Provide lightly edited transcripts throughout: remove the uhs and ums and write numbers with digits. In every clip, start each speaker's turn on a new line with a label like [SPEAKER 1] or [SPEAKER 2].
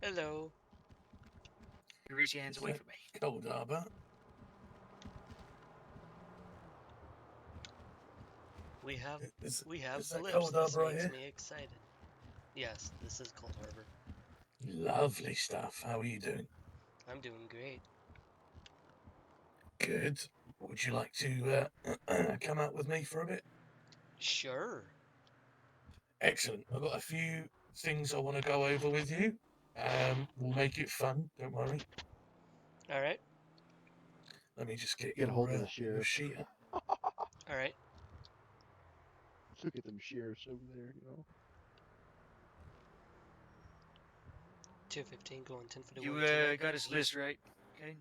[SPEAKER 1] Hello.
[SPEAKER 2] Raise your hands away from me.
[SPEAKER 3] Cold Harbor.
[SPEAKER 1] We have
[SPEAKER 3] Is that
[SPEAKER 1] blips.
[SPEAKER 3] Cold
[SPEAKER 1] This
[SPEAKER 3] Harbor right
[SPEAKER 1] makes
[SPEAKER 3] here?
[SPEAKER 1] me excited. Yes, this is Cold Harbor.
[SPEAKER 3] Lovely stuff. How are you doing?
[SPEAKER 1] I'm doing great.
[SPEAKER 3] Good. Would you like to come out with me for a bit?
[SPEAKER 1] Sure.
[SPEAKER 3] Excellent. I've got a few things I want to go over with you. We'll make it fun. Don't worry.
[SPEAKER 1] All right.
[SPEAKER 3] Let me just get
[SPEAKER 4] Get a hold of the
[SPEAKER 3] your
[SPEAKER 4] sheriff.
[SPEAKER 3] sheet.
[SPEAKER 1] All right.
[SPEAKER 4] Look at them sheriffs over there,
[SPEAKER 1] 215 going 10 for the
[SPEAKER 2] You
[SPEAKER 1] way.
[SPEAKER 2] got his list right, okay?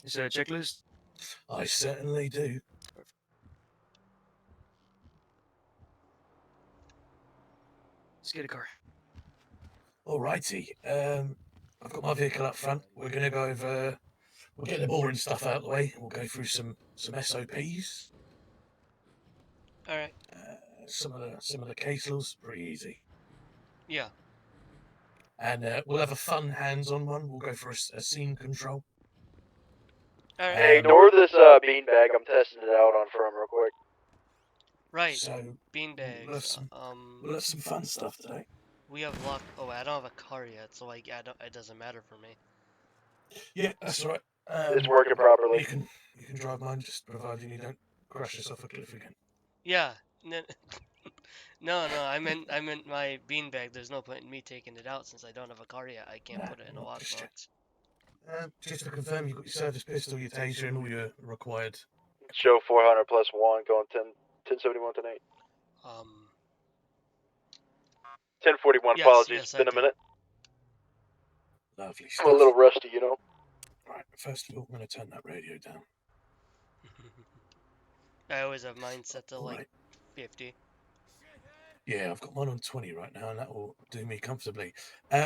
[SPEAKER 2] His checklist.
[SPEAKER 3] I certainly do.
[SPEAKER 2] Let's get a car.
[SPEAKER 3] Alrighty. I've got my vehicle up front. We're gonna go over. We'll get the boring stuff out of the way. We'll go through some SOPs.
[SPEAKER 1] All right.
[SPEAKER 3] Some of the case laws, pretty easy.
[SPEAKER 1] Yeah.
[SPEAKER 3] And we'll have a fun hands-on one. We'll go for a scene control.
[SPEAKER 1] All right.
[SPEAKER 5] Hey, ignore this beanbag. I'm testing it out on firm real quick.
[SPEAKER 1] Right.
[SPEAKER 3] So
[SPEAKER 1] Beanbags.
[SPEAKER 3] we'll have some fun stuff today.
[SPEAKER 1] We have luck. Oh, I don't have a car yet, so I don't. It doesn't matter for me.
[SPEAKER 3] Yeah, that's right.
[SPEAKER 5] It's working properly.
[SPEAKER 3] You can drive mine, just providing you don't crash us off a cliff again.
[SPEAKER 1] Yeah. No. I meant my beanbag. There's no point in me taking it out since I don't have a car yet. I can't put it in a lockbox.
[SPEAKER 3] Just to confirm, you've got your service pistol, your taser, and all your required.
[SPEAKER 5] Show 400 plus 1 going 1071 tonight. 1041.
[SPEAKER 1] Yes,
[SPEAKER 5] Apologies.
[SPEAKER 1] yes,
[SPEAKER 5] Been
[SPEAKER 1] I
[SPEAKER 5] a minute.
[SPEAKER 3] Lovely
[SPEAKER 5] I'm
[SPEAKER 3] stuff.
[SPEAKER 5] a little rusty, you know.
[SPEAKER 3] Right. First of all, I'm going to turn that radio down.
[SPEAKER 1] I always have mine set to like
[SPEAKER 3] Right.
[SPEAKER 1] 50.
[SPEAKER 3] Yeah, I've got mine on 20 right now, and that will do me comfortably.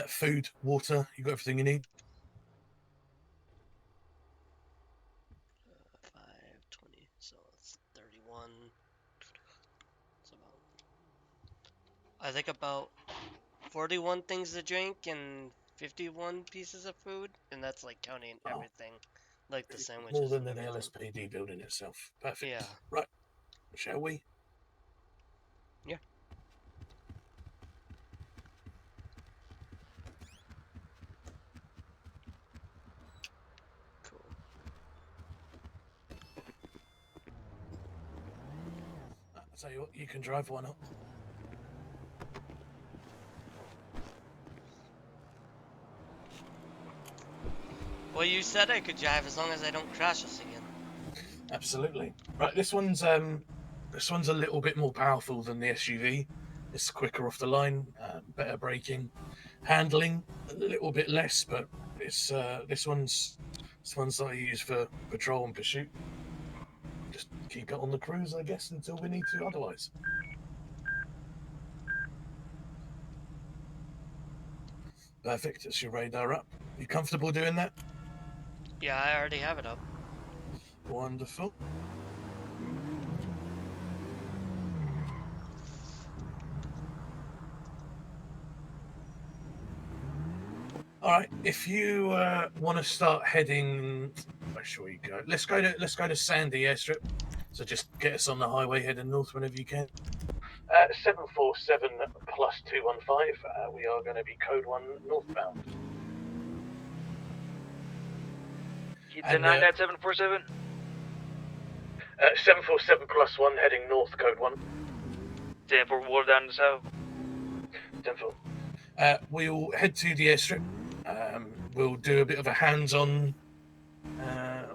[SPEAKER 3] Food, water, you got everything you need?
[SPEAKER 1] 520, so it's 31. It's about, I think about 41 things to drink and 51 pieces of food, and that's like counting everything, like the sandwiches.
[SPEAKER 3] More than
[SPEAKER 1] and
[SPEAKER 3] the
[SPEAKER 1] everything.
[SPEAKER 3] LSPD building itself. Perfect.
[SPEAKER 1] Yeah.
[SPEAKER 3] Right. Shall we?
[SPEAKER 1] Yeah. Cool.
[SPEAKER 3] I'll tell you what, you can drive, why not?
[SPEAKER 1] Well, you said I could drive as long as I don't crash us again.
[SPEAKER 3] Absolutely. Right, this one's a little bit more powerful than the SUV. It's quicker off the line, better braking, handling a little bit less, but it's this one's that I use for patrol and pursuit. Just keep it on the cruise, I guess, until we need to otherwise. Perfect. That's your radar up. You comfortable doing that?
[SPEAKER 1] Yeah, I already have it up.
[SPEAKER 3] Wonderful. All right. If you want to start heading, where shall we go? Let's go to Sandy Airstrip. So just get us on the highway heading north whenever you can. 747 plus 215. We are going to be code 1 northbound.
[SPEAKER 2] Keep the 9 at 747.
[SPEAKER 3] 747 plus 1 heading north, code 1.
[SPEAKER 2] 10 for water down the south.
[SPEAKER 3] 10-4. We'll head to the airstrip. We'll do a bit of a hands-on,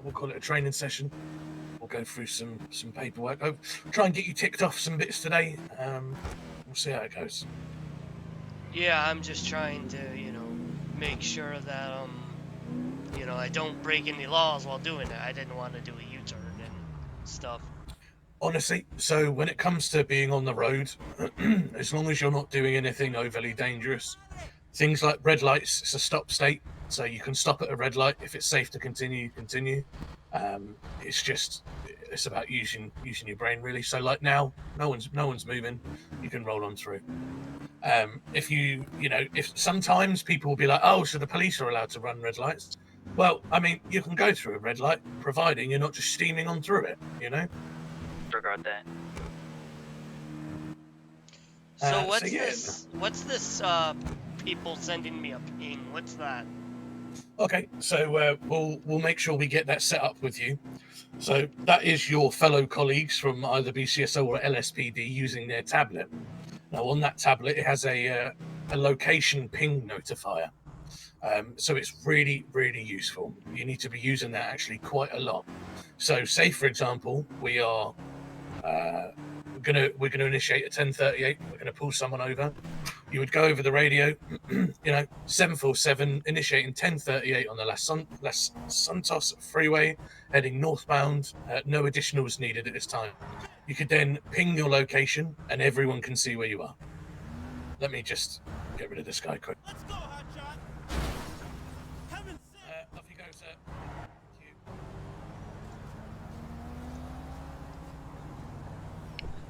[SPEAKER 3] we'll call it a training session. We'll go through some paperwork. I'll try and get you ticked off some bits today. We'll see how it goes.
[SPEAKER 1] Yeah, I'm just trying to, make sure that, I don't break any laws while doing it. I didn't want to do a U-turn and stuff.
[SPEAKER 3] Honestly, so when it comes to being on the road, as long as you're not doing anything overly dangerous, things like red lights, it's a stop state, so you can stop at a red light. If it's safe to continue, continue. It's about using your brain, really. So like now, no one's moving. You can roll on through. If if sometimes people will be like, oh, so the police are allowed to run red lights. Well, I mean, you can go through a red light, providing you're not just steaming on through it,
[SPEAKER 2] Disregard that.
[SPEAKER 1] So
[SPEAKER 3] so yeah.
[SPEAKER 1] What's this? People sending me a ping. What's that?
[SPEAKER 3] Okay, so we'll make sure we get that set up with you. So that is your fellow colleagues from either BCSO or LSPD using their tablet. Now on that tablet, it has a location ping notifier. So it's really, really useful. You need to be using that actually quite a lot. So say, for example, we're gonna initiate a 1038. We're gonna pull someone over. You would go over the radio, 747 initiating 1038 on the Las Santos freeway, heading northbound. No additionals needed at this time. You could then ping your location, and everyone can see where you are. Let me just get rid of this guy quick.
[SPEAKER 6] Let's go, hotshot. Heaven's sake.
[SPEAKER 3] Off you go, sir. Thank you.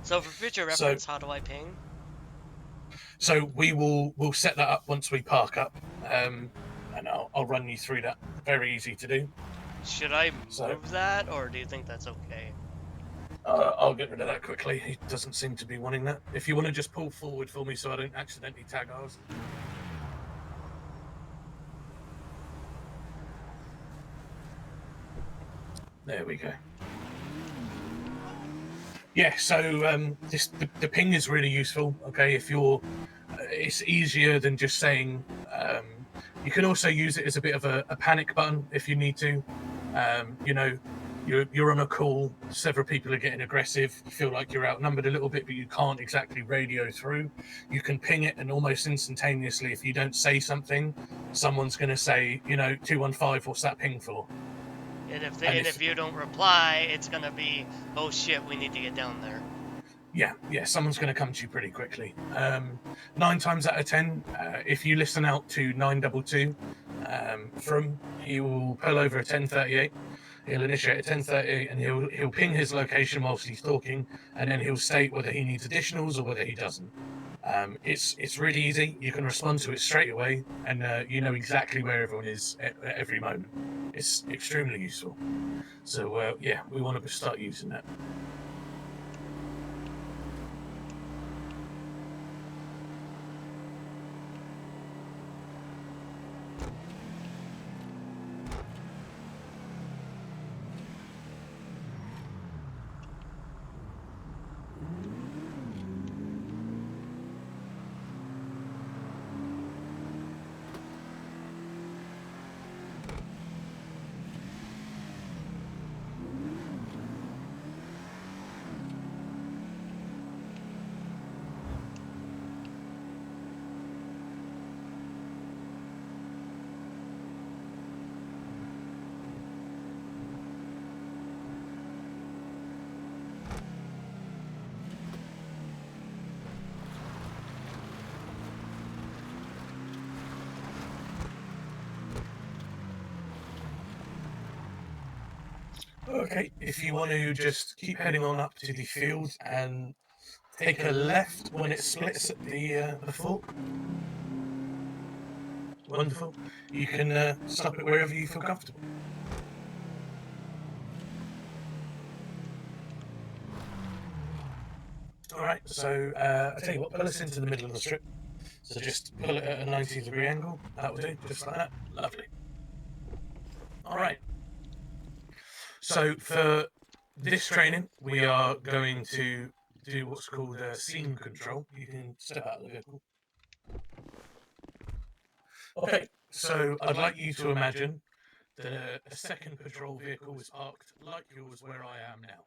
[SPEAKER 1] So for future reference, how do I ping?
[SPEAKER 3] So we'll set that up once we park up, and I'll run you through that. Very easy to do.
[SPEAKER 1] Should I move that, or do you think that's okay?
[SPEAKER 3] I'll get rid of that quickly. He doesn't seem to be wanting that. If you want to just pull forward for me so I don't accidentally tag ours. There we go. Yeah, so the ping is really useful. Okay, if it's easier than just saying. You can also use it as a bit of a panic button if you need to. You're on a call. Several people are getting aggressive. You feel like you're outnumbered a little bit, but you can't exactly radio through. You can ping it, and almost instantaneously, if you don't say something, someone's going to say, 215. What's that ping for?
[SPEAKER 1] And if you don't reply, it's gonna be, oh shit, we need to get down there.
[SPEAKER 3] Yeah, someone's going to come to you pretty quickly. 9 times out of 10, if you listen out to 922, he will pull over a 1038. He'll initiate a 1038 and he'll ping his location whilst he's talking, and then he'll state whether he needs additionals or whether he doesn't. It's really easy. You can respond to it straight away, and you know exactly where everyone is at every moment. It's extremely useful. So we want to start using that. Okay, if you want to just keep heading on up to the field and take a left when it splits at the fork. Wonderful. You can stop it wherever you feel comfortable. Alright, so I tell you what, pull us into the middle of the strip. So just pull it at a 90-degree angle. That will do, just like that. Lovely. Alright. So for this training, we are going to do what's called scene control. You can step out of the vehicle. Okay, so I'd like you to imagine that a second patrol vehicle is parked like yours where I am now.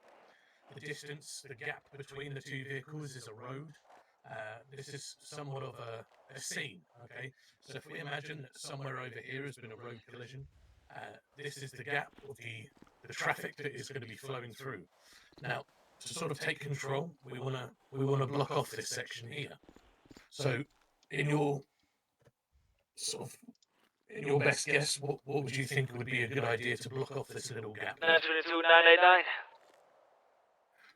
[SPEAKER 3] The distance, the gap between the two vehicles is a road. This is somewhat of a scene, okay? So if we imagine that somewhere over here has been a road collision, this is the gap of the traffic that is going to be flowing through. Now, to sort of take control, we want to block off this section here. So, in your best guess, what would you think would be a good idea to block off this little gap?
[SPEAKER 2] 922,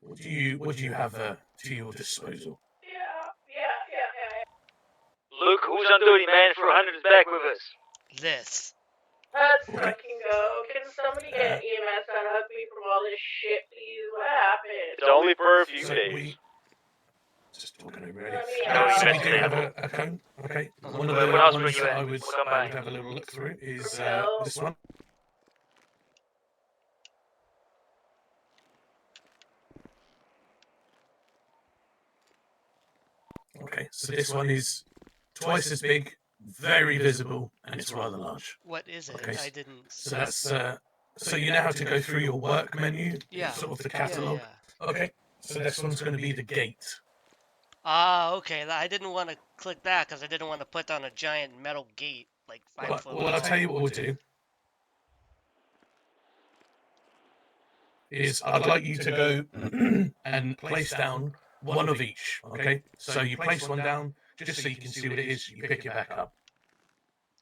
[SPEAKER 2] 989.
[SPEAKER 3] What do you have to your disposal?
[SPEAKER 2] Yeah. Luke, who's on duty, man, for 100 is back with us?
[SPEAKER 1] This.
[SPEAKER 7] Let's
[SPEAKER 3] Okay.
[SPEAKER 7] fucking go. Can somebody get EMS to unhook me from all this shit, please? What happened?
[SPEAKER 5] It's only for a few
[SPEAKER 3] So
[SPEAKER 5] days.
[SPEAKER 3] we just talking over ready.
[SPEAKER 7] Let me
[SPEAKER 2] No, you
[SPEAKER 3] So we
[SPEAKER 2] mentioned
[SPEAKER 3] do
[SPEAKER 2] it.
[SPEAKER 3] have a cone. Okay.
[SPEAKER 1] Uh-huh.
[SPEAKER 3] One of
[SPEAKER 2] What
[SPEAKER 3] the
[SPEAKER 2] else
[SPEAKER 3] ones
[SPEAKER 2] were you
[SPEAKER 3] that
[SPEAKER 2] at?
[SPEAKER 3] I would
[SPEAKER 2] We'll come by.
[SPEAKER 3] have a little look through is
[SPEAKER 7] Propel.
[SPEAKER 3] this one. Okay, so this one is twice as big, very visible, and it's rather large.
[SPEAKER 1] What is it?
[SPEAKER 3] Okay,
[SPEAKER 1] I didn't.
[SPEAKER 3] So that's so you now have to go through your work menu,
[SPEAKER 1] Yeah.
[SPEAKER 3] sort of the
[SPEAKER 1] Yeah,
[SPEAKER 3] catalog.
[SPEAKER 1] yeah.
[SPEAKER 3] Okay, so this one's going to be the gate.
[SPEAKER 1] Ah, okay. I didn't want to click that because I didn't want to put down a giant metal gate, like 5 foot.
[SPEAKER 3] Well, I'll tell you what we'll do. Is I'd like you to go and place down one of each. Okay, so you place one down just so you can see what it is. You pick it back up.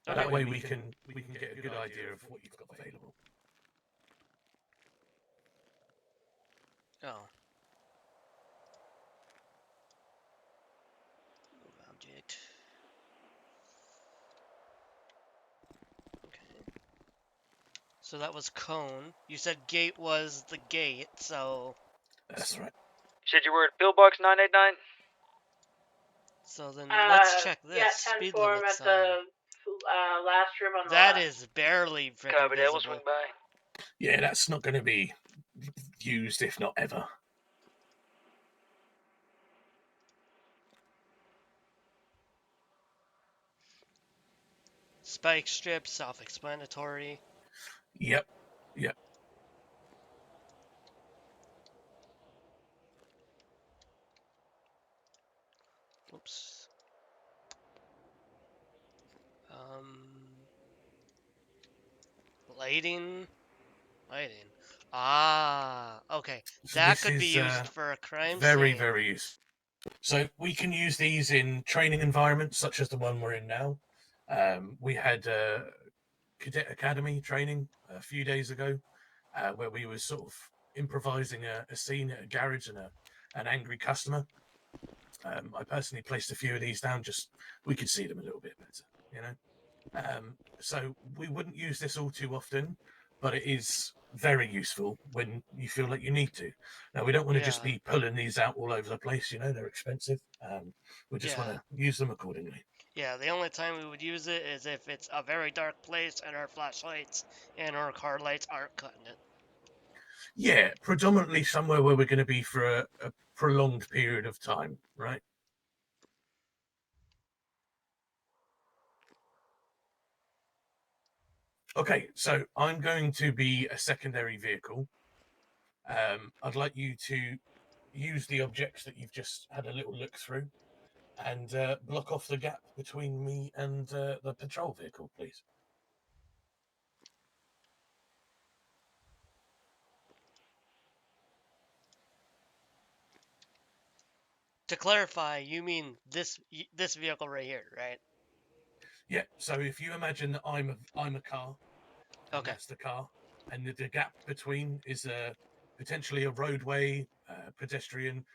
[SPEAKER 3] That way we can get a good idea of what you've got available.
[SPEAKER 1] Oh. Move object. Okay. So that was cone. You said gate was the gate, so
[SPEAKER 3] That's right.
[SPEAKER 2] Said you were at pillbox 989?
[SPEAKER 1] then let's check
[SPEAKER 7] Yeah,
[SPEAKER 1] this
[SPEAKER 7] 10
[SPEAKER 1] speed
[SPEAKER 7] form
[SPEAKER 1] limit
[SPEAKER 7] at
[SPEAKER 1] sign.
[SPEAKER 7] the last room on the
[SPEAKER 1] That
[SPEAKER 7] left.
[SPEAKER 1] is barely freaking
[SPEAKER 2] Copy that, we'll
[SPEAKER 1] visible.
[SPEAKER 2] swing by.
[SPEAKER 3] Yeah, that's not going to be used, if not ever.
[SPEAKER 1] Spike strip, self-explanatory.
[SPEAKER 3] Yep. Yep.
[SPEAKER 1] Oops. Lighting. Lighting. Ah, okay.
[SPEAKER 3] So
[SPEAKER 1] That
[SPEAKER 3] this
[SPEAKER 1] could be
[SPEAKER 3] is
[SPEAKER 1] used for a crime
[SPEAKER 3] very,
[SPEAKER 1] scene.
[SPEAKER 3] very useful. So we can use these in training environments, such as the one we're in now. We had Cadet Academy training a few days ago, where we were sort of improvising a scene at a garage and an angry customer. I personally placed a few of these down, just we could see them a little bit better, you know. So we wouldn't use this all too often, but it is very useful when you feel like you need to. Now we don't want to just
[SPEAKER 1] Yeah.
[SPEAKER 3] be pulling these out all over the place, you know, they're expensive. We just want
[SPEAKER 1] Yeah.
[SPEAKER 3] to use them accordingly.
[SPEAKER 1] Yeah, the only time we would use it is if it's a very dark place and our flashlights and our car lights aren't cutting it.
[SPEAKER 3] Yeah, predominantly somewhere where we're going to be for a prolonged period of time, right? Okay, so I'm going to be a secondary vehicle. I'd like you to use the objects that you've just had a little look through and block off the gap between me and the patrol vehicle, please.
[SPEAKER 1] To clarify, you mean this vehicle right here, right?
[SPEAKER 3] Yeah. So if you imagine that I'm a car, and
[SPEAKER 1] Okay.
[SPEAKER 3] that's the car, and the gap between is potentially a roadway, pedestrian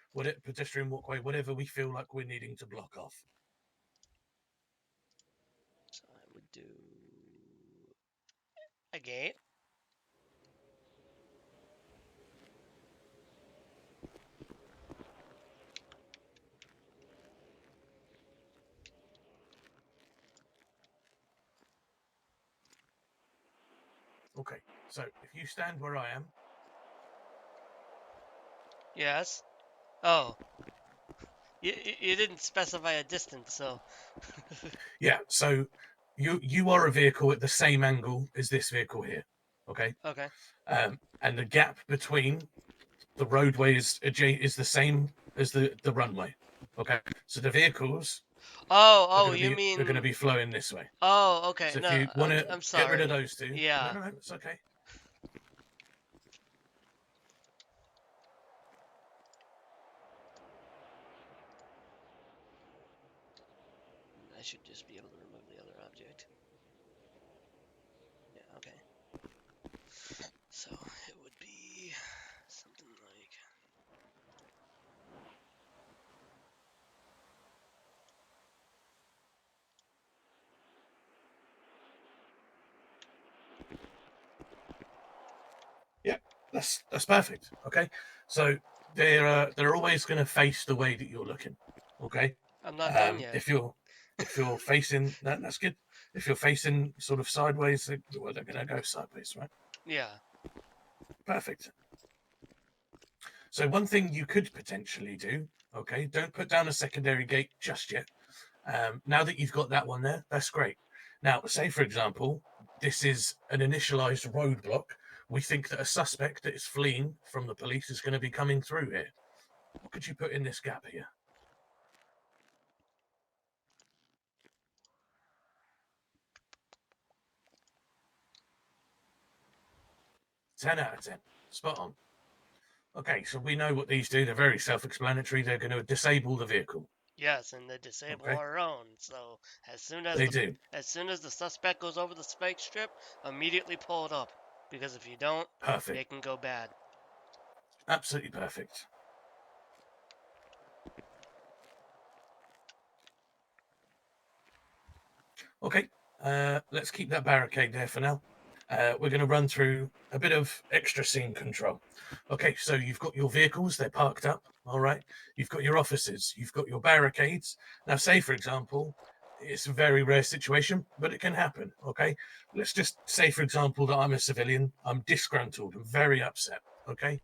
[SPEAKER 3] walkway, whatever we feel like we're needing to block off.
[SPEAKER 1] So I would do a gate.
[SPEAKER 3] Okay. So if you stand where I am,
[SPEAKER 1] Yes. Oh. You didn't specify a distance, so.
[SPEAKER 3] yeah. So you are a vehicle at the same angle as this vehicle here. Okay.
[SPEAKER 1] Okay.
[SPEAKER 3] And the gap between the roadway is the same as the runway. Okay. So the vehicles
[SPEAKER 1] Oh,
[SPEAKER 3] are
[SPEAKER 1] you
[SPEAKER 3] going to
[SPEAKER 1] mean.
[SPEAKER 3] be flowing this way.
[SPEAKER 1] Oh, okay.
[SPEAKER 3] So if
[SPEAKER 1] No,
[SPEAKER 3] you want to
[SPEAKER 1] I'm
[SPEAKER 3] get rid of
[SPEAKER 1] sorry.
[SPEAKER 3] those two,
[SPEAKER 1] Yeah.
[SPEAKER 3] no, it's okay.
[SPEAKER 1] I should just be able to remove the other object. Yeah, okay. So it would be something like.
[SPEAKER 3] That's perfect. Okay, so they're always going to face the way that you're looking. Okay,
[SPEAKER 1] I'm not done yet.
[SPEAKER 3] if you're facing that's good. If you're facing sort of sideways, well, they're going to go sideways, right?
[SPEAKER 1] Yeah.
[SPEAKER 3] Perfect. So one thing you could potentially do, okay, don't put down a secondary gate just yet. Now that you've got that one there, that's great. Now, say for example, this is an initialized roadblock. We think that a suspect that is fleeing from the police is going to be coming through here. What could you put in this gap here? 10 out of 10. Spot on. Okay, so we know what these do. They're very self-explanatory. They're going to disable the vehicle.
[SPEAKER 1] Yes, and they disable
[SPEAKER 3] Okay.
[SPEAKER 1] our own. So
[SPEAKER 3] They do.
[SPEAKER 1] as soon as the suspect goes over the spike strip, immediately pull it up. Because if you don't,
[SPEAKER 3] Perfect.
[SPEAKER 1] it can go bad.
[SPEAKER 3] Absolutely perfect. Okay, let's keep that barricade there for now. We're going to run through a bit of extra scene control. Okay, so you've got your vehicles, they're parked up, all right? You've got your officers, you've got your barricades. Now, say, for example, it's a very rare situation, but it can happen, okay? Let's just say, for example, that I'm a civilian, I'm disgruntled, I'm very upset, okay?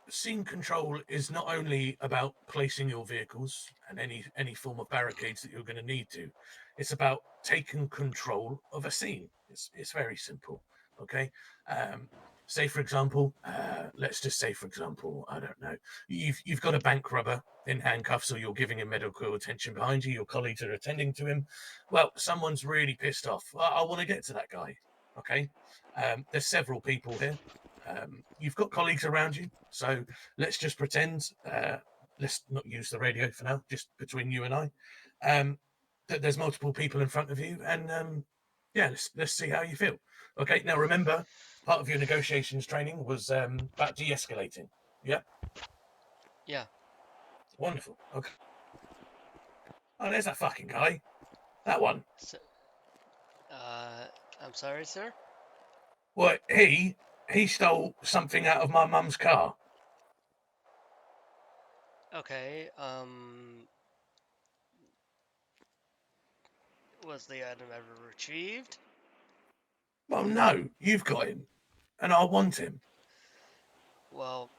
[SPEAKER 3] Scene control is not only about placing your vehicles and any form of barricades that you're going to need to. It's about taking control of a scene. It's very simple. Okay. Say for example, let's just say for example, I don't know, you've got a bank robber in handcuffs, or you're giving him medical attention behind you. Your colleagues are attending to him. Well, someone's really pissed off. I want to get to that guy. Okay. There's several people here. You've got colleagues around you, so let's just pretend. Let's not use the radio for now, just between you and I. That there's multiple people in front of you, and yeah, let's see how you feel. Okay, now remember, part of your negotiations training was about de-escalating. Yeah,
[SPEAKER 1] Yeah.
[SPEAKER 3] wonderful. Okay. Oh, there's that fucking guy. That one.
[SPEAKER 1] So, I'm sorry, sir?
[SPEAKER 3] Well, he stole something out of my mum's car.
[SPEAKER 1] Okay, was the item ever retrieved?
[SPEAKER 3] Well, no, you've got him, and I want him.
[SPEAKER 1] Well,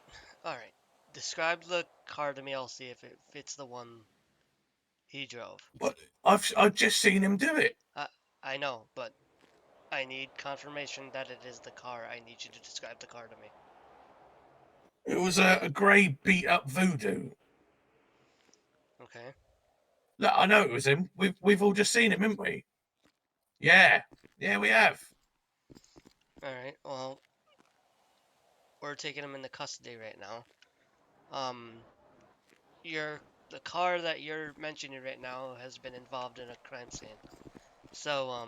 [SPEAKER 1] alright. Describe the car to me, I'll see if it fits the one he drove.
[SPEAKER 3] But I've just seen him do it.
[SPEAKER 1] I know, but I need confirmation that it is the car. I need you to describe the car to me.
[SPEAKER 3] It was a grey beat up voodoo.
[SPEAKER 1] Okay.
[SPEAKER 3] Look, I know it was him. We've all just seen him, haven't we? Yeah, we have.
[SPEAKER 1] Alright, well, we're taking him into custody right now. The car that you're mentioning right now has been involved in a crime scene. So,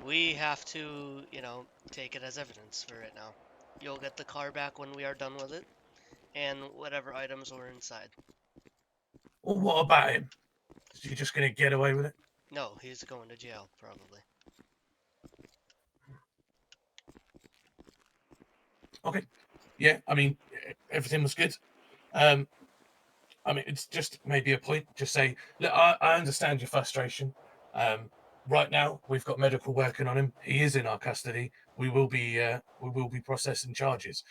[SPEAKER 1] we have to, take it as evidence for it now. You'll get the car back when we are done with it, and whatever items were inside.
[SPEAKER 3] Well, what about him? Is he just going to get away with it?
[SPEAKER 1] No, he's going to jail, probably.
[SPEAKER 3] Okay. Yeah, I mean, everything was good. I mean, it's just maybe a point. Just say, look, I understand your frustration. Right now, we've got medical working on him. He is in our custody. We will be processing charges.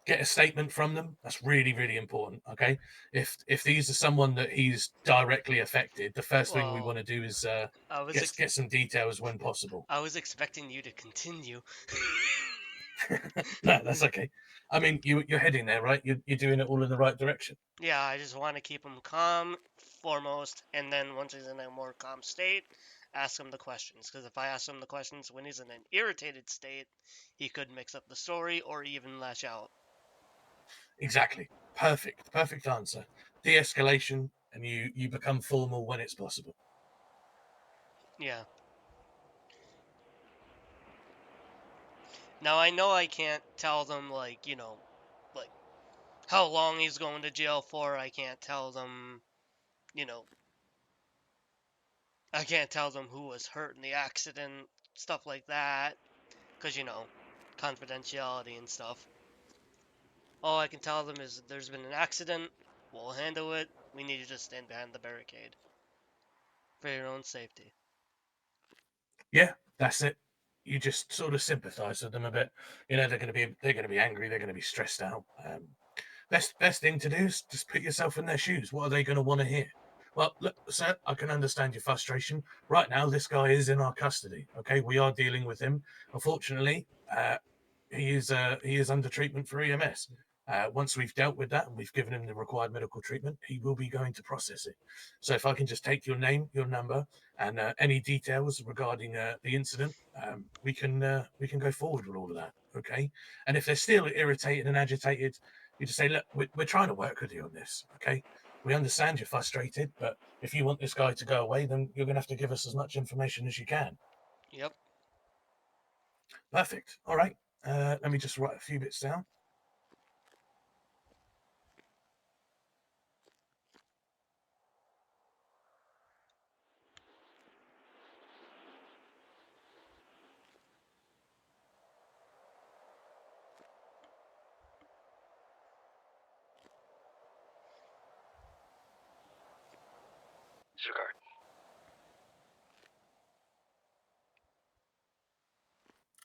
[SPEAKER 3] Get a statement from them. That's really, really important. Okay, if these are someone that he's directly affected, the first thing we want to do is get some details when possible.
[SPEAKER 1] I was expecting you to continue.
[SPEAKER 3] No, that's okay. I mean, you're heading there, right? You're doing it all in the right direction.
[SPEAKER 1] Yeah, I just want to keep him calm foremost, and then once he's in a more calm state, ask him the questions. Because if I ask him the questions when he's in an irritated state, he could mix up the story or even lash out.
[SPEAKER 3] Exactly. Perfect answer. De-escalation, and you become formal when it's possible.
[SPEAKER 1] Yeah. Now I know I can't tell them like how long he's going to jail for. I can't tell them, I can't tell them who was hurt in the accident stuff like that, because confidentiality and stuff. All I can tell them is there's been an accident. We'll handle it. We need you to stand behind the barricade for your own safety.
[SPEAKER 3] Yeah, that's it. You just sort of sympathise with them a bit. They're going to be angry. They're going to be stressed out. Best thing to do is just put yourself in their shoes. What are they going to want to hear? Well, look, sir, I can understand your frustration. Right now, this guy is in our custody. Okay, we are dealing with him. Unfortunately, he is under treatment for EMS. Once we've dealt with that and we've given him the required medical treatment, he will be going to process it. So if I can just take your name, your number, and any details regarding the incident, we can go forward with all of that. Okay. And if they're still irritated and agitated, you just say, look, we're trying to work with you on this. Okay. We understand you're frustrated, but if you want this guy to go away, then you're going to have to give us as much information as you can.
[SPEAKER 1] Yep.
[SPEAKER 3] Perfect. All right. Let me just write a few bits down.
[SPEAKER 2] Cigar.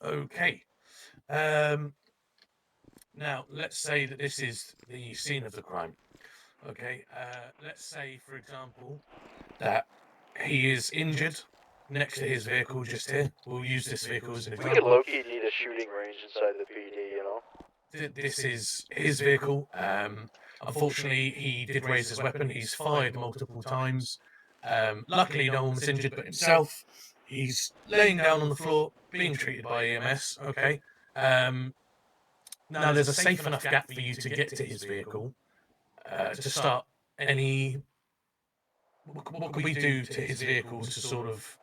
[SPEAKER 3] Okay. Now, let's say that this is the scene of the crime. Okay. Let's say, for example, that he is injured next to his vehicle just here. We'll use this vehicle as an
[SPEAKER 5] We could
[SPEAKER 3] example.
[SPEAKER 5] low-key need a shooting range inside the PD, you know?
[SPEAKER 3] This is his vehicle. Unfortunately, he did raise his weapon. He's fired multiple times. Luckily, no one was injured but himself. He's laying down on the floor, being treated by EMS. Okay. Now, there's a safe enough gap for you to get to his vehicle to start any. What can we do to his vehicle to sort of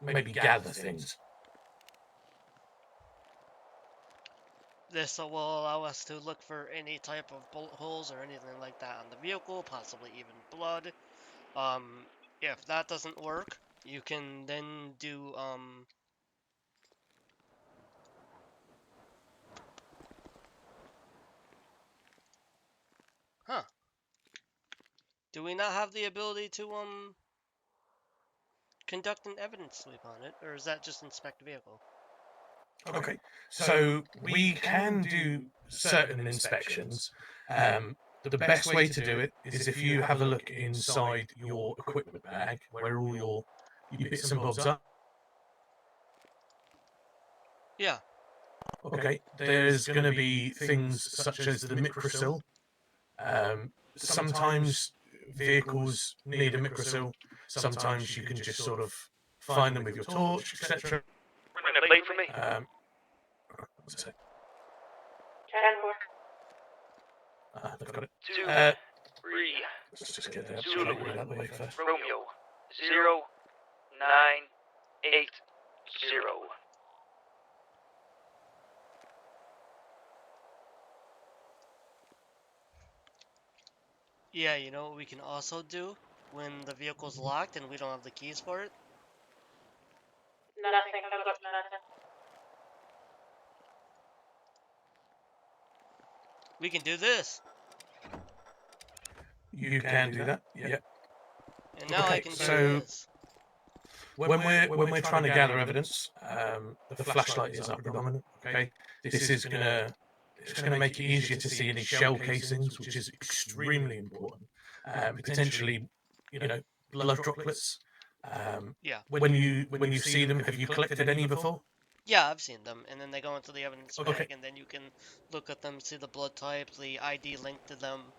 [SPEAKER 3] maybe gather things?
[SPEAKER 1] This will allow us to look for any type of bullet holes or anything like that on the vehicle, possibly even blood. If that doesn't work, you can then do Huh. Do we not have the ability to conduct an evidence sweep on it, or is that just inspect vehicle?
[SPEAKER 3] Okay, so we can do certain inspections. The best way to do it is if you have a look inside your equipment bag, where all your bits and bobs are.
[SPEAKER 1] Yeah.
[SPEAKER 3] Okay, there's going to be things such as the microsil. Sometimes vehicles need a microsil. Sometimes you can just sort of find them with your torch, etc.
[SPEAKER 2] Bring a plate for me.
[SPEAKER 3] What's that?
[SPEAKER 7] 10-4.
[SPEAKER 3] I've got it.
[SPEAKER 2] 2, 3,
[SPEAKER 3] Let's just get that
[SPEAKER 2] Zulu.
[SPEAKER 3] out of the way first.
[SPEAKER 2] Romeo. 0, 9, 8, 0.
[SPEAKER 1] Yeah, you know what we can also do when the vehicle's locked and we don't have the keys for it?
[SPEAKER 7] Nothing. I've got nothing.
[SPEAKER 1] We can do this.
[SPEAKER 3] You can do that. Yeah.
[SPEAKER 1] And now I
[SPEAKER 3] Okay,
[SPEAKER 1] can do
[SPEAKER 3] so-
[SPEAKER 1] this.
[SPEAKER 3] When we're trying to gather evidence, the flashlight is up predominant. Okay, this is gonna make it easier to see any shell casings, which is extremely important. Potentially, blood droplets.
[SPEAKER 1] Yeah.
[SPEAKER 3] When you see them, have you collected any before?
[SPEAKER 1] Yeah, I've seen them. And then they go into the evidence
[SPEAKER 3] Okay.
[SPEAKER 1] bag, and then you can look at them, see the blood type, the ID linked to them.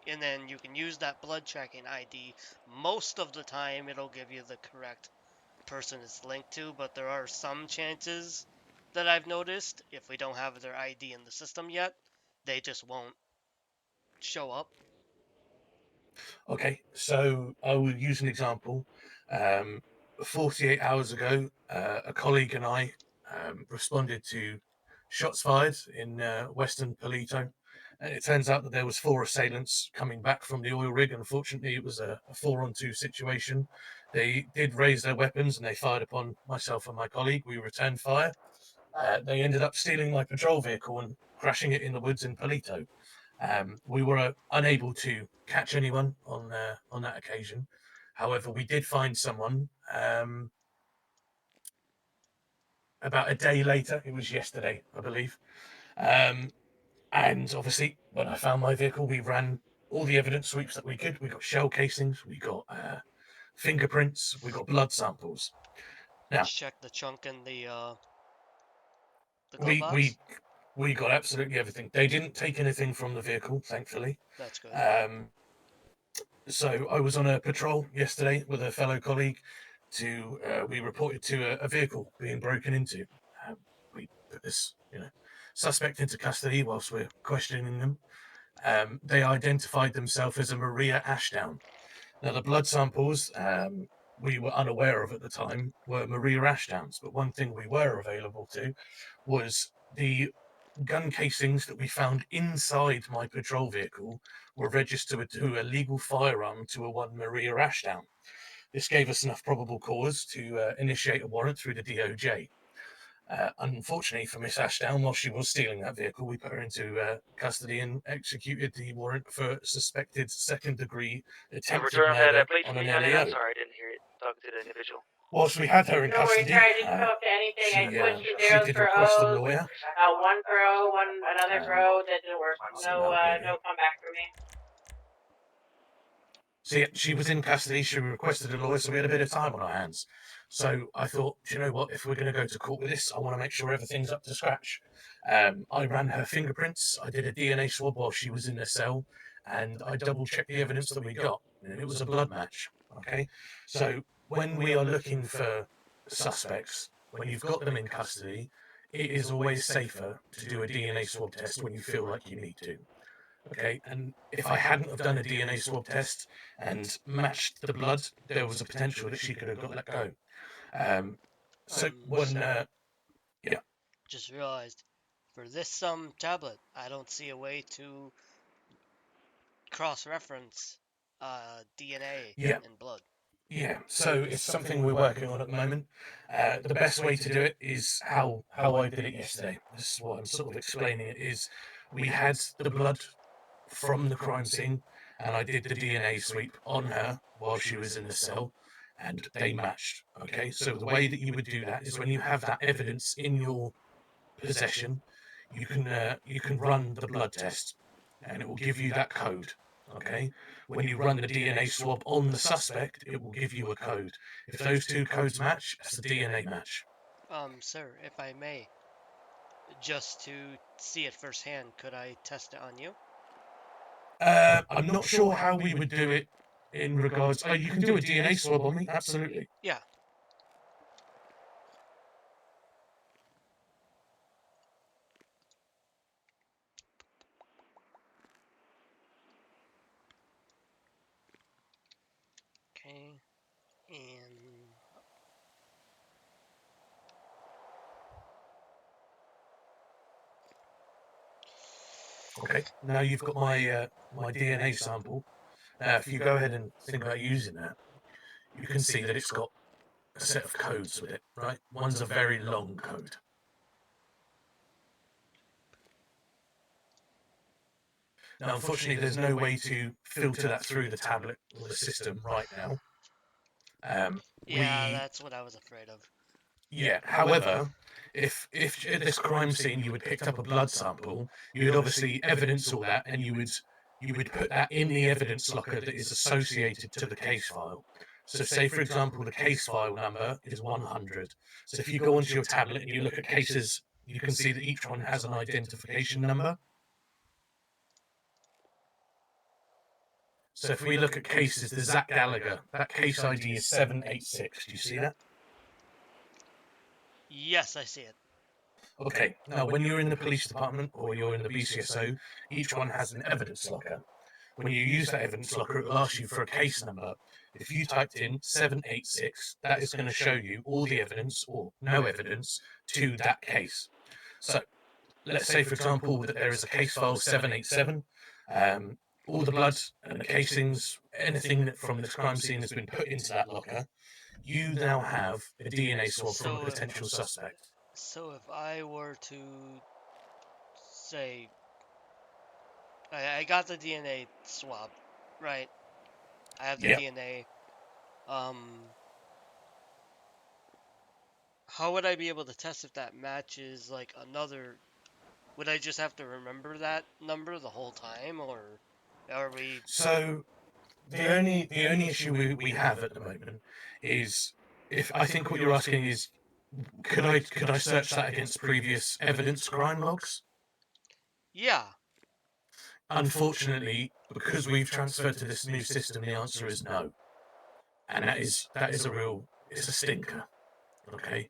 [SPEAKER 1] And then you can use that blood tracking ID. Most of the time, it'll give you the correct person it's linked to, but there are some chances that I've noticed, if we don't have their ID in the system yet, they just won't show up.
[SPEAKER 3] Okay, so I will use an example. 48 hours ago, a colleague and I responded to shots fired in Western Palito. And it turns out that there was 4 assailants coming back from the oil rig. Unfortunately, it was a 4-on-2 situation. They did raise their weapons and they fired upon myself and my colleague. We returned fire. They ended up stealing my patrol vehicle and crashing it in the woods in Polito. We were unable to catch anyone on that occasion. However, we did find someone about a day later. It was yesterday, I believe. And obviously, when I found my vehicle, we ran all the evidence sweeps that we could. We got shell casings, we got fingerprints, we got blood samples. Now,
[SPEAKER 1] Check the trunk and the glove
[SPEAKER 3] we
[SPEAKER 1] box.
[SPEAKER 3] we we got absolutely everything. They didn't take anything from the vehicle, thankfully.
[SPEAKER 1] That's good.
[SPEAKER 3] So I was on a patrol yesterday with a fellow colleague. We reported to a vehicle being broken into. We put this suspect into custody whilst we're questioning them. They identified themselves as a Maria Ashdown. Now the blood samples we were unaware of at the time were Maria Ashdowns, but one thing we were available to was the gun casings that we found inside my patrol vehicle were registered to a legal firearm to a one Maria Ashdown. This gave us enough probable cause to initiate a warrant through the DOJ. Unfortunately for Miss Ashdown, while she was stealing that vehicle, we put her into custody and executed the warrant for suspected second-degree
[SPEAKER 2] And
[SPEAKER 3] attempted
[SPEAKER 2] return that
[SPEAKER 3] murder
[SPEAKER 2] plate
[SPEAKER 3] on
[SPEAKER 2] for
[SPEAKER 3] an
[SPEAKER 2] me, honey. I'm
[SPEAKER 3] LEO.
[SPEAKER 2] sorry, I didn't hear it. Talking to the individual.
[SPEAKER 3] Whilst we had her in
[SPEAKER 7] Don't worry,
[SPEAKER 3] custody,
[SPEAKER 7] sir, I didn't come up to anything. I switched from
[SPEAKER 3] she
[SPEAKER 7] zeros
[SPEAKER 3] did
[SPEAKER 7] for
[SPEAKER 3] request a
[SPEAKER 7] O's.
[SPEAKER 3] lawyer.
[SPEAKER 7] One for O, another for O. That didn't work.
[SPEAKER 3] So
[SPEAKER 7] No,
[SPEAKER 3] that'll be
[SPEAKER 7] no comeback for me.
[SPEAKER 3] So yeah, she was in custody. She requested a lawyer, so we had a bit of time on our hands. So I thought, do you know what? If we're going to go to court with this, I want to make sure everything's up to scratch. I ran her fingerprints. I did a DNA swab while she was in the cell, and I double-checked the evidence that we got, and it was a blood match. Okay, so when we are looking for suspects, when you've got them in custody, it is always safer to do a DNA swab test when you feel like you need to. Okay, and if I hadn't have done a DNA swab test and matched the blood, there was a potential that she could have got let go. So when,
[SPEAKER 1] Sir,
[SPEAKER 3] yeah,
[SPEAKER 1] just realized for this tablet, I don't see a way to cross-reference DNA
[SPEAKER 3] yeah,
[SPEAKER 1] and blood.
[SPEAKER 3] yeah. So it's something we're working on at the moment. The best way to do it is how I did it yesterday. This is what I'm sort of explaining. It is we had the blood from the crime scene, and I did the DNA sweep on her while she was in the cell, and they matched. Okay, so the way that you would do that is when you have that evidence in your possession, you can run the blood test, and it will give you that code. Okay, when you run the DNA swab on the suspect, it will give you a code. If those two codes match, it's a DNA match.
[SPEAKER 1] Sir, if I may, just to see it firsthand, could I test it on you?
[SPEAKER 3] I'm not sure how we would do it in regards. Oh, you can do a DNA swab on me, absolutely.
[SPEAKER 1] Yeah. Okay. And
[SPEAKER 3] Okay, now you've got my DNA sample. Now, if you go ahead and think about using that, you can see that it's got a set of codes with it, right? One's a very long code. Now, unfortunately, there's no way to filter that through the tablet or the system right now.
[SPEAKER 1] yeah, that's what I was afraid of.
[SPEAKER 3] Yeah. However, if at this crime scene you had picked up a blood sample, you would obviously evidence all that, and you would put that in the evidence locker that is associated to the case file. So, say for example, the case file number is 100. So, if you go onto your tablet and you look at cases, you can see that each one has an identification number. So, if we look at cases, the Zach Gallagher, that case ID is 786. Do you see that?
[SPEAKER 1] Yes, I see it.
[SPEAKER 3] Okay, now when you're in the police department or you're in the BCSO, each one has an evidence locker. When you use that evidence locker, it will ask you for a case number. If you typed in 786, that is going to show you all the evidence or no evidence to that case. So let's say, for example, that there is a case file 787. all the blood and the casings, anything that from this crime scene has been put into that locker. You now have a DNA swab from a potential suspect.
[SPEAKER 1] So if I were to say, I got the DNA swab, right? I have the
[SPEAKER 3] Yep.
[SPEAKER 1] DNA. How would I be able to test if that matches like another? Would I just have to remember that number the whole time, or are we?
[SPEAKER 3] So the only issue we have at the moment is, if I think what you're asking is, could I search that against previous evidence crime logs?
[SPEAKER 1] Yeah.
[SPEAKER 3] Unfortunately, because we've transferred to this new system, the answer is no, and that is it's a stinker. Okay,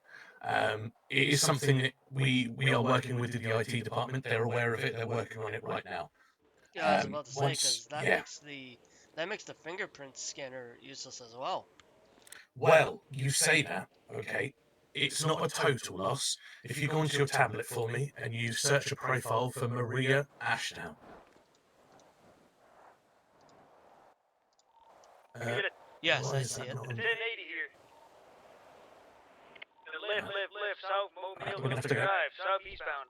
[SPEAKER 3] it is something that we are working with the IT department. They're aware of it. They're working on it right now.
[SPEAKER 1] Yeah, I was about to say
[SPEAKER 3] Once,
[SPEAKER 1] because that
[SPEAKER 3] yeah.
[SPEAKER 1] makes the fingerprint scanner useless as well.
[SPEAKER 3] Well, you say that, okay. It's not a total loss. If you go onto your tablet for me and you search a profile for Maria Ashdown.
[SPEAKER 1] Yes,
[SPEAKER 3] why
[SPEAKER 1] I
[SPEAKER 3] is
[SPEAKER 1] see
[SPEAKER 3] that
[SPEAKER 1] it.
[SPEAKER 3] not on-
[SPEAKER 2] 1080 here. To the left, south,
[SPEAKER 3] we're gonna have to go.
[SPEAKER 2] Drive, southeastbound.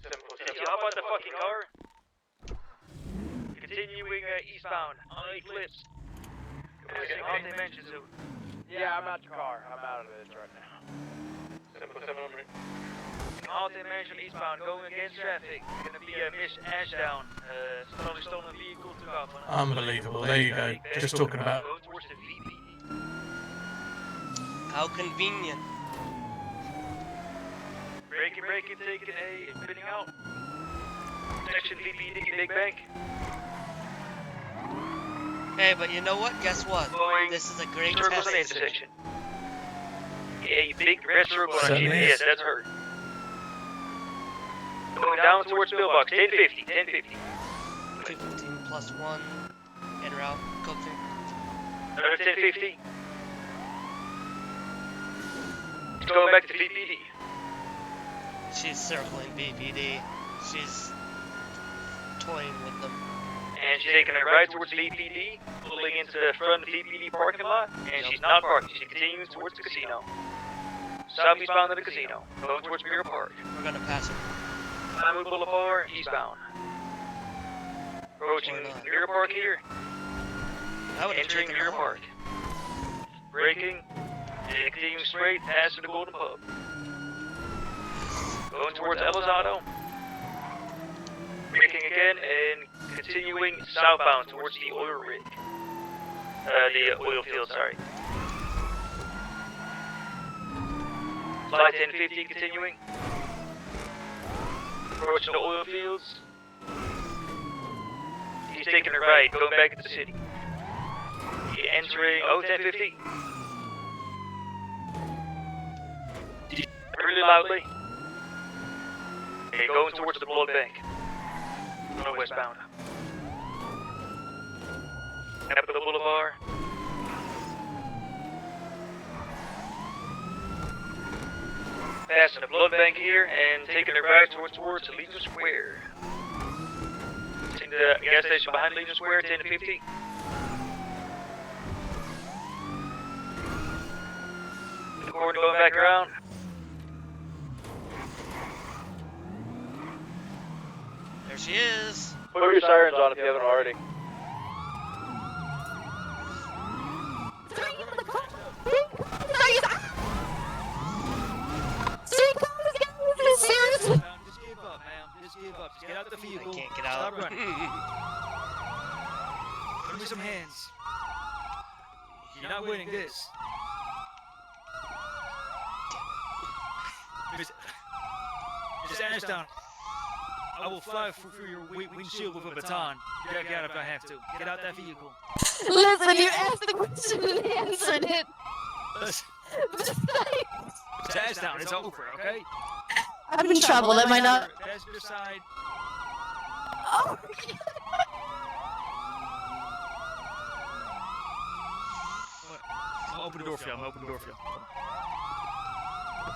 [SPEAKER 2] Did you hop out the fucking car? Continuing eastbound on 8 flips. Passing all dimensions of.
[SPEAKER 6] Yeah, I'm out the car. I'm out of this right now.
[SPEAKER 5] 707 on route.
[SPEAKER 2] All dimension eastbound, going against traffic. Gonna be Miss Ashdown. Stolen vehicle took off on
[SPEAKER 3] Unbelievable. There you go. Just talking about.
[SPEAKER 2] Go towards the VP.
[SPEAKER 1] How convenient.
[SPEAKER 2] Braking, taking a spinning out. Section VP, Big Bank.
[SPEAKER 1] Hey, but you know what? Guess what?
[SPEAKER 2] Going
[SPEAKER 1] This is a great
[SPEAKER 2] circles
[SPEAKER 1] test.
[SPEAKER 2] on the intersection. A big red circle on
[SPEAKER 3] So
[SPEAKER 2] GPS,
[SPEAKER 3] yes.
[SPEAKER 2] that's her. Going down towards Pillbox, 1050, 1050.
[SPEAKER 1] 15 plus 1 en route. Code 3.
[SPEAKER 2] Another 1050. It's going back to VPD.
[SPEAKER 1] She's circling BPD. She's toying with them.
[SPEAKER 2] And she's taking a right towards VPD, pulling into the front VPD parking lot, and she's not parking, she's continuing towards the casino. Southeastbound to the casino, going towards Mirror Park.
[SPEAKER 1] We're gonna pass her.
[SPEAKER 2] Pinewood Boulevard, eastbound. Approaching
[SPEAKER 1] Or not.
[SPEAKER 2] Mirror Park here,
[SPEAKER 1] I would have
[SPEAKER 2] entering
[SPEAKER 1] taken
[SPEAKER 2] Mirror
[SPEAKER 1] her
[SPEAKER 2] Park. Braking, and continuing straight past the Golden Pub. Going towards Ella's Auto. Braking again, and continuing southbound towards the oil rig. The oil field, sorry. Flight 1050 continuing. Approaching the oil fields. He's taking a right, going back into the city. Entering 1050. Really loudly. Okay, going towards the blood bank. Going westbound. Capitol Boulevard. Passing the blood bank here and taking a right towards Legion Square. Seeing the gas station behind Legion Square, 10 to 50. The corner going back around.
[SPEAKER 1] There she is.
[SPEAKER 5] Put your sirens on if you haven't already.
[SPEAKER 6] Just give up, ma'am. Just give up. Just get out the
[SPEAKER 1] I
[SPEAKER 6] vehicle.
[SPEAKER 1] can't get out.
[SPEAKER 6] Stop running. Give me some hands. You're not winning this. Miss Ashdown, I will fly through your windshield with a baton. Get out if I have to. Get out that vehicle.
[SPEAKER 8] Listen, you asked the question and answered it.
[SPEAKER 6] Listen,
[SPEAKER 8] Besides,
[SPEAKER 6] Miss Ashdown, it's over, okay?
[SPEAKER 8] I'm in trouble, am I not?
[SPEAKER 6] Passenger side.
[SPEAKER 8] Oh,
[SPEAKER 6] I'll open the door for you. I'll open the door for you.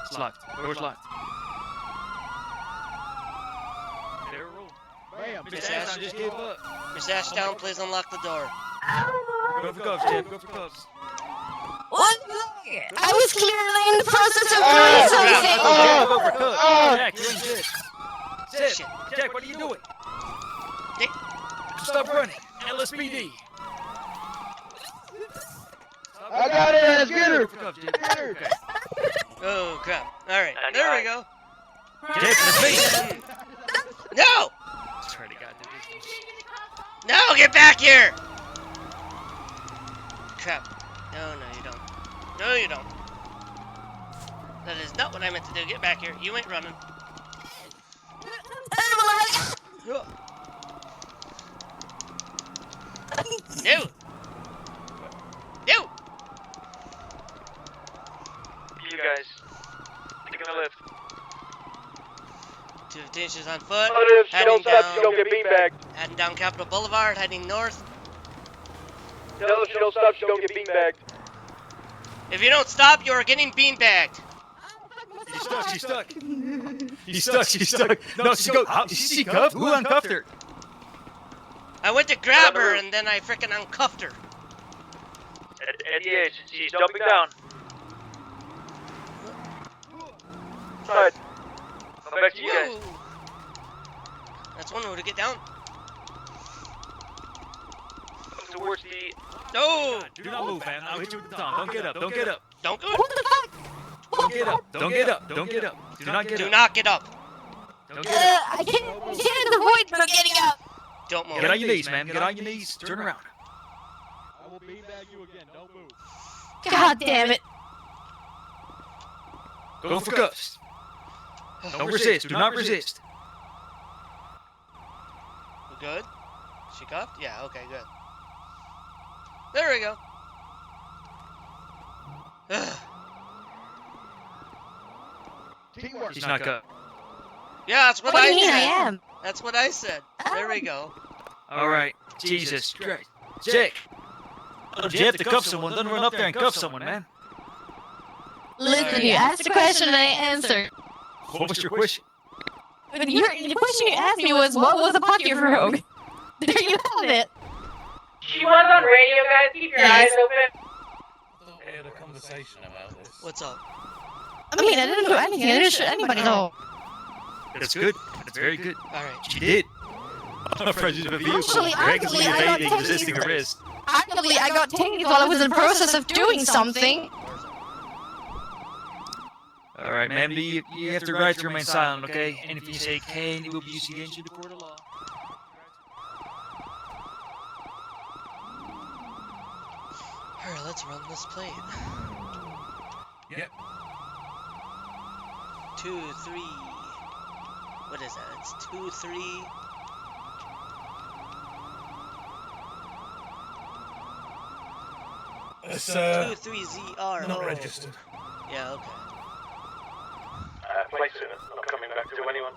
[SPEAKER 6] It's locked. Door's locked. Barrel roll.
[SPEAKER 4] Bam.
[SPEAKER 6] Mr. Ashdown just gave up.
[SPEAKER 1] Miss Ashdown, please unlock the door.
[SPEAKER 6] Go for cuffs, Jeb. Go for cuffs.
[SPEAKER 8] What? I was clearly in the process of
[SPEAKER 1] Oh,
[SPEAKER 8] doing
[SPEAKER 1] crap.
[SPEAKER 8] something.
[SPEAKER 6] Jack, go for cuffs. Jack, you ain't dead.
[SPEAKER 1] Shit.
[SPEAKER 6] Zeb, Jack, what are you doing?
[SPEAKER 1] Dick.
[SPEAKER 6] Stop running. LSPD.
[SPEAKER 4] I got it. Let's get her.
[SPEAKER 6] Go for cuffs, Jeb.
[SPEAKER 4] Get her.
[SPEAKER 6] Okay.
[SPEAKER 1] Oh, crap. Alright, there we go.
[SPEAKER 6] Jeb, in the face.
[SPEAKER 1] No!
[SPEAKER 6] Swear to God, dude.
[SPEAKER 1] No, get back here! Crap. No, you don't. No, you don't. That is not what I meant to do. Get back here. You ain't running. No! No!
[SPEAKER 2] You guys. Taking the lift.
[SPEAKER 1] 215, she's on foot.
[SPEAKER 5] If she
[SPEAKER 1] Heading
[SPEAKER 5] don't stop,
[SPEAKER 1] down,
[SPEAKER 5] she's gonna get beanbagged.
[SPEAKER 1] heading down Capitol Boulevard, heading north.
[SPEAKER 5] Tell her if she don't stop, she's gonna get beanbagged.
[SPEAKER 1] If you don't stop, you are getting beanbagged.
[SPEAKER 6] She's stuck. She's stuck. He's stuck. She's stuck. No, she go. How, is she cuffed? Who uncuffed her?
[SPEAKER 1] I went to grab her and then I frickin' uncuffed her.
[SPEAKER 2] At the edge. She's jumping down.
[SPEAKER 5] Right.
[SPEAKER 2] Come back to you guys.
[SPEAKER 1] Whoa. That's one way to get down.
[SPEAKER 2] Come towards the...
[SPEAKER 1] No!
[SPEAKER 6] Do not move, man. I'll hit you with the tongue. Don't get up. Don't get up.
[SPEAKER 1] Don't go.
[SPEAKER 8] What the fuck?
[SPEAKER 6] Don't get up. Don't get up. Don't get up. Do not get
[SPEAKER 1] Do
[SPEAKER 6] up.
[SPEAKER 1] not get up.
[SPEAKER 6] Don't get up.
[SPEAKER 8] I can't avoid from getting up.
[SPEAKER 1] Don't move.
[SPEAKER 6] Get on your knees, man. Get on your knees. Turn around.
[SPEAKER 4] I will beanbag you again. Don't move.
[SPEAKER 8] God damn it.
[SPEAKER 6] Go for cuffs. Don't resist. Do not resist.
[SPEAKER 1] We good? She cuffed? Yeah, okay, good. There we go.
[SPEAKER 4] Teamwork.
[SPEAKER 6] She's not cuffed.
[SPEAKER 1] Yeah, that's what
[SPEAKER 8] What do
[SPEAKER 1] I
[SPEAKER 8] you mean I
[SPEAKER 1] said.
[SPEAKER 8] am?
[SPEAKER 1] That's what I said. There we go.
[SPEAKER 6] All right. Jesus Christ. Jack. If you have to cuff someone, then run up there and cuff someone, man.
[SPEAKER 8] Listen, you asked a question and I answered.
[SPEAKER 6] What was your question?
[SPEAKER 8] But the question you asked me was, what was a pocket rogue? There you have it.
[SPEAKER 7] She was on radio, guys. Keep your eyes open.
[SPEAKER 3] I thought we had a conversation about this.
[SPEAKER 1] What's up?
[SPEAKER 8] I mean, I didn't do anything. I didn't shoot anybody, though.
[SPEAKER 6] That's good. That's very good.
[SPEAKER 1] Alright.
[SPEAKER 6] She did. Prejudice of a vehicle.
[SPEAKER 8] Actually,
[SPEAKER 6] Regularly
[SPEAKER 8] I got
[SPEAKER 6] evading, resisting arrest.
[SPEAKER 8] Actively, I got taken while I was in the process of doing something.
[SPEAKER 6] All right, ma'am. You have the right to remain silent, okay? And if you say can, it will be used against you in the court of law.
[SPEAKER 1] Alright, let's run this plate.
[SPEAKER 3] Yep.
[SPEAKER 1] 2, 3. What is that? It's 2, 3.
[SPEAKER 3] It's
[SPEAKER 1] 2, 3, ZR.
[SPEAKER 3] not
[SPEAKER 1] Oh.
[SPEAKER 3] registered.
[SPEAKER 1] Yeah, okay.
[SPEAKER 5] Placing it. Not coming back to anyone.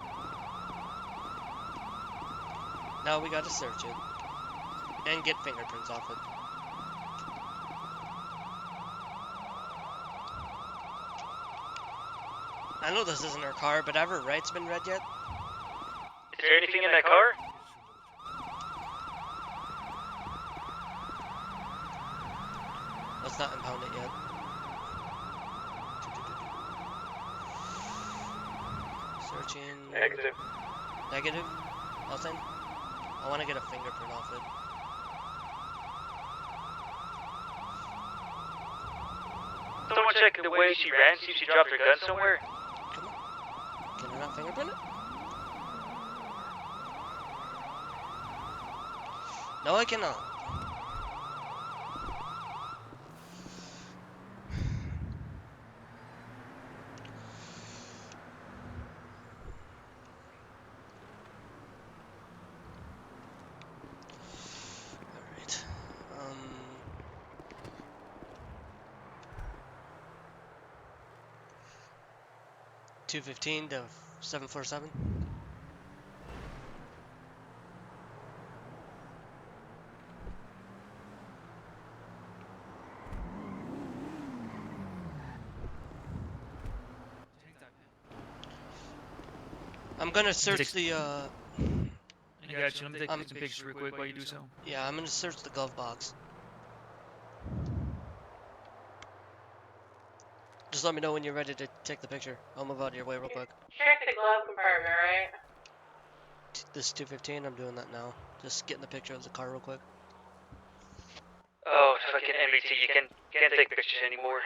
[SPEAKER 1] Now we gotta search it. And get fingerprints off it. I know this isn't her car, but have her rights been read yet?
[SPEAKER 2] Is there anything in that car?
[SPEAKER 1] Let's not impound it yet. Searching.
[SPEAKER 5] Negative.
[SPEAKER 1] Negative? Nothing? I want to get a fingerprint off it.
[SPEAKER 2] Someone check the way she ran, see if she dropped her gun somewhere.
[SPEAKER 1] Come on. Can I not fingerprint it? No, I cannot. Alright. 215 to 747. I'm gonna search the
[SPEAKER 6] I got you. Let me take
[SPEAKER 1] Um,
[SPEAKER 6] some pictures real quick while you do so.
[SPEAKER 1] Yeah, I'm gonna search the glove box. Just let me know when you're ready to take the picture. I'll move out of your way real quick.
[SPEAKER 7] Check the glove compartment, right?
[SPEAKER 1] This is 215. I'm doing that now. Just getting the picture of the car real quick.
[SPEAKER 2] Oh, fucking MBT, you can't take pictures anymore.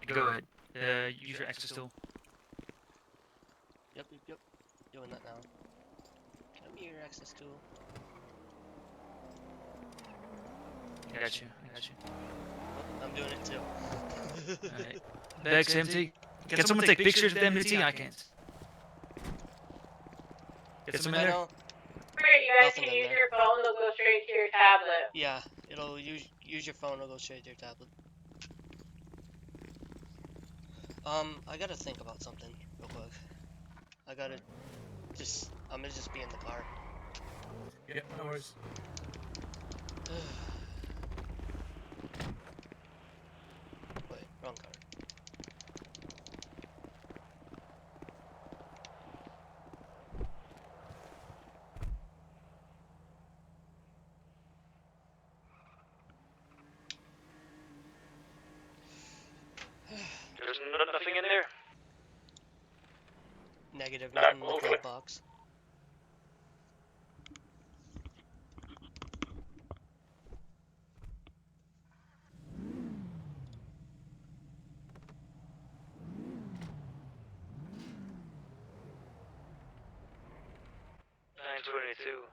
[SPEAKER 6] Go ahead. Use your access tool.
[SPEAKER 1] Yep. Doing that now. Give me your access tool.
[SPEAKER 6] I got you.
[SPEAKER 1] Oh, I'm doing it too.
[SPEAKER 6] Alright. Bag's empty. Can someone take pictures with MBT? I can't. Get some in there?
[SPEAKER 7] Great, you guys
[SPEAKER 1] Nothing
[SPEAKER 7] can
[SPEAKER 1] in
[SPEAKER 7] use
[SPEAKER 1] there.
[SPEAKER 7] your phone, it'll go straight to your tablet.
[SPEAKER 1] Yeah, it'll use your phone. It'll go straight to your tablet. I gotta think about something real quick. I'm gonna just be in the car.
[SPEAKER 3] Yeah, no worries.
[SPEAKER 1] Wait, wrong car.
[SPEAKER 2] There's nothing in there.
[SPEAKER 1] Negative, nothing in the glove box.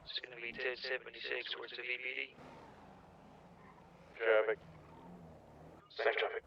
[SPEAKER 2] It's gonna be 1076 towards the VPD.
[SPEAKER 5] Traffic. Same traffic.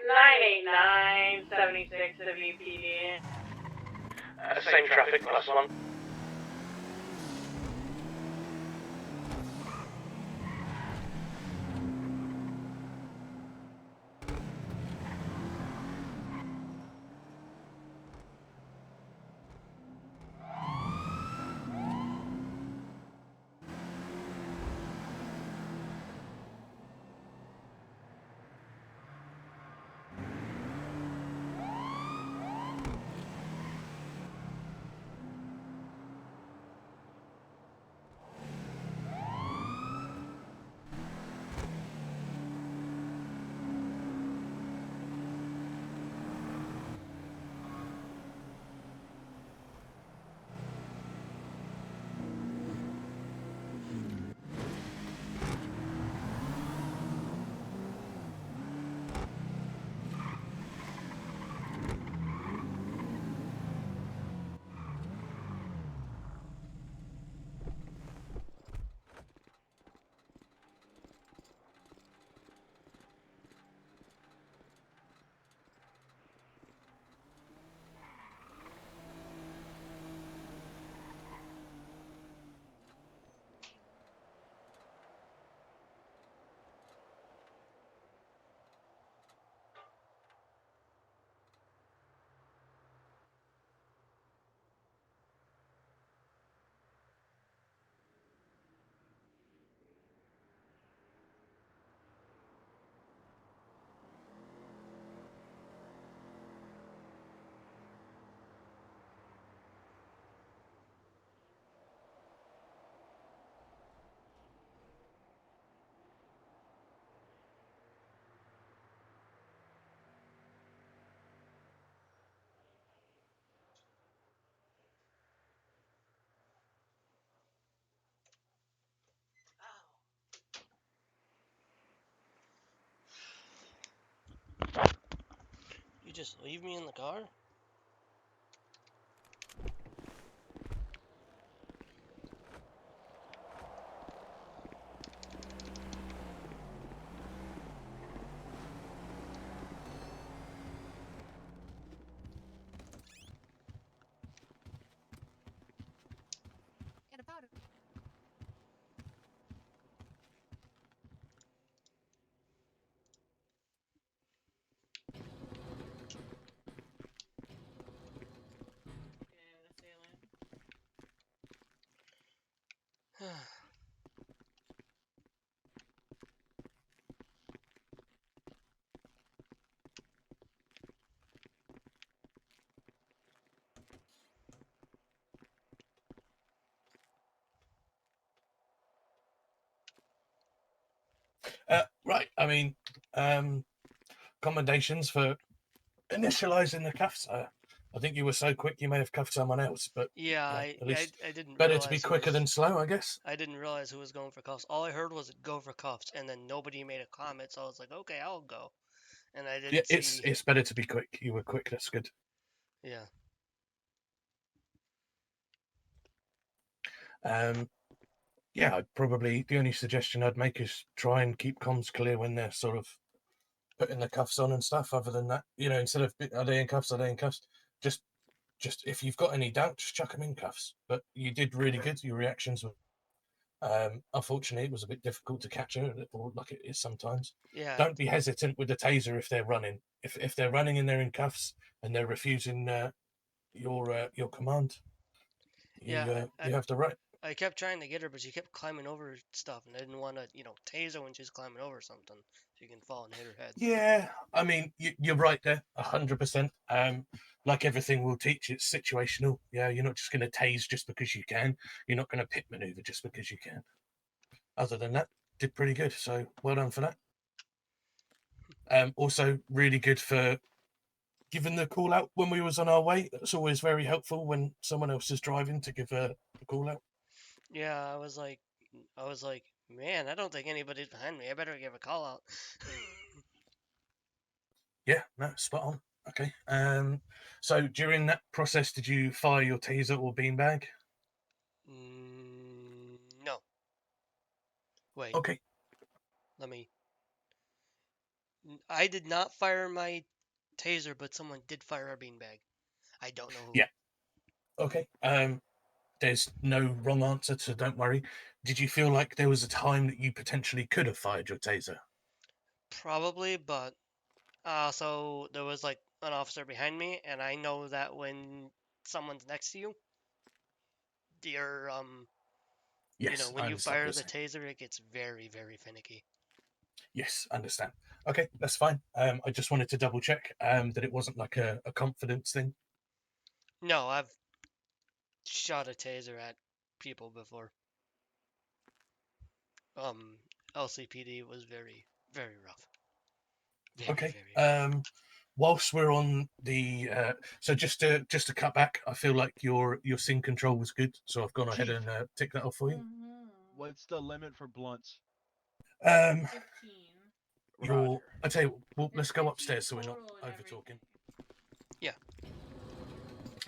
[SPEAKER 7] $989.76 to VPD.
[SPEAKER 3] Same traffic, plus one.
[SPEAKER 1] just leave me in the car?
[SPEAKER 8] Get about it.
[SPEAKER 3] Right. I mean, commendations for initializing the cuffs. I think you were so quick you may have cuffed someone else, but
[SPEAKER 1] Yeah,
[SPEAKER 3] at least
[SPEAKER 1] I didn't
[SPEAKER 3] better to be
[SPEAKER 1] realize who
[SPEAKER 3] quicker
[SPEAKER 1] was.
[SPEAKER 3] than slow, I guess.
[SPEAKER 1] I didn't realize who was going for cuffs. All I heard was go for cuffs, and then nobody made a comment, so I was like, okay, I'll go. And I
[SPEAKER 3] Yeah,
[SPEAKER 1] didn't
[SPEAKER 3] it's
[SPEAKER 1] see.
[SPEAKER 3] better to be quick. You were quick. That's good.
[SPEAKER 1] Yeah.
[SPEAKER 3] Yeah, I'd probably the only suggestion I'd make is try and keep comms clear when they're sort of putting the cuffs on and stuff. Other than that, instead of are they in cuffs, are they in cuffs, just if you've got any doubt, just chuck them in cuffs. But you did really good. Your reactions were. Unfortunately, it was a bit difficult to catch her, like it is sometimes.
[SPEAKER 1] Yeah.
[SPEAKER 3] Don't be hesitant with the taser if they're running. If they're running and they're in cuffs and they're refusing your command,
[SPEAKER 1] Yeah.
[SPEAKER 3] you have the right.
[SPEAKER 1] I kept trying to get her, but she kept climbing over stuff, and I didn't want to, tase her when she's climbing over something, so you can fall and hit her head.
[SPEAKER 3] Yeah, I mean, you're right there, 100%. Like everything we'll teach, it's situational. Yeah, you're not just going to tase just because you can. You're not going to pit maneuver just because you can. Other than that, did pretty good. So well done for that. Also, really good for giving the call out when we was on our way. It's always very helpful when someone else is driving to give a call out.
[SPEAKER 1] Yeah, I was like, man, I don't think anybody's behind me. I better give a call out.
[SPEAKER 3] Yeah, no, spot on. Okay. So during that process, did you fire your taser or beanbag?
[SPEAKER 1] No. Wait,
[SPEAKER 3] Okay.
[SPEAKER 1] let me. I did not fire my taser, but someone did fire a beanbag. I don't know who.
[SPEAKER 3] Yeah. Okay. There's no wrong answer, so don't worry. Did you feel like there was a time that you potentially could have fired your taser?
[SPEAKER 1] Probably, but so there was like an officer behind me, and I know that when someone's next to you, you're
[SPEAKER 3] Yes,
[SPEAKER 1] when
[SPEAKER 3] I
[SPEAKER 1] you
[SPEAKER 3] understand what
[SPEAKER 1] fire
[SPEAKER 3] you're
[SPEAKER 1] the
[SPEAKER 3] saying.
[SPEAKER 1] taser, it gets very, very finicky.
[SPEAKER 3] Yes, understand. Okay, that's fine. I just wanted to double check that it wasn't like a confidence thing.
[SPEAKER 1] No, I've shot a taser at people before. Um, LCPD was very, very rough. Very,
[SPEAKER 3] Okay.
[SPEAKER 1] very rough.
[SPEAKER 3] Whilst we're on the so just to cut back, I feel like your scene control was good, so I've gone ahead
[SPEAKER 4] Chief.
[SPEAKER 3] and tick that off for you.
[SPEAKER 4] What's the limit for blunts?
[SPEAKER 3] Um,
[SPEAKER 9] 15.
[SPEAKER 3] I tell you, well, let's
[SPEAKER 9] It's
[SPEAKER 3] go
[SPEAKER 9] 15
[SPEAKER 3] upstairs so we're not
[SPEAKER 9] total and
[SPEAKER 3] over
[SPEAKER 9] everything.
[SPEAKER 3] talking.
[SPEAKER 1] Yeah.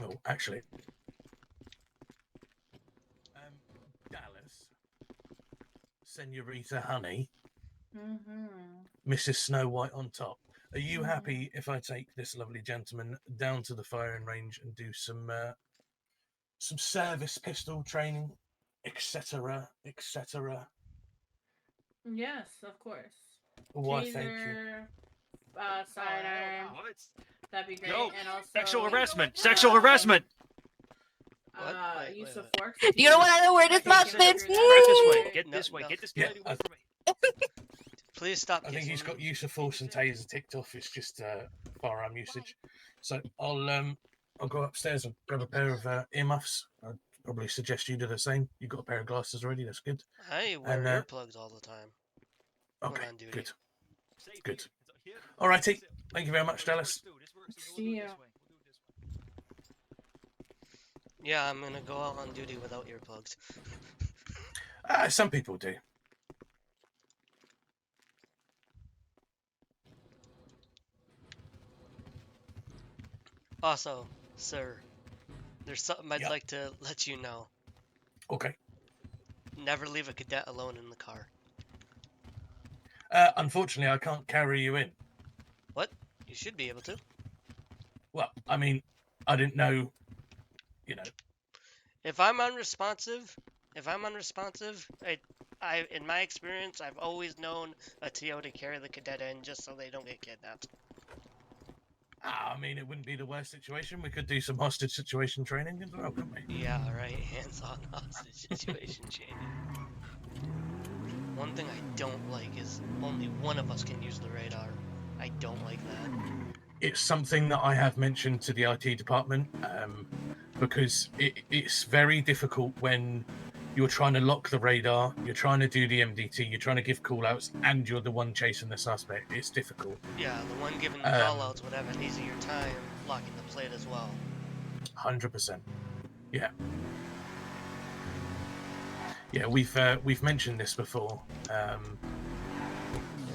[SPEAKER 3] Oh, actually, Dallas, Senorita Honey, Mrs. Snow White on top. Are you happy if I take this lovely gentleman down to the firing range and do some service pistol training, etc., etc.?
[SPEAKER 9] Yes, of course.
[SPEAKER 3] Why, thank you.
[SPEAKER 9] Taser, sidearm.
[SPEAKER 6] What?
[SPEAKER 9] That'd be great.
[SPEAKER 6] Yo,
[SPEAKER 9] And also
[SPEAKER 6] sexual harassment! Sexual harassment!
[SPEAKER 1] What? Wait,
[SPEAKER 9] use
[SPEAKER 1] wait,
[SPEAKER 9] of
[SPEAKER 1] wait.
[SPEAKER 9] force.
[SPEAKER 8] You don't want to know where this
[SPEAKER 9] Taking
[SPEAKER 8] mouth
[SPEAKER 9] a
[SPEAKER 8] fits?
[SPEAKER 9] screwdriver.
[SPEAKER 6] Right this way.
[SPEAKER 1] No,
[SPEAKER 6] Get
[SPEAKER 1] no,
[SPEAKER 6] this way.
[SPEAKER 1] no.
[SPEAKER 6] Get this
[SPEAKER 3] Yeah,
[SPEAKER 6] lady away from me.
[SPEAKER 1] Please stop
[SPEAKER 3] I think
[SPEAKER 1] kissing
[SPEAKER 3] he's got
[SPEAKER 1] me.
[SPEAKER 3] use of force and taser ticked off. It's just firearm usage. So I'll go upstairs and grab a pair of earmuffs. I'd probably suggest you do the same. You've got a pair of glasses already. That's good.
[SPEAKER 1] I wear
[SPEAKER 3] And
[SPEAKER 1] earplugs all the time when
[SPEAKER 3] okay,
[SPEAKER 1] on duty.
[SPEAKER 3] good,
[SPEAKER 6] Safe
[SPEAKER 3] good.
[SPEAKER 6] here.
[SPEAKER 3] Alrighty. Thank you very much, Dallas.
[SPEAKER 9] See ya.
[SPEAKER 1] Yeah, I'm gonna go out on duty without earplugs.
[SPEAKER 3] Some people do.
[SPEAKER 1] Also, sir, there's something I'd
[SPEAKER 3] Yeah.
[SPEAKER 1] like to let you know.
[SPEAKER 3] Okay.
[SPEAKER 1] Never leave a cadet alone in the car.
[SPEAKER 3] Unfortunately, I can't carry you in.
[SPEAKER 1] What? You should be able to.
[SPEAKER 3] Well, I mean, I didn't know, you know.
[SPEAKER 1] If I'm unresponsive, in my experience, I've always known a TO to carry the cadet in just so they don't get kidnapped.
[SPEAKER 3] I mean, it wouldn't be the worst situation. We could do some hostage situation training as well, couldn't we?
[SPEAKER 1] Yeah, right. Hands-on hostage situation training. One thing I don't like is only one of us can use the radar. I don't like that.
[SPEAKER 3] It's something that I have mentioned to the IT department because it's very difficult when you're trying to lock the radar, you're trying to do the MDT, you're trying to give callouts, and you're the one chasing the suspect. It's difficult.
[SPEAKER 1] Yeah, the one giving the callouts would have an easier time locking the plate as well.
[SPEAKER 3] 100%. Yeah. Yeah, we've mentioned this before.
[SPEAKER 1] And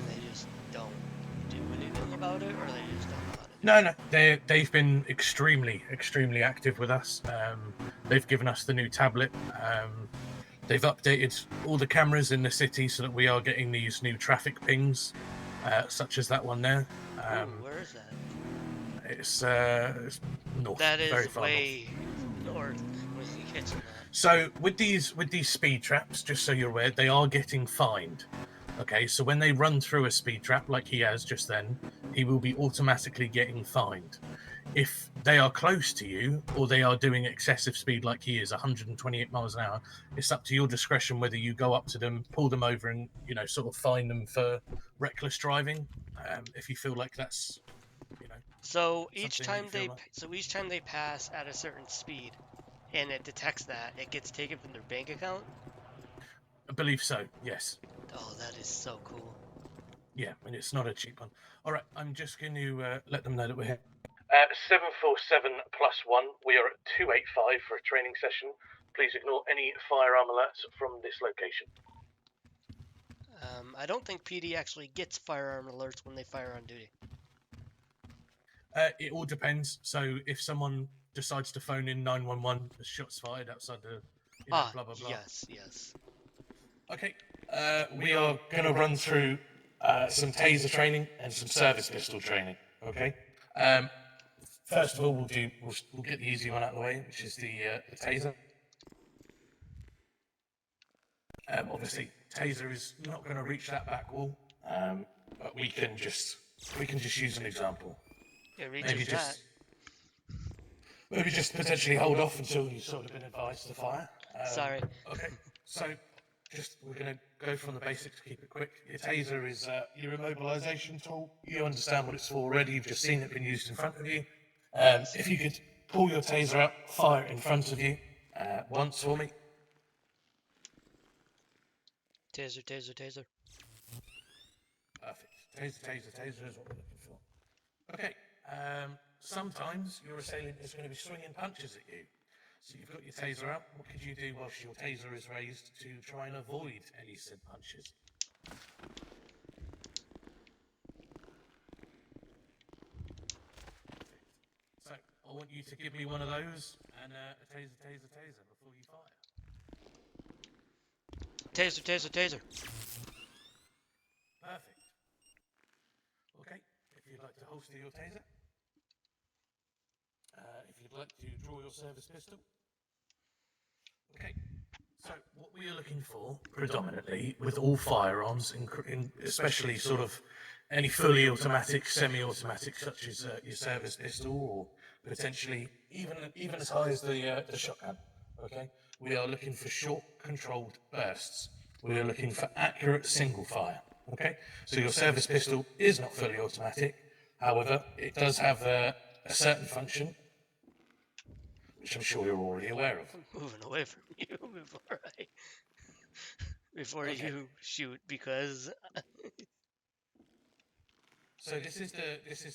[SPEAKER 1] they just don't do anything about it, or they just don't know how to do
[SPEAKER 3] No, they've been extremely active with us. They've given us the new tablet. They've updated all the cameras in the city so that we are getting these new traffic pings, such as that one there.
[SPEAKER 1] Ooh, where is that?
[SPEAKER 3] It's north.
[SPEAKER 1] That
[SPEAKER 3] very
[SPEAKER 1] is
[SPEAKER 3] far
[SPEAKER 1] way north. When you get to that.
[SPEAKER 3] So with these speed traps, just so you're aware, they are getting fined. Okay, so when they run through a speed trap like he has just then, he will be automatically getting fined. If they are close to you or they are doing excessive speed like he is, 128 miles an hour, it's up to your discretion whether you go up to them, pull them over, and sort of fine them for reckless driving. If you feel like that's
[SPEAKER 1] So each
[SPEAKER 3] something that you
[SPEAKER 1] time
[SPEAKER 3] feel
[SPEAKER 1] they
[SPEAKER 3] like.
[SPEAKER 1] so each time they pass at a certain speed, and it detects that, it gets taken from their bank account.
[SPEAKER 3] I believe so. Yes.
[SPEAKER 1] Oh, that is so cool.
[SPEAKER 3] Yeah, and it's not a cheap one. All right, I'm just going to let them know that we're here. 747 plus 1, we are at 285 for a training session. Please ignore any firearm alerts from this location.
[SPEAKER 1] I don't think PD actually gets firearm alerts when they fire on duty.
[SPEAKER 3] It all depends. So if someone decides to phone in 911, the shots fired outside the, blah, blah, blah.
[SPEAKER 1] Yes.
[SPEAKER 3] Okay, we are going to run through some taser training and some service pistol training, okay? First of all, we'll get the easy one out of the way, which is the taser. Obviously, taser is not going to reach that back wall, but we can just use an example.
[SPEAKER 1] It reaches that.
[SPEAKER 3] Maybe just potentially hold off until you've sort of been advised to fire.
[SPEAKER 1] Sorry.
[SPEAKER 3] Okay, so we're going to go from the basics to keep it quick. Your taser is your immobilization tool. You understand what it's for already. You've just seen it being used in front of you. If you could pull your taser out, fire it in front of you once for me.
[SPEAKER 1] Taser.
[SPEAKER 3] Perfect. Taser is what we're looking for. Okay. Sometimes your assailant is going to be swinging punches at you. So you've got your taser out. What could you do whilst your taser is raised to try and avoid any said punches? So I want you to give me one of those and a taser before you fire.
[SPEAKER 1] Taser.
[SPEAKER 3] Perfect. Okay, if you'd like to holster your taser. If you'd like to draw your service pistol. Okay, so what we are looking for, predominantly, with all firearms, especially sort of any fully automatic, semi-automatic, such as your service pistol, or potentially even as high as the shotgun, okay? We are looking for short, controlled bursts. We are looking for accurate single fire, okay? So your service pistol is not fully automatic. However, it does have a certain function, which I'm sure you're already aware of.
[SPEAKER 1] I'm moving away from you before you shoot, because
[SPEAKER 3] So this is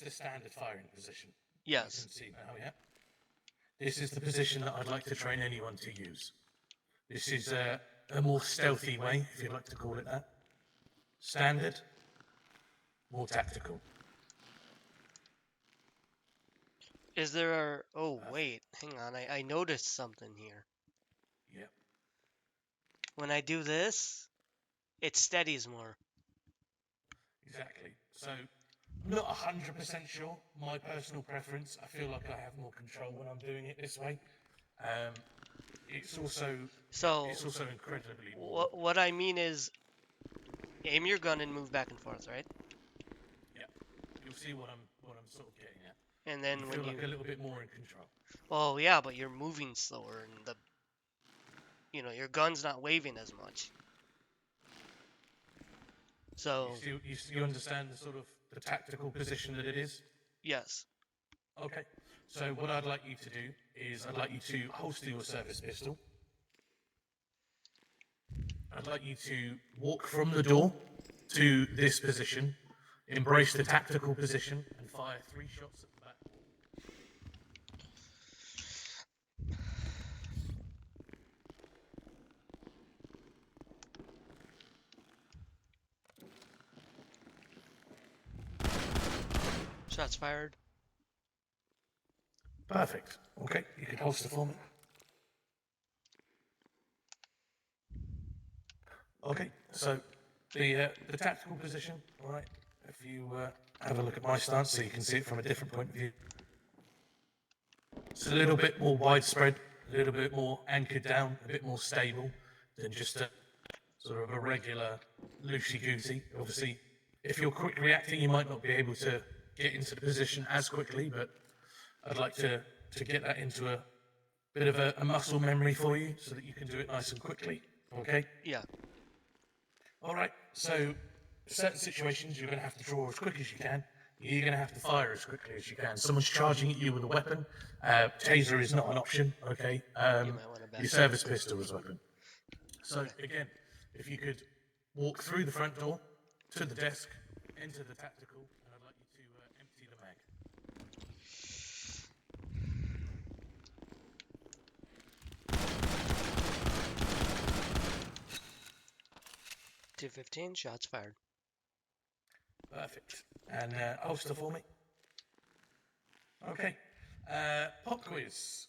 [SPEAKER 3] the standard firing position.
[SPEAKER 1] yes.
[SPEAKER 3] You can see now, yeah. This is the position that I'd like to train anyone to use. This is a more stealthy way, if you'd like to call it that. Standard, more tactical.
[SPEAKER 1] Is there a... Oh,
[SPEAKER 3] Perfect.
[SPEAKER 1] wait. Hang on. I noticed something here.
[SPEAKER 3] Yep.
[SPEAKER 1] When I do this, it steadies more.
[SPEAKER 3] Exactly. So, not 100% sure. My personal preference, I feel like I have more control when I'm doing it this way. It's also
[SPEAKER 1] So,
[SPEAKER 3] incredibly more.
[SPEAKER 1] what I mean is, aim your gun and move back and forth, right?
[SPEAKER 3] Yeah. You'll see what I'm sort of getting at.
[SPEAKER 1] And then
[SPEAKER 3] You
[SPEAKER 1] when
[SPEAKER 3] feel
[SPEAKER 1] you...
[SPEAKER 3] like a little bit more in control.
[SPEAKER 1] Oh, yeah, but you're moving slower and the... You know, your gun's not waving as much. So,
[SPEAKER 3] You understand the sort of the tactical position that it is?
[SPEAKER 1] yes.
[SPEAKER 3] Okay. So what I'd like you to do is I'd like you to holster your service pistol. I'd like you to walk from the door to this position, embrace the tactical position, and fire 3 shots at the back.
[SPEAKER 1] Shots fired.
[SPEAKER 3] Perfect. Okay, you can holster for me. Okay, so the tactical position, all right. If you have a look at my stance, so you can see it from a different point of view. It's a little bit more widespread, a little bit more anchored down, a bit more stable than just a sort of a regular loosey-goosey. Obviously, if you're quick reacting, you might not be able to get into the position as quickly, but I'd like to get that into a bit of a muscle memory for you so that you can do it nice and quickly. Okay?
[SPEAKER 1] Yeah.
[SPEAKER 3] All right. So, certain situations you're going to have to draw as quick as you can. You're going to have to fire as quickly as you can. Someone's charging at you with a weapon. Taser is not an option. Okay.
[SPEAKER 1] You might want to back
[SPEAKER 3] Your
[SPEAKER 1] up.
[SPEAKER 3] service pistol is a weapon. So again, if you could walk through the front door to the desk, enter the tactical, and I'd like you to empty the mag.
[SPEAKER 1] 215, shots fired.
[SPEAKER 3] Perfect. And holster for me. Okay. Pop quiz.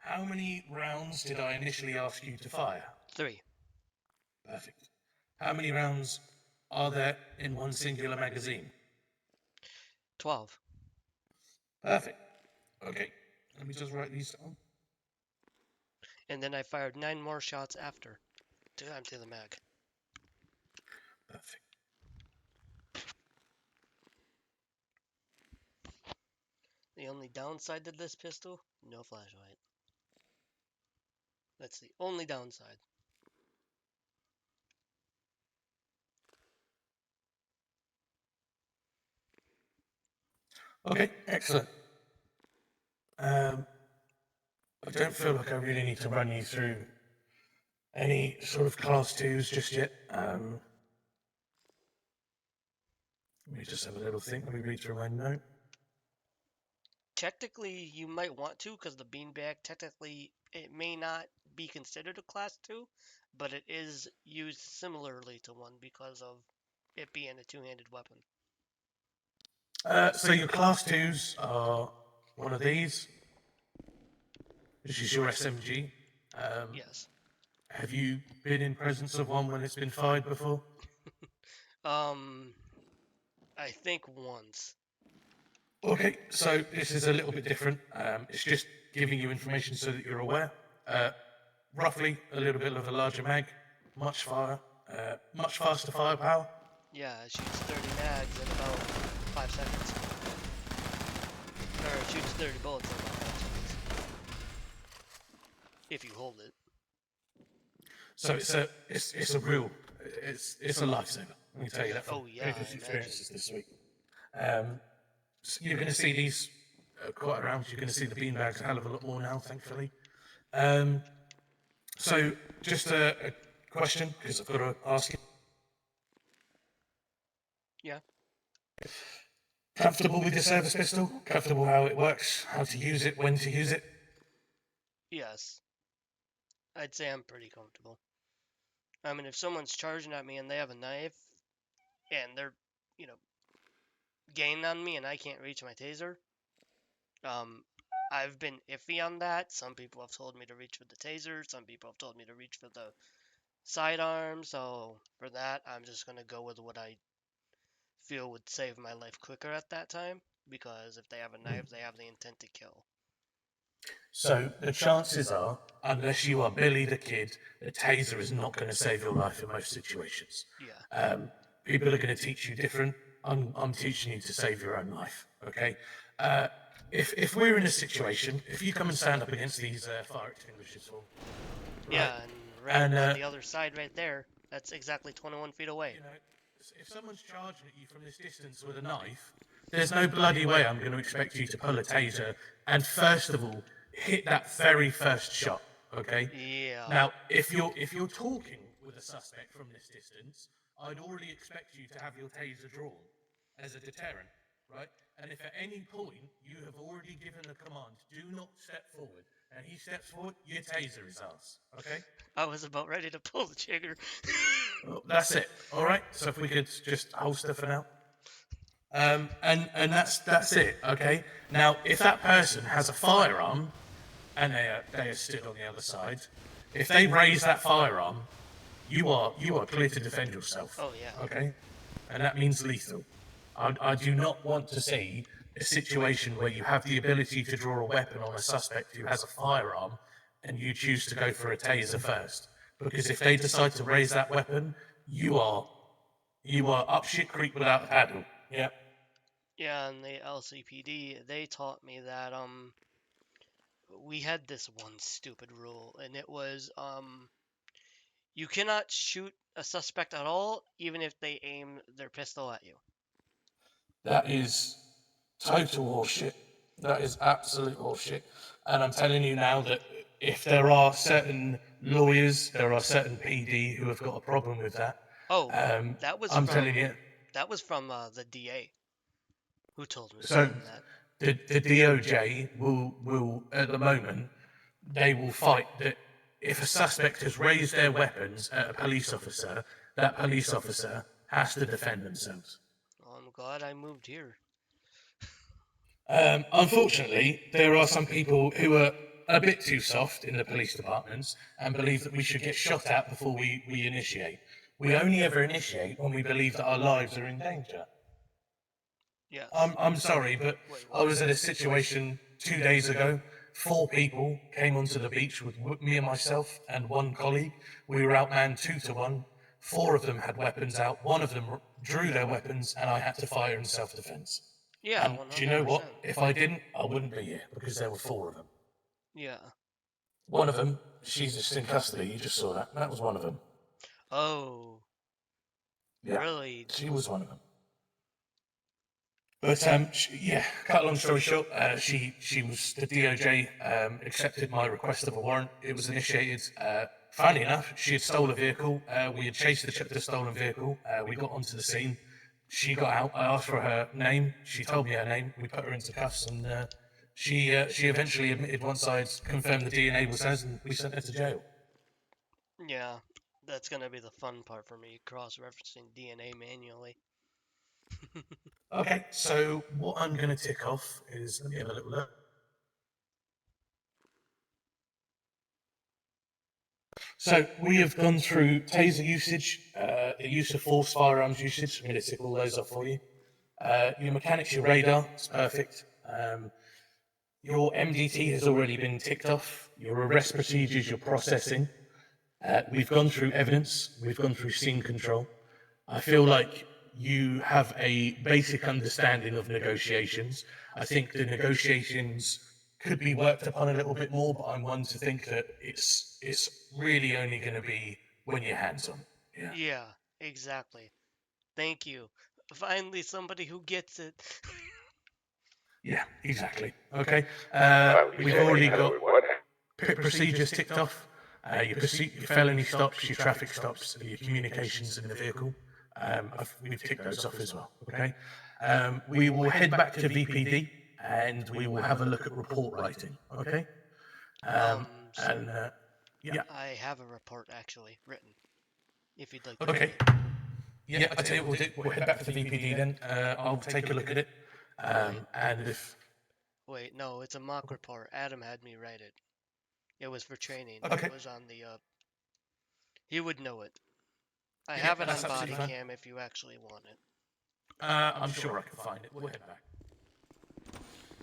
[SPEAKER 3] How many rounds did I initially ask you to fire?
[SPEAKER 1] 3.
[SPEAKER 3] Perfect. How many rounds are there in one singular magazine?
[SPEAKER 1] 12.
[SPEAKER 3] Perfect. Okay. Let me just write these down.
[SPEAKER 1] And then I fired 9 more shots after to empty the mag.
[SPEAKER 3] Perfect.
[SPEAKER 1] The only downside to this pistol, no flashlight. That's the only downside.
[SPEAKER 3] Okay, excellent. I don't feel like I really need to run you through any sort of class 2s just yet. Let me just have a little think. Let me read through my note.
[SPEAKER 1] Technically, you might want to, because the beanbag, technically, it may not be considered a class 2, but it is used similarly to one because of it being a two-handed weapon.
[SPEAKER 3] So your class 2s are one of these. This is your SMG.
[SPEAKER 1] Yes.
[SPEAKER 3] Have you been in presence of one when it's been fired before?
[SPEAKER 1] I think once.
[SPEAKER 3] Okay, so this is a little bit different. It's just giving you information so that you're aware. Roughly a little bit of a larger mag, much faster firepower.
[SPEAKER 1] Yeah, it shoots 30 mags in about 5 seconds. Or it shoots 30 bullets in about 5 seconds. If you hold it.
[SPEAKER 3] So it's a lifesaver. Let me tell you that from
[SPEAKER 1] Oh, yeah,
[SPEAKER 3] previous
[SPEAKER 1] I
[SPEAKER 3] experiences this week. So you're going to see these quite around. You're going to see the beanbags a hell of a lot more now, thankfully. So just a question, because I've got to ask you.
[SPEAKER 1] Yeah.
[SPEAKER 3] Comfortable with your service pistol? Comfortable how it works, how to use it, when to use it?
[SPEAKER 1] Yes. I'd say I'm pretty comfortable. I mean, if someone's charging at me and they have a knife, and they're, you know, gain on me and I can't reach my taser. I've been iffy on that. Some people have told me to reach for the taser. Some people have told me to reach for the sidearm. So for that, I'm just gonna go with what I feel would save my life quicker at that time. Because if they have a knife, they have the intent to kill.
[SPEAKER 3] So the chances are, unless you are Billy the Kid, the taser is not going to save your life in most situations.
[SPEAKER 1] Yeah.
[SPEAKER 3] People are going to teach you different. I'm teaching you to save your own life. Okay. If we're in a situation, if you come and stand up against these fire extinguishers, right?
[SPEAKER 1] Yeah, and on the other side right there, that's exactly 21 feet away.
[SPEAKER 3] You know, if someone's charging at you from this distance with a knife, there's no bloody way I'm going to expect you to pull a taser and first of all hit that very first shot. Okay.
[SPEAKER 1] Yeah.
[SPEAKER 3] Now, if you're talking with a suspect from this distance, I'd already expect you to have your taser drawn as a deterrent, right? And if at any point you have already given the command, do not step forward, and he steps forward, your taser is ours. Okay.
[SPEAKER 1] I was about ready to pull the trigger.
[SPEAKER 3] Well, that's it. All right. So if we could just holster for now. And that's it. Okay. Now, if that person has a firearm and they are stood on the other side, if they raise that firearm, you are clear to defend yourself.
[SPEAKER 1] Oh yeah.
[SPEAKER 3] Okay. And that means lethal. I do not want to see a situation where you have the ability to draw a weapon on a suspect who has a firearm and you choose to go for a taser first. Because if they decide to raise that weapon, you are up shit creek without a paddle. Yeah.
[SPEAKER 1] Yeah, and the LCPD, they taught me that we had this one stupid rule, and it was you cannot shoot a suspect at all, even if they aim their pistol at you.
[SPEAKER 3] That is total horseshit. That is absolute horseshit. And I'm telling you now that if there are certain lawyers, there are certain PD who have got a problem with that.
[SPEAKER 1] Oh, that was
[SPEAKER 3] I'm
[SPEAKER 1] from
[SPEAKER 3] telling you.
[SPEAKER 1] that was from the DA who told me
[SPEAKER 3] So
[SPEAKER 1] that.
[SPEAKER 3] the DOJ will at the moment they will fight that if a suspect has raised their weapons at a police officer, that police officer has to defend themselves.
[SPEAKER 1] Oh, I'm glad I moved here.
[SPEAKER 3] Unfortunately, there are some people who are a bit too soft in the police departments and believe that we should get shot at before we initiate. We only ever initiate when we believe that our lives are in danger.
[SPEAKER 1] Yes.
[SPEAKER 3] I'm sorry, but
[SPEAKER 1] Wait,
[SPEAKER 3] I was at a situation 2 days ago. 4 people came onto the beach with me and myself and one colleague. We were outmanned 2-1. 4 of them had weapons out. 1 of them drew their weapons, and I had to fire in self-defense.
[SPEAKER 1] Yeah,
[SPEAKER 3] And
[SPEAKER 1] 100%.
[SPEAKER 3] do you know what? If I didn't, I wouldn't be here because there were 4 of them.
[SPEAKER 1] Yeah.
[SPEAKER 3] One of them, she's just in custody. You just saw that. That was one of them.
[SPEAKER 1] Oh.
[SPEAKER 3] Yeah.
[SPEAKER 1] Really?
[SPEAKER 3] She was one of them. But yeah, cut a long story short, she was the DOJ accepted my request of a warrant. It was initiated. Funny enough, she had stolen a vehicle. We had chased the stolen vehicle. We got onto the scene. She got out. I asked for her name. She told me her name. We put her into cuffs, and she eventually admitted once I'd confirmed the DNA was hers, and we sent her to jail.
[SPEAKER 1] Yeah, that's gonna be the fun part for me, cross-referencing DNA manually.
[SPEAKER 3] Okay, so what I'm going to tick off is, let me have a little look. So we have gone through taser usage, the use of force, firearms usage. I'm going to tick all those off for you. Your mechanics, your radar, it's perfect. Your MDT has already been ticked off. Your arrest procedures, your processing. We've gone through evidence. We've gone through scene control. I feel like you have a basic understanding of negotiations. I think the negotiations could be worked upon a little bit more, but I'm one to think that it's really only going to be when your hands on. Yeah.
[SPEAKER 1] Yeah, exactly. Thank you. Finally, somebody who gets it.
[SPEAKER 3] Yeah, exactly. Okay. We've already got procedures ticked off. Your felony stops, your traffic stops, your communications in the vehicle. We've ticked those off as well. Okay. We will head back to VPD and we will have a look at report writing. Okay. Yeah.
[SPEAKER 1] I have a report actually written. If you'd like to.
[SPEAKER 3] Okay. Yeah, I tell you what we'll do. We'll head back to the VPD then. I'll take a look at it. And if
[SPEAKER 1] Wait, no, it's a mock report. Adam had me write it. It was for training.
[SPEAKER 3] Okay.
[SPEAKER 1] It was on the He would know it. I
[SPEAKER 3] Yeah,
[SPEAKER 1] have it
[SPEAKER 3] that's
[SPEAKER 1] on body
[SPEAKER 3] absolutely fine.
[SPEAKER 1] cam if you actually want it.
[SPEAKER 3] I'm sure I can find it. We'll head back.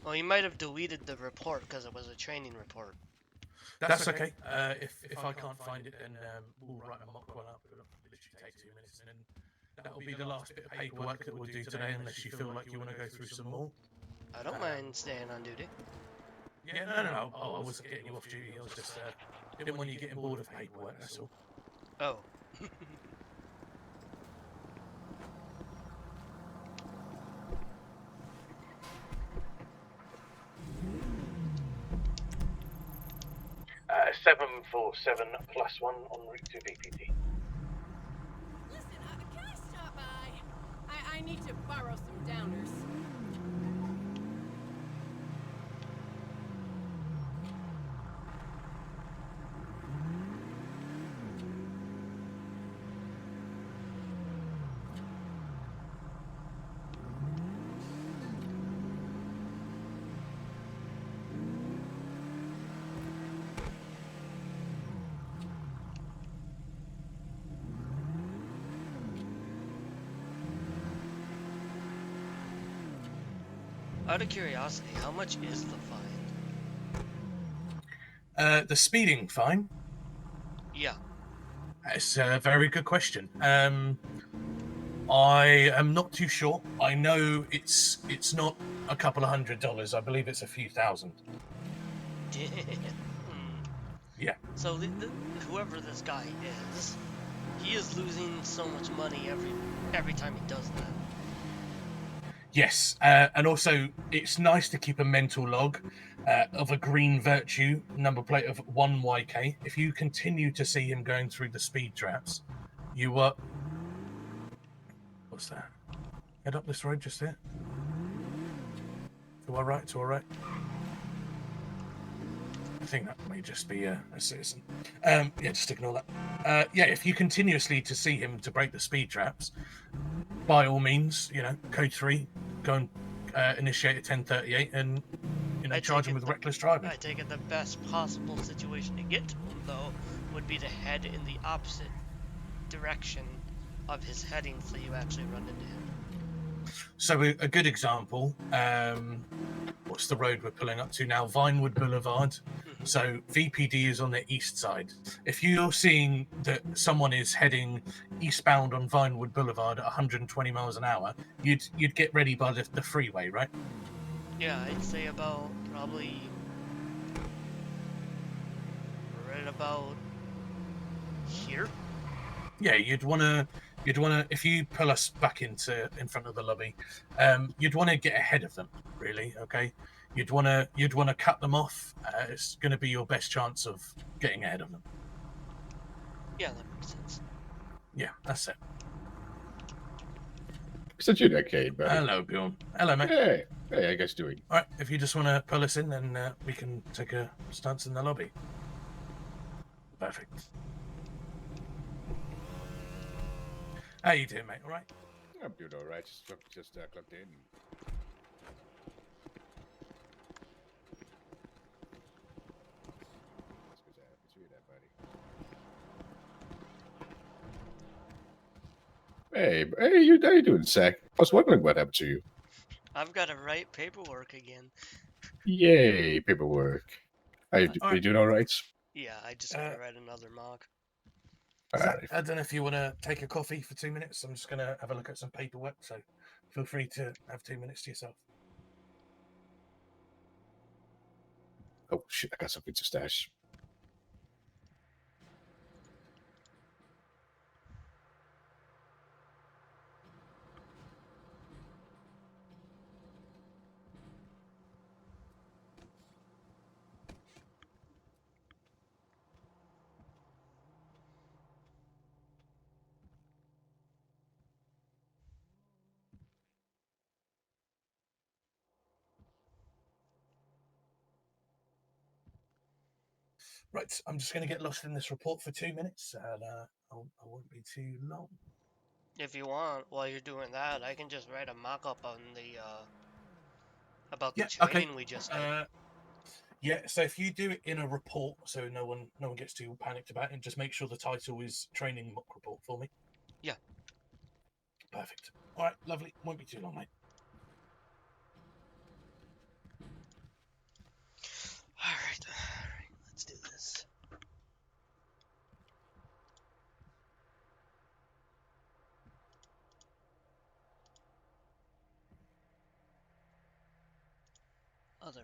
[SPEAKER 1] Well, you might have deleted the report because it was a training report.
[SPEAKER 3] That's okay. If I can't find it, then we'll write a mock one up. It'll literally take 2 minutes, and then that'll be the last bit of paperwork that we'll do today, unless you feel like you want to go through some more.
[SPEAKER 1] I don't mind staying on duty.
[SPEAKER 3] Yeah, no. I wasn't getting you off duty. I was just didn't want you getting bored of paperwork. That's all.
[SPEAKER 1] Oh.
[SPEAKER 3] 747 +1 en route to VPD.
[SPEAKER 10] Listen, can I stop by? I need to borrow some downers.
[SPEAKER 1] Out of curiosity, how much is the fine?
[SPEAKER 3] The speeding fine?
[SPEAKER 1] Yeah.
[SPEAKER 3] It's a very good question. I am not too sure. I know it's not a couple of $100. I believe it's a few thousand. Yeah.
[SPEAKER 1] So whoever this guy is, he is losing so much money every time he does that.
[SPEAKER 3] Yes, and also it's nice to keep a mental log of a green Virtue number plate of 1YK. If you continue to see him going through the speed traps, you are... What's that? Head up this road just here. To our right, to our right. I think that may just be a citizen. Yeah, just ignore that. Yeah, if you continuously to see him to break the speed traps, by all means, code 3, go and initiate a 1038 and, charge him with reckless driving.
[SPEAKER 1] I take it the best possible situation to get to him, though, would be to head in the opposite direction of his heading so you actually run into him.
[SPEAKER 3] So a good example, what's the road we're pulling up to now? Vinewood Boulevard.
[SPEAKER 1] Mm-hmm.
[SPEAKER 3] So VPD is on the east side. If you're seeing that someone is heading eastbound on Vinewood Boulevard at 120 miles an hour, you'd get ready by the freeway, right?
[SPEAKER 1] Yeah, I'd say about probably right about here.
[SPEAKER 3] Yeah, you'd want to if you pull us back in front of the lobby, you'd want to get ahead of them, really. Okay, you'd want to cut them off. It's going to be your best chance of getting ahead of them.
[SPEAKER 1] Yeah, that makes sense.
[SPEAKER 3] Yeah, that's it.
[SPEAKER 11] Since you decade, buddy.
[SPEAKER 3] Hello, Bjorn. Hello, mate.
[SPEAKER 11] Hey, how you guys doing?
[SPEAKER 3] All right, if you just want to pull us in, then we can take a stance in the lobby. Perfect. How you doing, mate? All right?
[SPEAKER 11] I'm doing all right. Just clocked in. Hey, how you doing, Zach? I was wondering what happened to you.
[SPEAKER 1] I've got to write paperwork again.
[SPEAKER 11] Yay, paperwork. Are you doing all right?
[SPEAKER 1] Yeah, I just got to write another mock.
[SPEAKER 3] Zach, I don't know if you want to take a coffee for 2 minutes. I'm just going to have a look at some paperwork, so feel free to have 2 minutes to yourself.
[SPEAKER 11] Oh, shit, I got something to stash.
[SPEAKER 3] Right, I'm just going to get lost in this report for 2 minutes, and I won't be too long.
[SPEAKER 1] If you want, while you're doing that, I can just write a mock-up on the about the
[SPEAKER 3] Yeah. Okay.
[SPEAKER 1] training we just did.
[SPEAKER 3] Yeah. So if you do it in a report, so no one gets too panicked about it, and just make sure the title is training mock report for me.
[SPEAKER 1] Yeah.
[SPEAKER 3] Perfect. All right. Lovely. Won't be too long, mate.
[SPEAKER 1] All right. Let's do this. Other.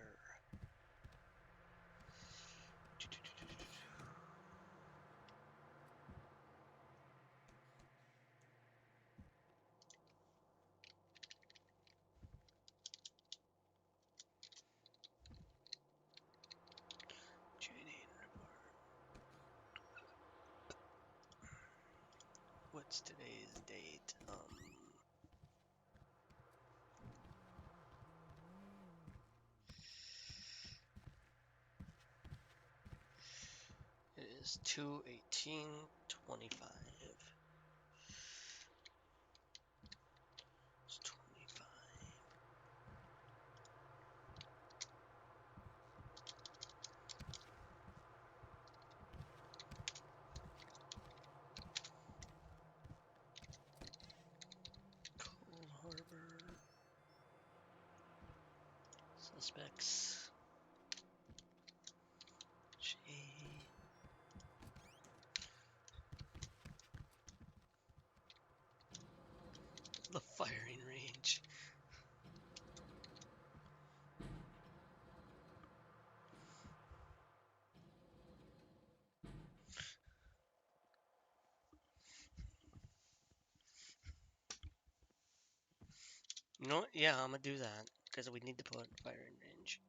[SPEAKER 1] Training report. What's today's date? It is 2/18/25. It's 25. Cold Harbor. Suspects. J. The firing range. You know what? Yeah, I'm gonna do that because we need to put firing range.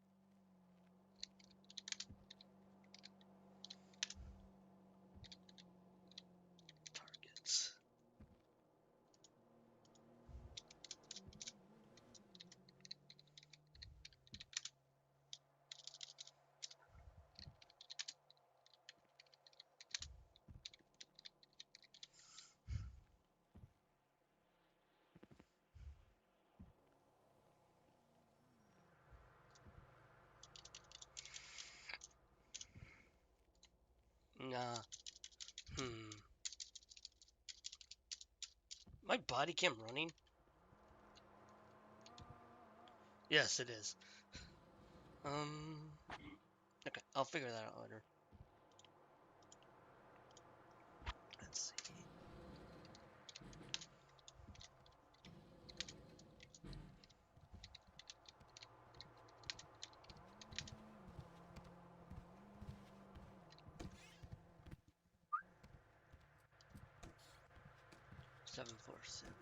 [SPEAKER 1] Targets. Nah. My body cam running? Yes, it is. Okay, I'll figure that out later. Let's see. Seven 747.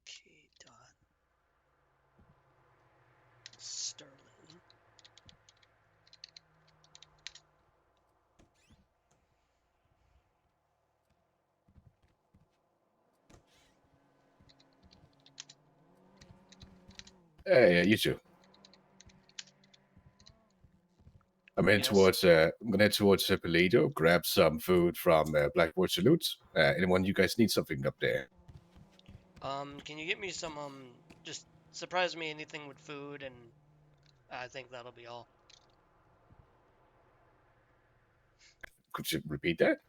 [SPEAKER 1] K. Dot. Sterling.
[SPEAKER 11] Hey, you too. I'm
[SPEAKER 1] Yes.
[SPEAKER 11] I'm gonna head towards Polito, grab some food from Blackboard Salute. Anyone you guys need something up there?
[SPEAKER 1] Can you get me some, just surprise me anything with food, and I think that'll be all.
[SPEAKER 11] Could you repeat that?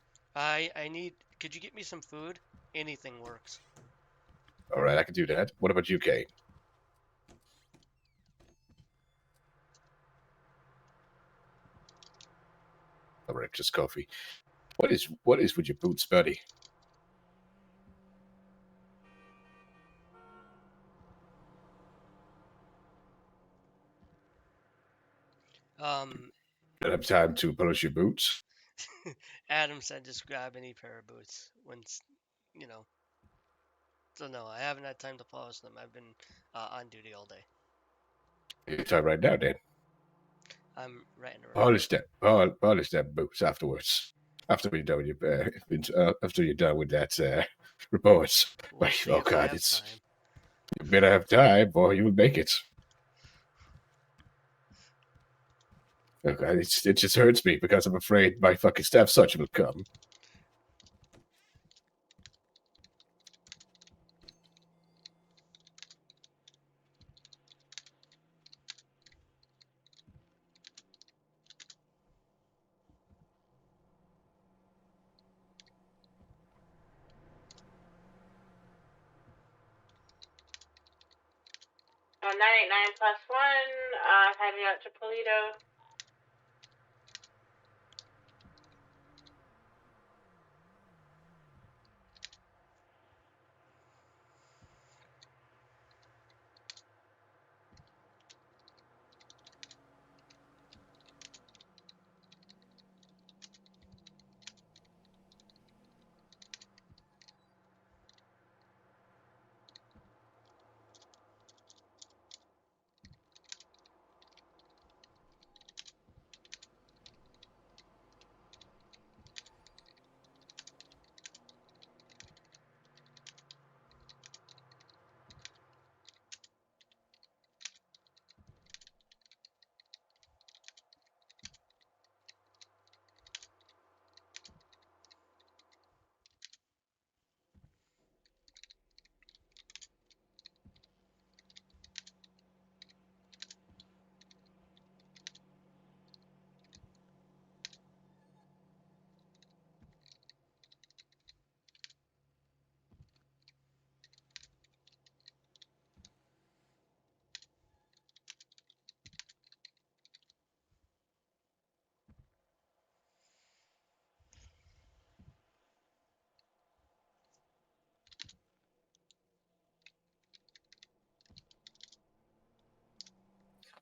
[SPEAKER 1] Could you get me some food? Anything works.
[SPEAKER 11] All right, I can do that. What about you, Kay? All right, just coffee. What is with your boots, buddy? Don't have time to polish your boots?
[SPEAKER 1] Adam said just grab any pair of boots once, you know. So no, I haven't had time to polish them. I've been on duty all day.
[SPEAKER 11] Your time right now, then.
[SPEAKER 1] I'm writing a report.
[SPEAKER 11] Polish that boots afterwards. After you're done with after you're done with that report.
[SPEAKER 1] We'll see if I have time.
[SPEAKER 11] You better have time, or you will make it. Okay, it just hurts me because I'm afraid my fucking staff sergeant will come.
[SPEAKER 7] 989 plus 1, heading out to Polito.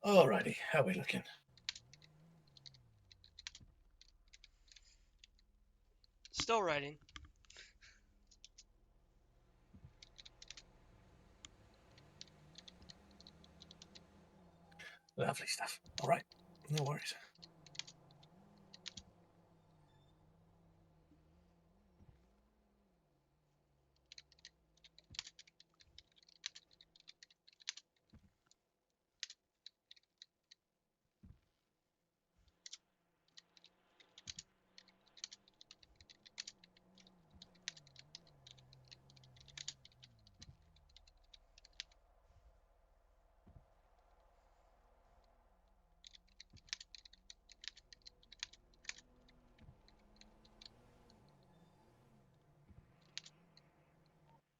[SPEAKER 3] Alrighty, how are we looking?
[SPEAKER 1] Still writing.
[SPEAKER 3] Lovely stuff. All right, no worries.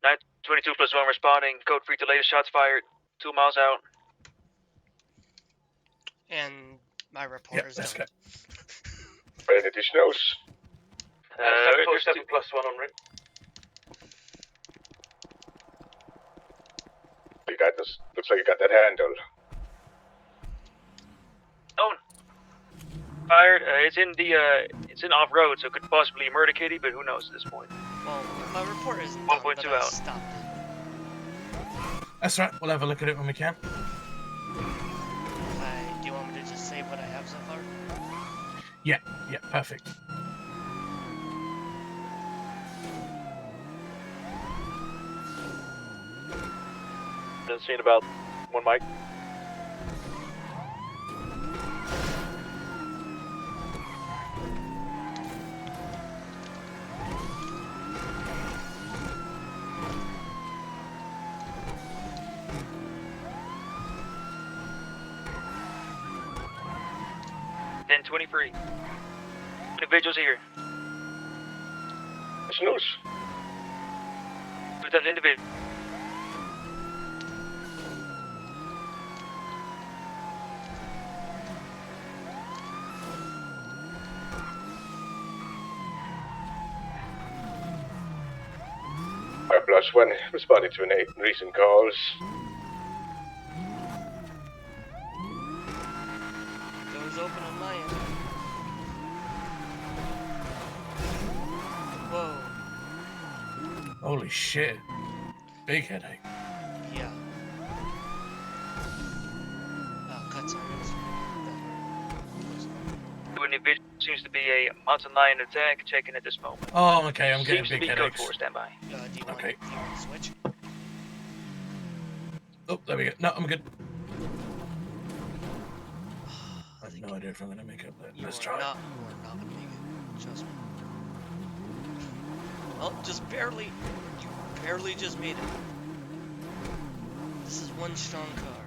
[SPEAKER 2] Nine 22 plus 1 responding. Code 3 to latest shots fired. 2 miles out.
[SPEAKER 1] And my report is
[SPEAKER 3] let's
[SPEAKER 1] done.
[SPEAKER 11] Any additionals?
[SPEAKER 2] There's
[SPEAKER 5] 7 plus 1 on route.
[SPEAKER 11] You got this. Looks like you got that handle.
[SPEAKER 2] Oh. Fired. It's in off road, so it could possibly murder Kitty, but who knows at this point.
[SPEAKER 1] Well, my report isn't
[SPEAKER 2] 1.2
[SPEAKER 1] done, but I
[SPEAKER 2] out.
[SPEAKER 1] stopped it.
[SPEAKER 3] That's right. We'll have a look at it when we can.
[SPEAKER 1] Do you want me to just say what I have so far?
[SPEAKER 3] Yeah, perfect.
[SPEAKER 5] Been seen about 1 mic.
[SPEAKER 2] Then 23. Individuals here.
[SPEAKER 11] Additionals?
[SPEAKER 2] Who's that individual?
[SPEAKER 11] +1 responding to recent calls.
[SPEAKER 1] Doors open on my end. Whoa.
[SPEAKER 3] Holy shit. Big headache.
[SPEAKER 1] Yeah. Oh, cuts on
[SPEAKER 2] Individual seems to be a mountain lion attack. Checking at this moment.
[SPEAKER 3] Oh, okay. I'm getting
[SPEAKER 2] Seems to
[SPEAKER 3] big
[SPEAKER 2] be code
[SPEAKER 3] headaches.
[SPEAKER 2] 4. Standby.
[SPEAKER 1] Do you want
[SPEAKER 3] Okay.
[SPEAKER 1] to switch?
[SPEAKER 3] Oh, there we go. No, I'm good. I have no idea if I'm going to make it, but let's try.
[SPEAKER 1] You are not going to make it. Trust me. Well, just barely. You barely just made it. This is one strong car.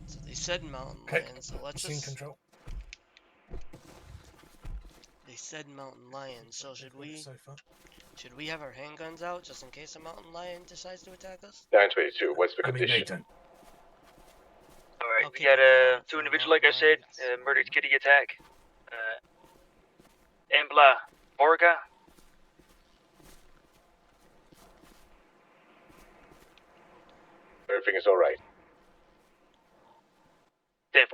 [SPEAKER 1] So they said mountain lion, so let's
[SPEAKER 3] Scene
[SPEAKER 1] just...
[SPEAKER 3] control.
[SPEAKER 1] They said mountain lion, so should we...
[SPEAKER 3] So far.
[SPEAKER 1] Should we have our handguns out just in case a mountain lion decides to attack us?
[SPEAKER 11] 922, what's the
[SPEAKER 3] I mean, they
[SPEAKER 11] condition?
[SPEAKER 3] don't.
[SPEAKER 2] Alright,
[SPEAKER 1] I'll
[SPEAKER 2] we
[SPEAKER 1] keep
[SPEAKER 2] got
[SPEAKER 1] an eye out
[SPEAKER 2] two
[SPEAKER 1] for
[SPEAKER 2] individuals,
[SPEAKER 1] mountain
[SPEAKER 2] like I said,
[SPEAKER 1] lions.
[SPEAKER 2] murdered kitty attack. Embla Borga.
[SPEAKER 11] Everything is alright.
[SPEAKER 2] 10-4.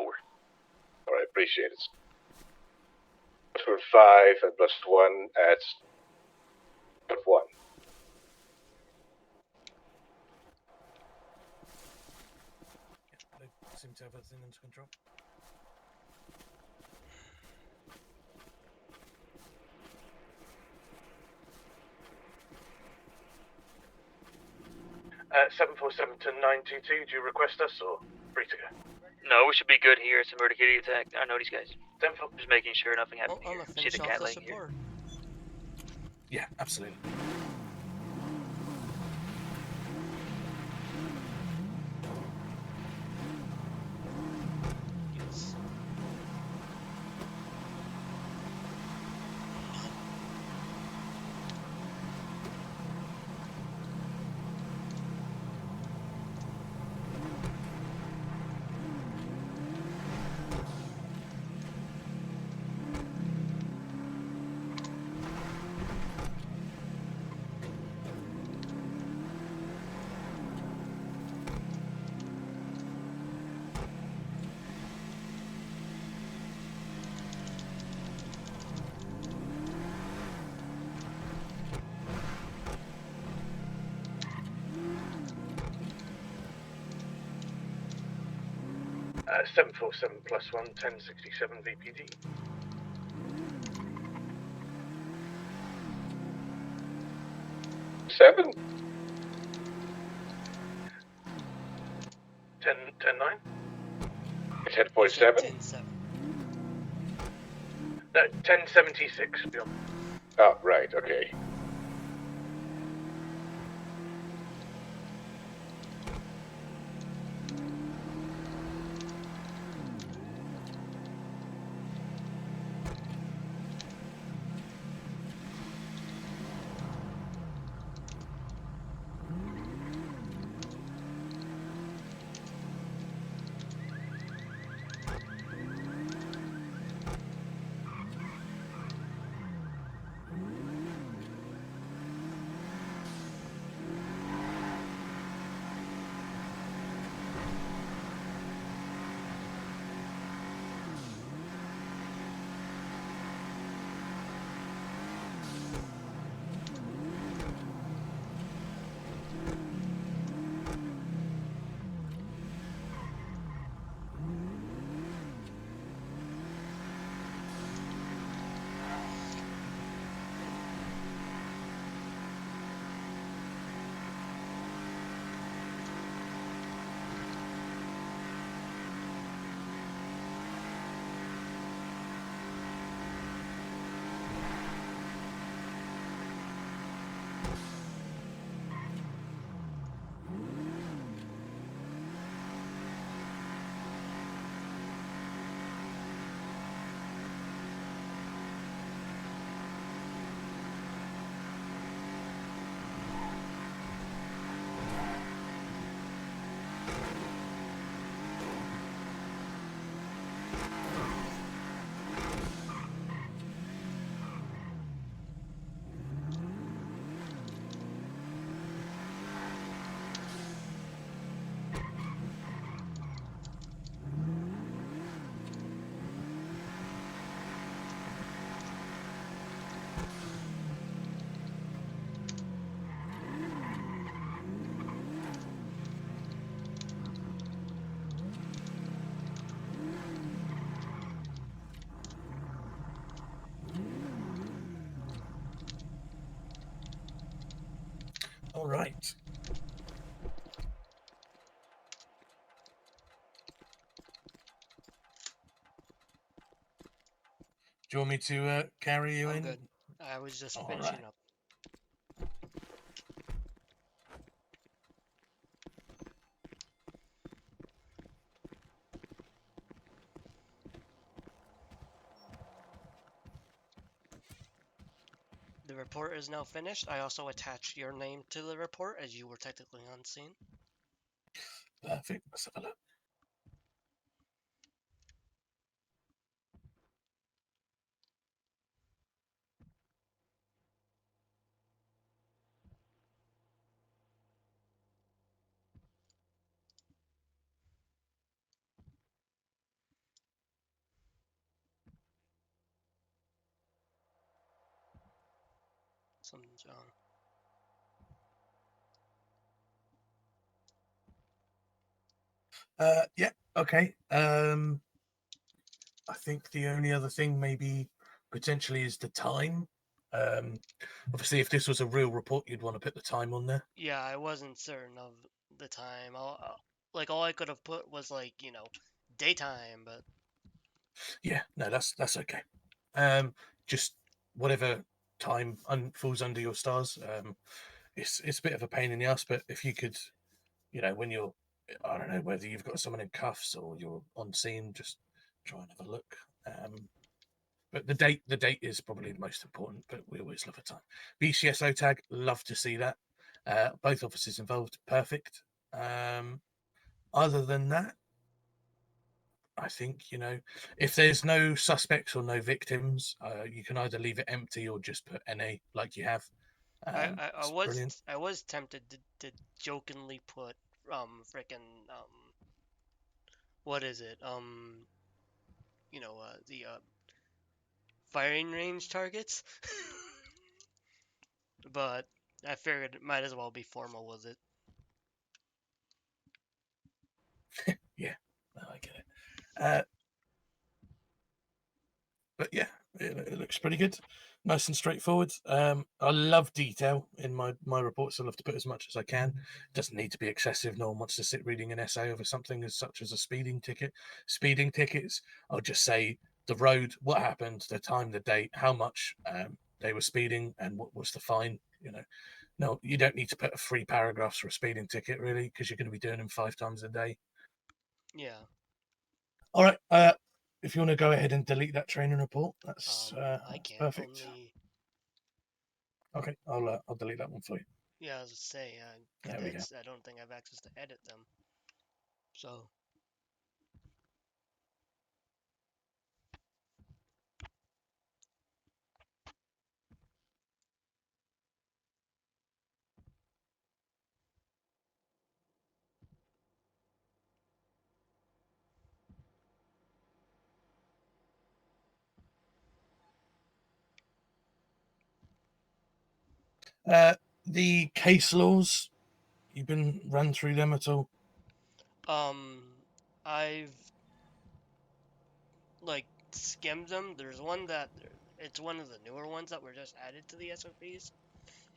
[SPEAKER 11] Alright, appreciate it. For 5 and plus 1 at 1.
[SPEAKER 3] Yeah, they seem to have everything under control.
[SPEAKER 12] Uh, 747 to 922, do you request us or free to go?
[SPEAKER 2] No, we should be good here. It's a murder kitty attack. I know these guys.
[SPEAKER 12] 10-4.
[SPEAKER 2] Just making sure nothing happened
[SPEAKER 1] Well, I'm
[SPEAKER 2] here.
[SPEAKER 1] gonna
[SPEAKER 2] See
[SPEAKER 1] finish
[SPEAKER 2] the
[SPEAKER 1] off
[SPEAKER 2] cat
[SPEAKER 1] the
[SPEAKER 2] laying here.
[SPEAKER 1] support.
[SPEAKER 3] Yeah, absolutely.
[SPEAKER 1] Yes.
[SPEAKER 12] Uh, 747 plus 1, 1067 VPD.
[SPEAKER 11] Seven?
[SPEAKER 12] 10-9?
[SPEAKER 11] 10.7?
[SPEAKER 1] 10-7.
[SPEAKER 12] No, 1076, beyond.
[SPEAKER 11] Oh, right, okay.
[SPEAKER 3] All right. Do you want me to carry you
[SPEAKER 1] I'm
[SPEAKER 3] in?
[SPEAKER 1] good. I was just
[SPEAKER 3] All
[SPEAKER 1] finishing
[SPEAKER 3] right.
[SPEAKER 1] up. The report is now finished. I also attach your name to the report as you were technically on scene.
[SPEAKER 3] Perfect. Let's have a look.
[SPEAKER 1] Something's wrong.
[SPEAKER 3] Yeah. Okay. I think the only other thing maybe potentially is the time. Obviously, if this was a real report, you'd want to put the time on there.
[SPEAKER 1] Yeah, I wasn't certain of the time. Like all I could have put was like daytime, but
[SPEAKER 3] Yeah. No, that's okay. Just whatever time falls under your stars. It's a bit of a pain in the ass, but if you could, when you're, I don't know whether you've got someone in cuffs or you're on scene, just try and have a look. But the date is probably the most important, but we always love a time. BCSO tag, love to see that. Both officers involved, perfect. Other than that, I think, if there's no suspects or no victims, you can either leave it empty or just put NA like you have. It's brilliant.
[SPEAKER 1] I was tempted to jokingly put freaking what is it the firing range targets, but I figured it might as well be formal with it.
[SPEAKER 3] Yeah, no, I get it. But yeah, it looks pretty good, nice and straightforward. I love detail in my reports. I love to put as much as I can. It doesn't need to be excessive. No one wants to sit reading an essay over something as such as a speeding ticket. Speeding tickets, I'll just say the road, what happened, the time, the date, how much they were speeding, and what was the fine. No, you don't need to put 3 paragraphs for a speeding ticket, really, because you're going to be doing them 5 times a day.
[SPEAKER 1] Yeah.
[SPEAKER 3] All right. If you want to go ahead and delete that training report, that's
[SPEAKER 1] I can't.
[SPEAKER 3] perfect. Okay, I'll delete that one for you.
[SPEAKER 1] Yeah, I was to say,
[SPEAKER 3] There we go.
[SPEAKER 1] I don't think I have access to edit them. So.
[SPEAKER 3] The case laws, you've been run through them at all?
[SPEAKER 1] I've like skimmed them. There's one that it's one of the newer ones that were just added to the SOPs.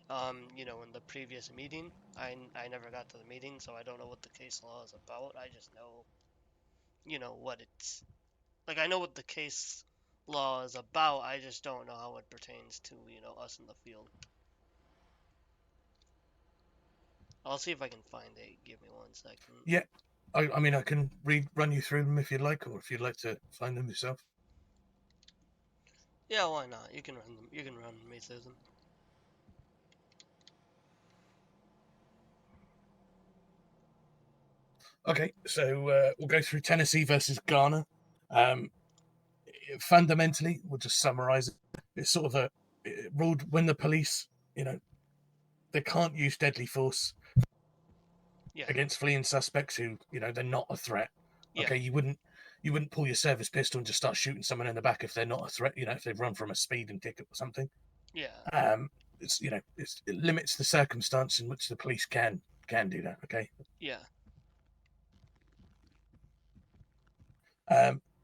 [SPEAKER 1] In the previous meeting, I never got to the meeting, so I don't know what the case law is about. I just know, what it's like. I know what the case law is about. I just don't know how it pertains to, us in the field. I'll see if I can find it. Give me 1 second.
[SPEAKER 3] Yeah, I mean, I can run you through them if you'd like, or if you'd like to find them yourself.
[SPEAKER 1] Yeah, why not? You can run them. You can run me through them.
[SPEAKER 3] Okay, so we'll go through Tennessee versus Ghana. Fundamentally, we'll just summarize it. It's sort of ruled when the police, they can't use deadly force against fleeing suspects who, they're not a threat.
[SPEAKER 1] Yeah.
[SPEAKER 3] Okay, you wouldn't pull your service pistol and just start shooting someone in the back if they're not a threat. If they've run from a speeding ticket or something.
[SPEAKER 1] Yeah.
[SPEAKER 3] It limits the circumstance in which the police can do that. Okay.
[SPEAKER 1] Yeah.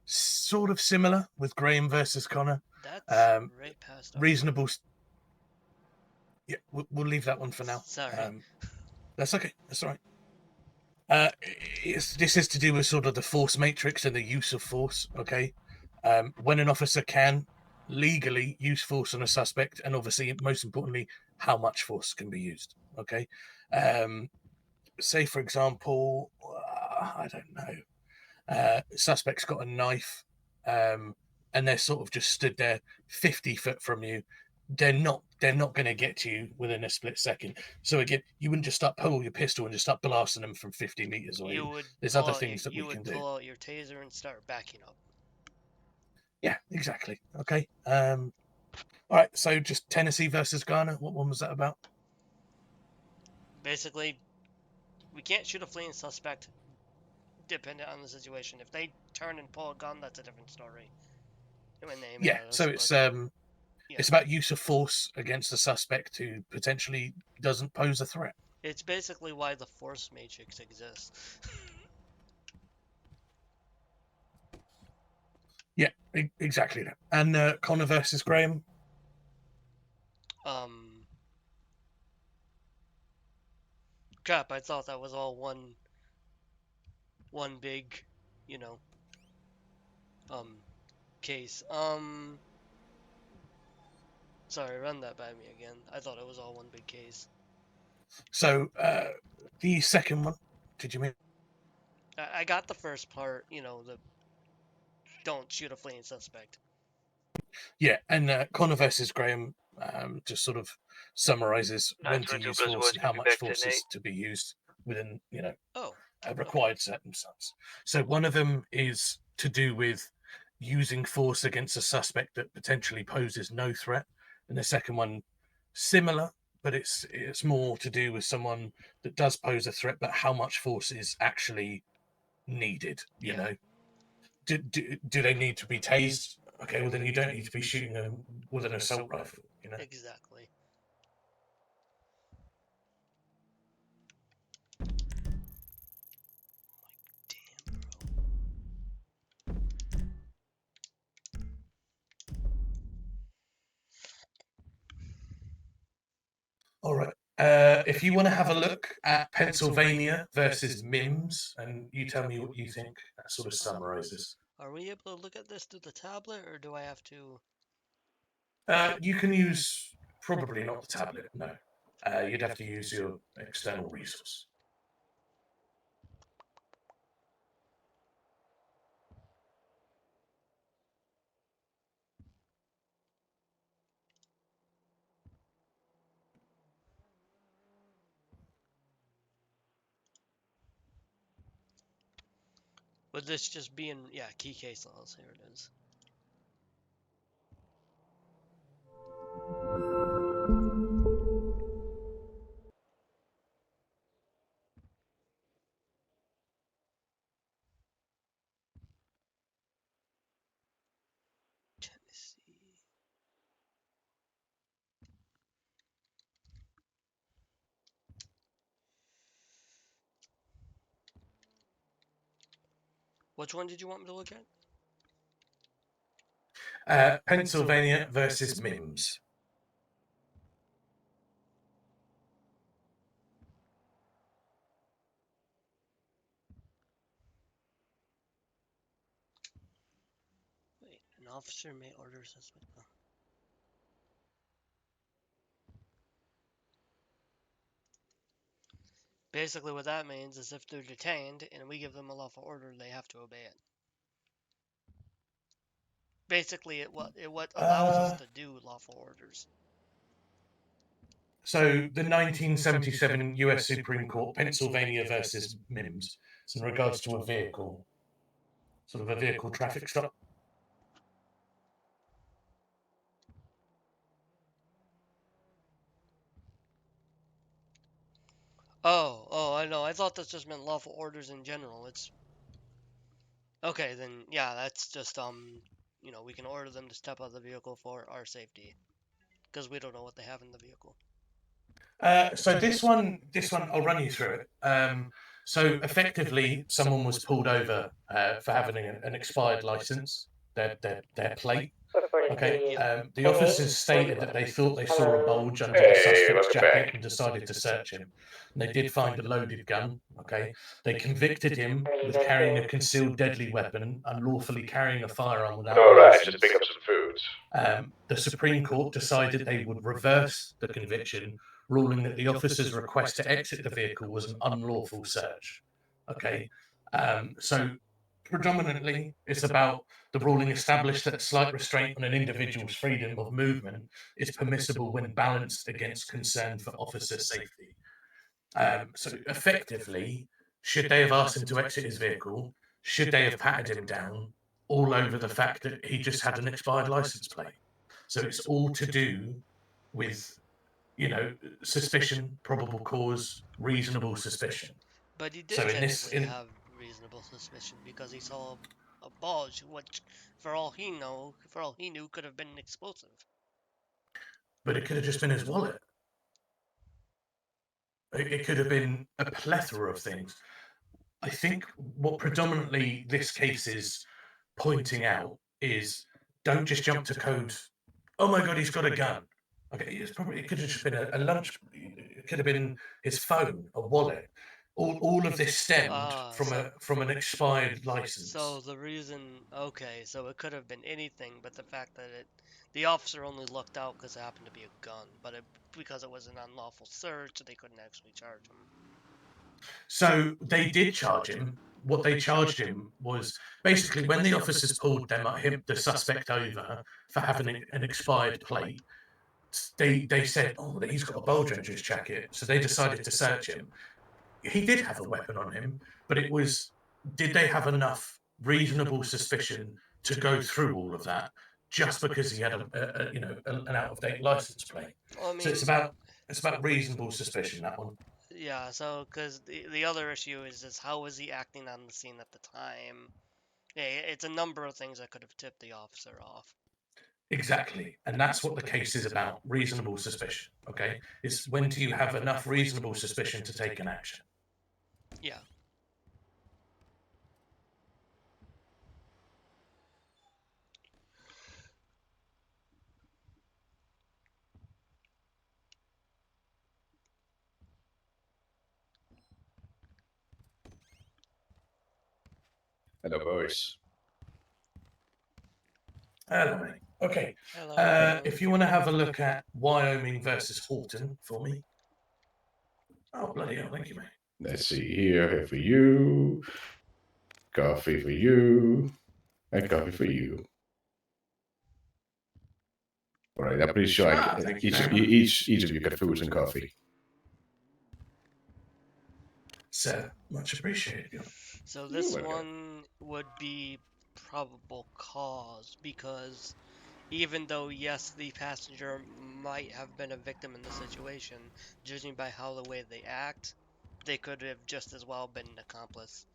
[SPEAKER 3] Sort of similar with Graham versus Connor.
[SPEAKER 1] That's right past
[SPEAKER 3] reasonable. Yeah, we'll leave that one for now.
[SPEAKER 1] Sorry.
[SPEAKER 3] That's okay. That's all right. This is to do with sort of the force matrix and the use of force. Okay. When an officer can legally use force on a suspect, and obviously, most importantly, how much force can be used. Okay. Say, for example, I don't know, suspect's got a knife, and they're sort of just stood there 50 foot from you. they're not going to get to you within a split second. So again, you wouldn't just start pull your pistol and just start blasting them from 50 meters away. There's other things that we can do.
[SPEAKER 1] You would pull out your taser and start backing up.
[SPEAKER 3] Yeah, exactly. Okay. All right. So just Tennessee versus Ghana. What one was that about?
[SPEAKER 1] Basically, we can't shoot a fleeing suspect dependent on the situation. If they turn and pull a gun, that's a different story. When they aim
[SPEAKER 3] Yeah.
[SPEAKER 1] at us,
[SPEAKER 3] So it's
[SPEAKER 1] yeah.
[SPEAKER 3] it's about use of force against a suspect who potentially doesn't pose a threat.
[SPEAKER 1] It's basically why the force matrix exists.
[SPEAKER 3] Yeah, exactly that. And Connor versus Graham.
[SPEAKER 1] Crap! I thought that was all one big, you know, case. Sorry, run that by me again. I thought it was all one big case.
[SPEAKER 3] So the second one, did you mean?
[SPEAKER 1] I got the first part, you know, the don't shoot a fleeing suspect.
[SPEAKER 3] Yeah, and Connor versus Graham just sort of summarizes when to use force and how much force is to be used within, a required circumstance. So one of them is to do with using force against a suspect that potentially poses no threat, and the second one similar, but it's more to do with someone that does pose a threat, but how much force is actually needed. You know, do they need to be tased? Okay, well then you don't need to be shooting them with an assault rifle. You know,
[SPEAKER 1] exactly.
[SPEAKER 3] All right. If you want to have a look at Pennsylvania versus Mims, and you tell me what you think that sort of summarizes.
[SPEAKER 1] Are we able to look at this through the tablet, or do I have to?
[SPEAKER 3] You can use probably not the tablet. No, you'd have to use your external resource.
[SPEAKER 1] Would this just be in key case laws? Here it is. Which one did you want me to look
[SPEAKER 3] at? Pennsylvania versus Mims.
[SPEAKER 1] Wait, an officer may order suspect. Oh. Basically, what that means is if they're detained and we give them a lawful order, they have to obey it. Basically, it what allows us to do lawful orders.
[SPEAKER 3] So the 1977 U.S. Supreme Court, Pennsylvania versus Mims, it's in regards to a vehicle, sort of a vehicle traffic stop.
[SPEAKER 1] Oh, I know. I thought this just meant lawful orders in general. It's okay then. Yeah, that's just we can order them to step out of the vehicle for our safety, because we don't know what they have in the vehicle.
[SPEAKER 3] So this one, I'll run you through it. So effectively, someone was pulled over for having an expired license, their plate. Okay. The officers stated that they thought they saw a bulge under the suspect's jacket and decided to search him. And they did find a loaded gun. Okay. They convicted him with carrying a concealed deadly weapon, unlawfully carrying a firearm without a license.
[SPEAKER 11] Just pick up some foods.
[SPEAKER 3] The Supreme Court decided they would reverse the conviction, ruling that the officer's request to exit the vehicle was an unlawful search. Okay. So predominantly, it's about the ruling established that slight restraint on an individual's freedom of movement is permissible when balanced against concern for officer safety. So effectively, should they have asked him to exit his vehicle? Should they have patted him down all over the fact that he just had an expired license plate? So it's all to do with, suspicion, probable cause, reasonable suspicion.
[SPEAKER 1] But he
[SPEAKER 3] So
[SPEAKER 1] did
[SPEAKER 3] in this,
[SPEAKER 1] technically have reasonable suspicion because he saw a bulge, which, for all he knew, could have been an explosive.
[SPEAKER 3] but it could have just been his wallet. It could have been a plethora of things. I think what predominantly this case is pointing out is don't just jump to code. Oh my god, he's got a gun. Okay, it could have just been a lunch. It could have been his phone, a wallet. All of this stemmed from an expired license.
[SPEAKER 1] So the reason, okay, so it could have been anything, but the fact that the officer only looked out because it happened to be a gun, but because it was an unlawful search, they couldn't actually charge him.
[SPEAKER 3] So they did charge him. What they charged him was basically when the officers pulled the suspect over for having an expired plate. They said, "Oh, he's got a bulge under his jacket," so they decided to search him. He did have a weapon on him, but it was, did they have enough reasonable suspicion to go through all of that just because he had an out of date license plate?
[SPEAKER 1] Well, I mean,
[SPEAKER 3] so it's about reasonable suspicion, that one.
[SPEAKER 1] Yeah, so because the other issue is how was he acting on the scene at the time? Yeah, it's a number of things that could have tipped the officer off.
[SPEAKER 3] Exactly, and that's what the case is about: reasonable suspicion. Okay, it's when do you have enough reasonable suspicion to take an action?
[SPEAKER 1] Yeah.
[SPEAKER 11] Hello, boys.
[SPEAKER 3] Hello, mate. Okay.
[SPEAKER 1] Hello.
[SPEAKER 3] If you want to have a look at Wyoming versus Horton for me. Oh, bloody hell. Thank you, mate.
[SPEAKER 11] Let's see here for you. Coffee for you. And coffee for you. All right, I'm pretty sure each of you got food and coffee.
[SPEAKER 3] Sir, much appreciated.
[SPEAKER 1] So this one would be probable cause because even though, yes, the passenger might have been a victim in the situation, judging by how the way they act, they could have just as well been an accomplice.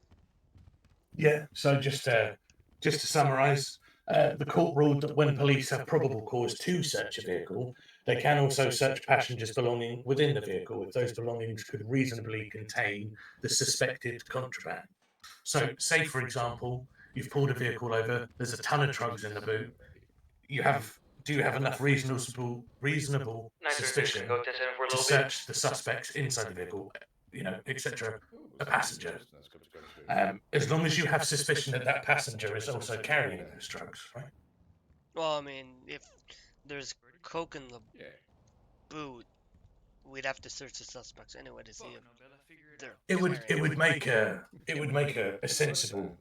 [SPEAKER 3] Yeah, so just to summarise, the court ruled that when police have probable cause to search a vehicle, they can also search passengers belonging within the vehicle if those belongings could reasonably contain the suspected contraband. So, say for example, you've pulled a vehicle over, there's a ton of drugs in the boot. Do you have enough reasonable suspicion to search the suspects inside the vehicle, etc., a passenger? As long as you have suspicion that that passenger is also carrying those drugs, right?
[SPEAKER 1] Well, I mean, if there's coke in the boot, we'd have to search the suspects anyway to see if they're.
[SPEAKER 3] It would make a sensible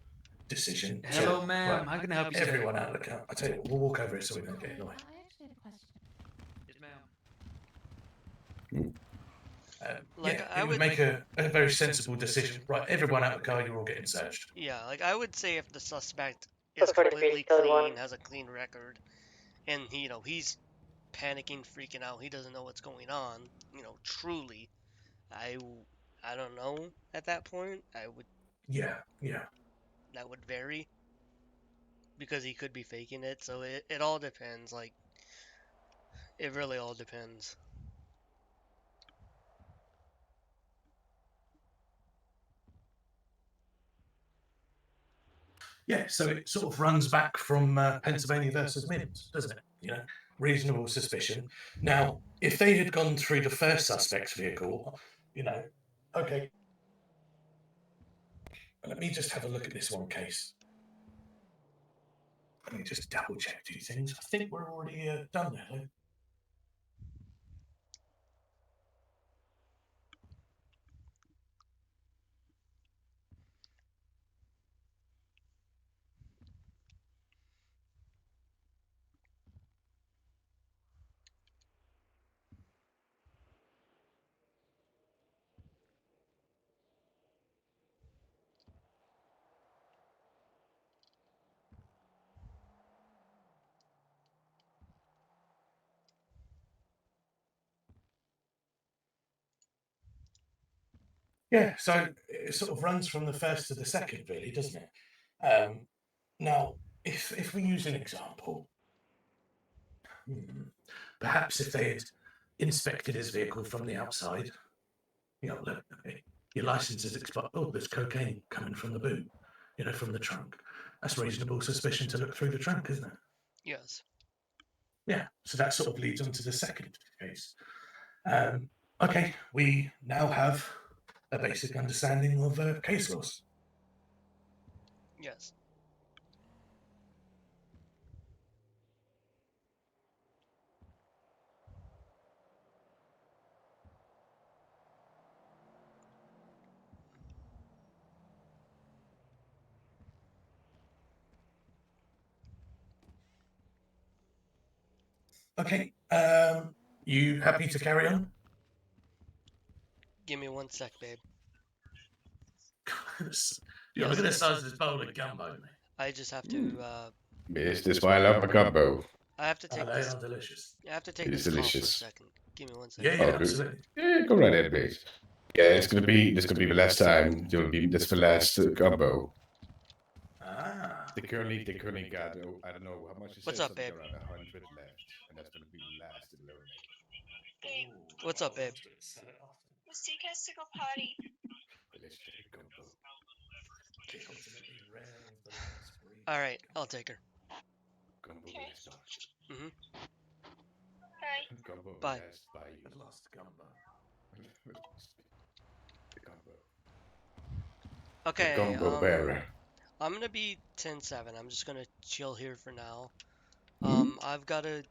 [SPEAKER 3] decision.
[SPEAKER 6] Hello, ma'am. How can I help you?
[SPEAKER 3] Everyone out of the car. I tell you what, we'll walk over here so we don't get annoyed.
[SPEAKER 8] I actually had a question.
[SPEAKER 6] Yes, ma'am.
[SPEAKER 3] It would make a very sensible decision. Right, everyone out of the car, you're all getting searched.
[SPEAKER 1] Yeah, I would say if the suspect is completely clean, has a clean record, and he's panicking, freaking out, he doesn't know what's going on, truly, I don't know at that point. I would.
[SPEAKER 3] Yeah.
[SPEAKER 1] That would vary because he could be faking it, so it all depends. Like, it really all depends.
[SPEAKER 3] Yeah, so it sort of runs back from Pennsylvania versus Mims, doesn't it? Reasonable suspicion. Now, if they had gone through the first suspect's vehicle, okay. Let me just have a look at this one case. Let me just double check two things. I think we're already done there, Lou. Yeah, so it sort of runs from the first to the second, really, doesn't it? Now, if we use an example, perhaps if they had inspected his vehicle from the outside, look, okay, your license is expired. Oh, there's cocaine coming from the boot, from the trunk. That's reasonable suspicion to look through the trunk, isn't it?
[SPEAKER 1] Yes.
[SPEAKER 3] Yeah, so that sort of leads on to the second case. Okay, we now have a basic understanding of case laws.
[SPEAKER 1] Yes.
[SPEAKER 3] Okay, you happy to carry on?
[SPEAKER 1] Give me 1 sec, babe.
[SPEAKER 3] Look at the size of this bowl of gumbo, mate.
[SPEAKER 1] I just have to.
[SPEAKER 11] Yes, that's why I love my gumbo.
[SPEAKER 1] I have to take
[SPEAKER 3] They
[SPEAKER 1] this.
[SPEAKER 3] are delicious.
[SPEAKER 1] I have to take
[SPEAKER 11] It
[SPEAKER 1] this
[SPEAKER 11] is
[SPEAKER 1] call for a
[SPEAKER 11] delicious.
[SPEAKER 1] second. Give me 1 second.
[SPEAKER 3] Yeah,
[SPEAKER 11] Oh, good.
[SPEAKER 3] absolutely.
[SPEAKER 11] Yeah, go right ahead, please. Yeah, this gonna be the last time. That's the last gumbo.
[SPEAKER 3] Ah.
[SPEAKER 11] They currently got I don't know how much.
[SPEAKER 1] What's up, babe?
[SPEAKER 11] Around 100 left, and that's gonna be the last eliminated.
[SPEAKER 1] What's up, babe?
[SPEAKER 10] Mystique has to go potty.
[SPEAKER 11] Let's check the gumbo.
[SPEAKER 3] The ultimately rare of the last breed.
[SPEAKER 1] All right, I'll take her.
[SPEAKER 11] Gumbo
[SPEAKER 10] Okay.
[SPEAKER 11] last last.
[SPEAKER 1] Mhm.
[SPEAKER 10] Bye.
[SPEAKER 11] Gumbo
[SPEAKER 1] Bye.
[SPEAKER 11] last by you.
[SPEAKER 3] The last gumbo.
[SPEAKER 11] The gumbo.
[SPEAKER 1] Okay.
[SPEAKER 11] The gumbo bearer.
[SPEAKER 1] I'm gonna be 10-7. I'm just gonna chill here for now.
[SPEAKER 11] Hmm?
[SPEAKER 1] I've gotta.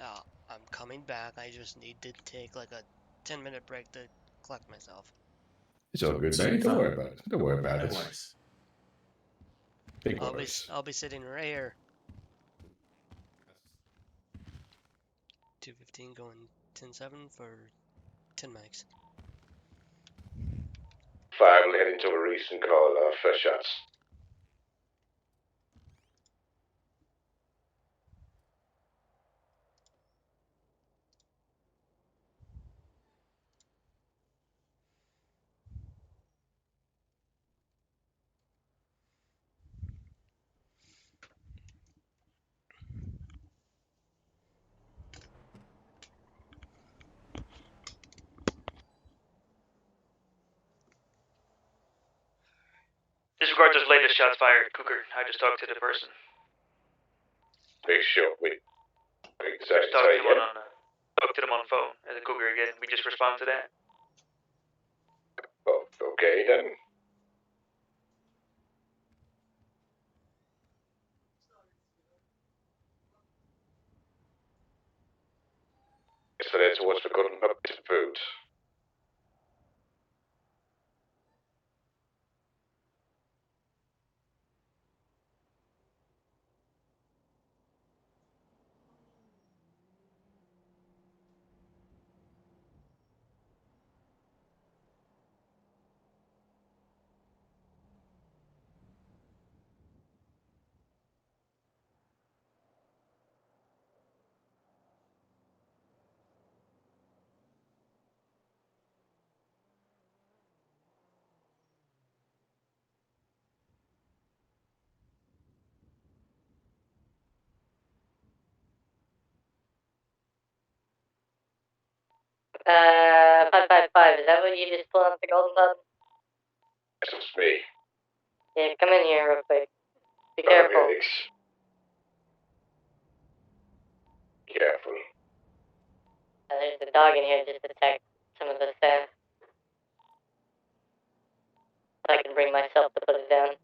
[SPEAKER 1] I'm coming back. I just need to take like a 10-minute break to collect myself.
[SPEAKER 11] It's all good, mate. Don't worry about it. Don't worry about it.
[SPEAKER 3] worries.
[SPEAKER 11] Big
[SPEAKER 1] I'll be
[SPEAKER 11] worries.
[SPEAKER 1] I'll be sitting right here. 215 going 10-7 for 10 mics.
[SPEAKER 11] 5 heading to a recent call. First shots.
[SPEAKER 2] Disregard those latest shots fired, Cougar. I just talked to the person.
[SPEAKER 11] Make sure. Wait.
[SPEAKER 2] Just talked to them on the phone as a Cougar again. We just respond to that.
[SPEAKER 11] Oh, okay then. So that's what's becoming up to food.
[SPEAKER 8] Uh, 555, is that what you just pulled up the Golden Club?
[SPEAKER 11] That's me.
[SPEAKER 8] Yeah, come in here real quick. Be careful.
[SPEAKER 11] Careful.
[SPEAKER 8] There's a dog in here just to protect some of the staff. I can bring myself to put it down.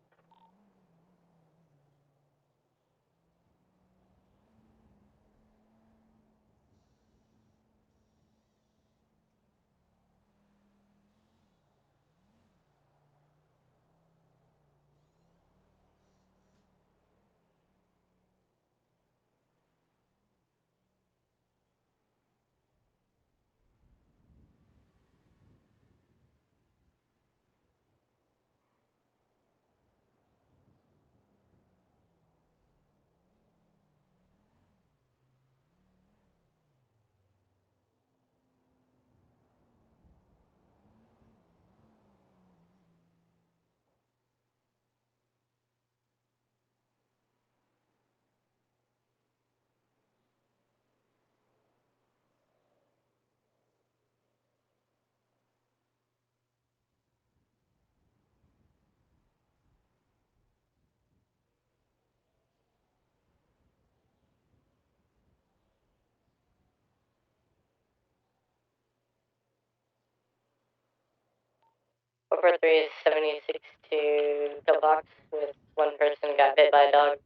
[SPEAKER 13] 443 to Pillbox with one person got bit by a dog.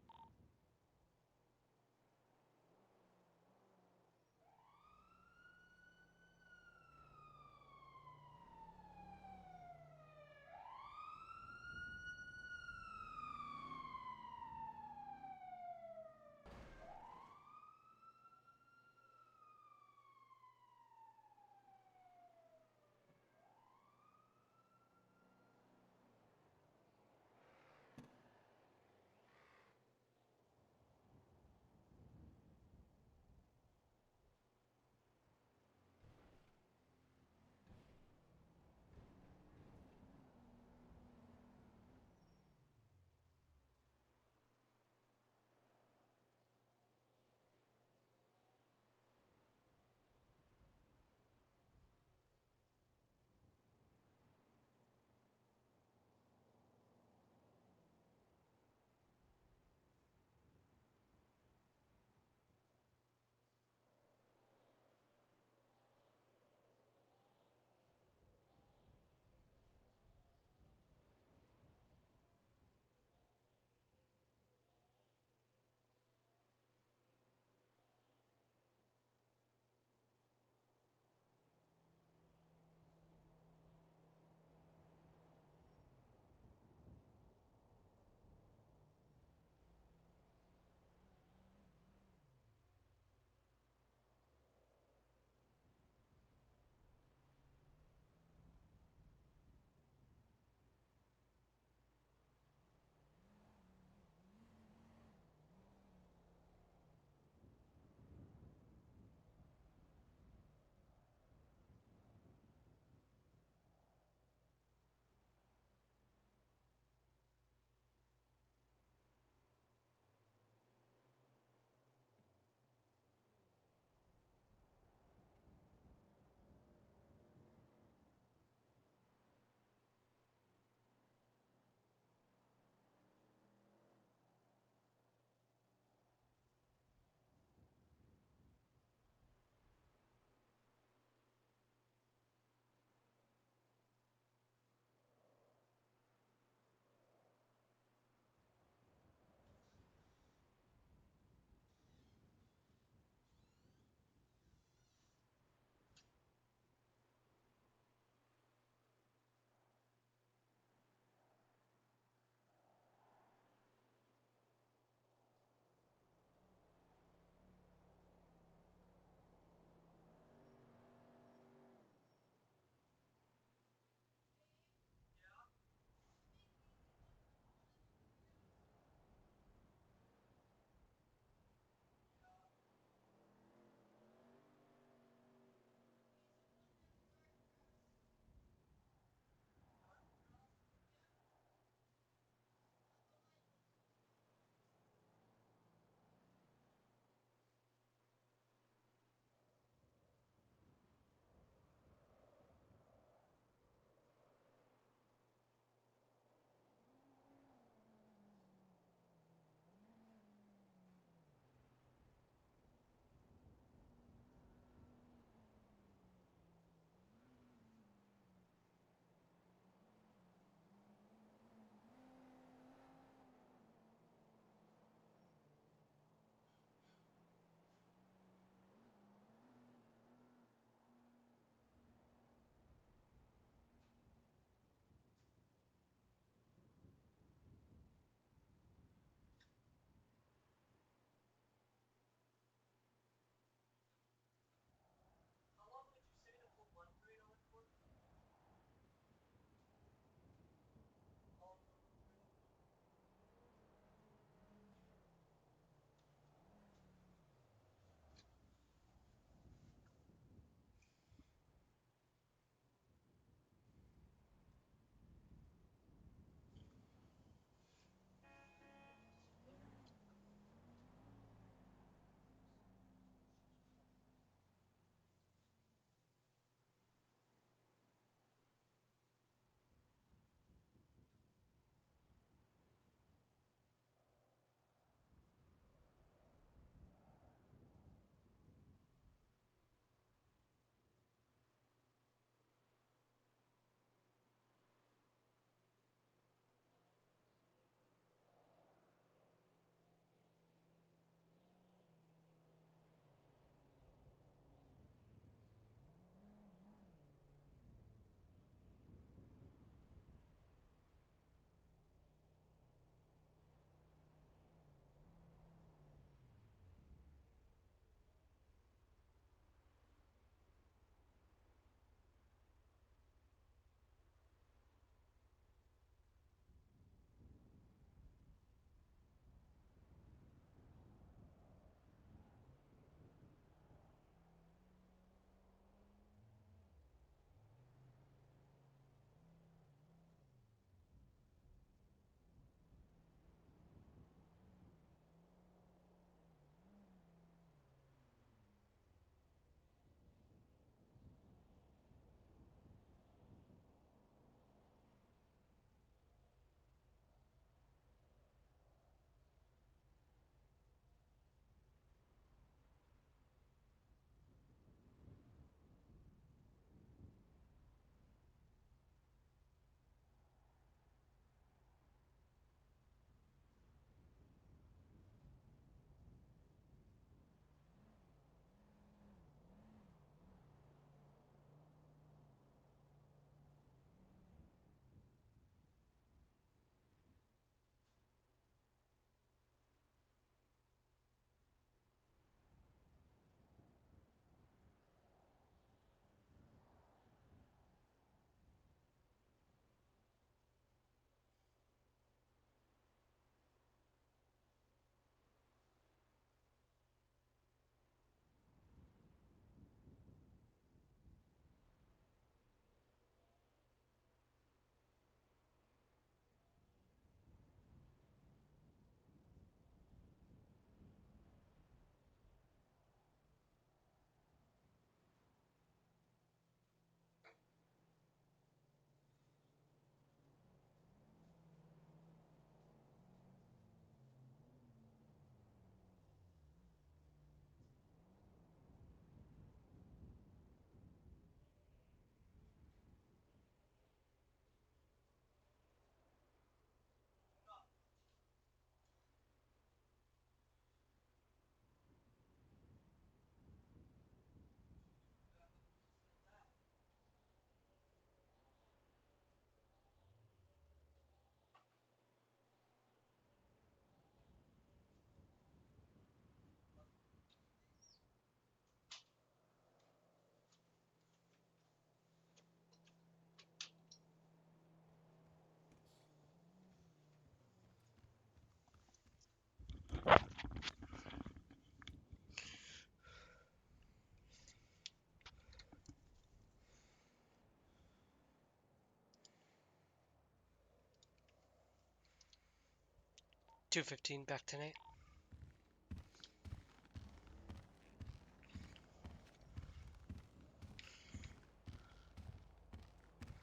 [SPEAKER 1] 2:15 back tonight.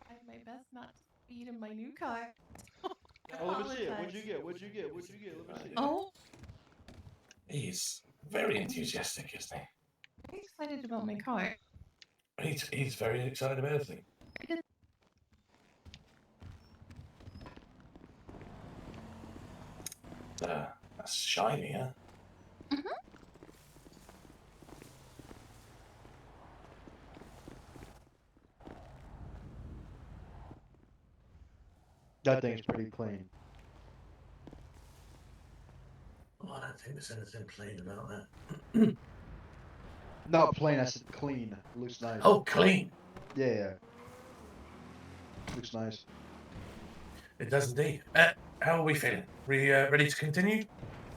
[SPEAKER 8] Tried my best not to speed in my new car.
[SPEAKER 4] Oh, let me see it. What'd you get? What'd you get? What'd you get? Let me see.
[SPEAKER 8] Oh,
[SPEAKER 3] He's very enthusiastic, isn't
[SPEAKER 8] I'm excited about my car.
[SPEAKER 3] he? He's very excited about everything. That's shiny, huh?
[SPEAKER 4] That thing's pretty clean.
[SPEAKER 3] Oh, I don't think there's anything plain about that.
[SPEAKER 4] Not plain, I said clean. Looks nice.
[SPEAKER 3] Oh, clean.
[SPEAKER 4] Yeah. Looks nice.
[SPEAKER 3] It does indeed. How are we feeling? We ready to continue?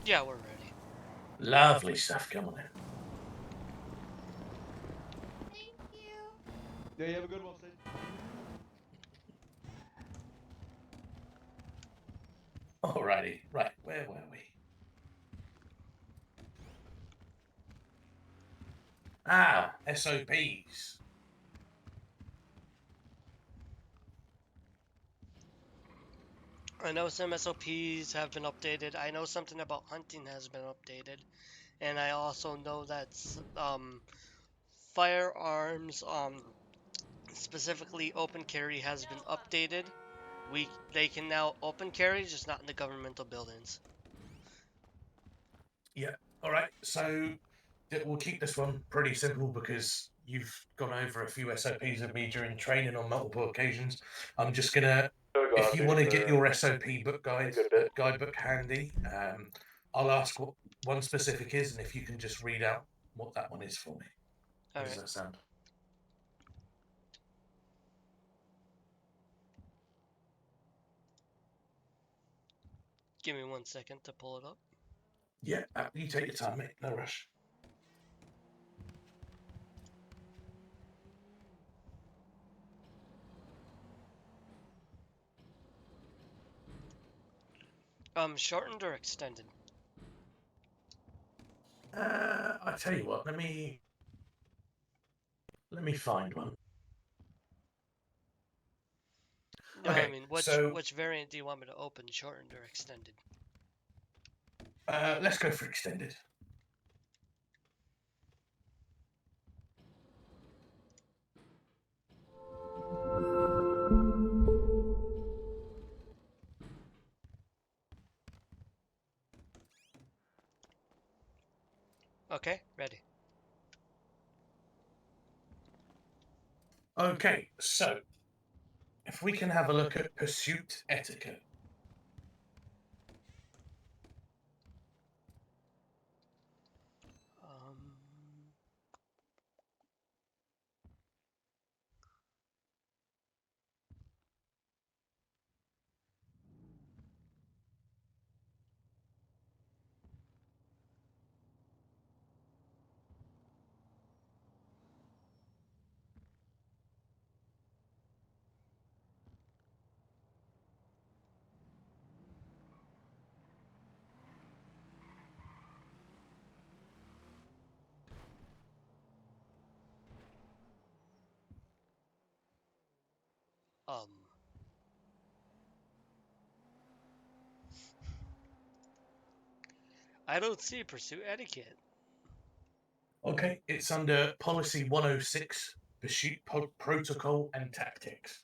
[SPEAKER 1] Yeah, we're ready.
[SPEAKER 3] Lovely stuff. Come on in.
[SPEAKER 4] Yeah, you have a good one, Stacey.
[SPEAKER 3] Alrighty. Right. Where were we? Ah, SOPs.
[SPEAKER 1] I know some SOPs have been updated. I know something about hunting has been updated, and I also know that firearms, specifically open carry, has been updated. They can now open carry, just not in the governmental buildings.
[SPEAKER 3] Yeah. All right. So we'll keep this one pretty simple because you've gone over a few SOPs with me during training on multiple occasions. I'm just gonna, if you want to get your SOP book guidebook handy, I'll ask what one specific is, and if you can just read out what that one is for me. How does that sound?
[SPEAKER 1] Give me 1 second to pull it up.
[SPEAKER 3] Yeah, you take your time, mate. No rush.
[SPEAKER 1] Shortened or extended?
[SPEAKER 3] I tell you what. Let me find one.
[SPEAKER 1] No,
[SPEAKER 3] Okay,
[SPEAKER 1] I mean,
[SPEAKER 3] so
[SPEAKER 1] which variant do you want me to open, shortened or extended?
[SPEAKER 3] let's go for extended.
[SPEAKER 1] Okay, ready.
[SPEAKER 3] Okay, so if we can have a look at pursuit etiquette.
[SPEAKER 1] I don't see pursuit etiquette.
[SPEAKER 3] Okay, it's under policy 106, pursuit protocol and tactics.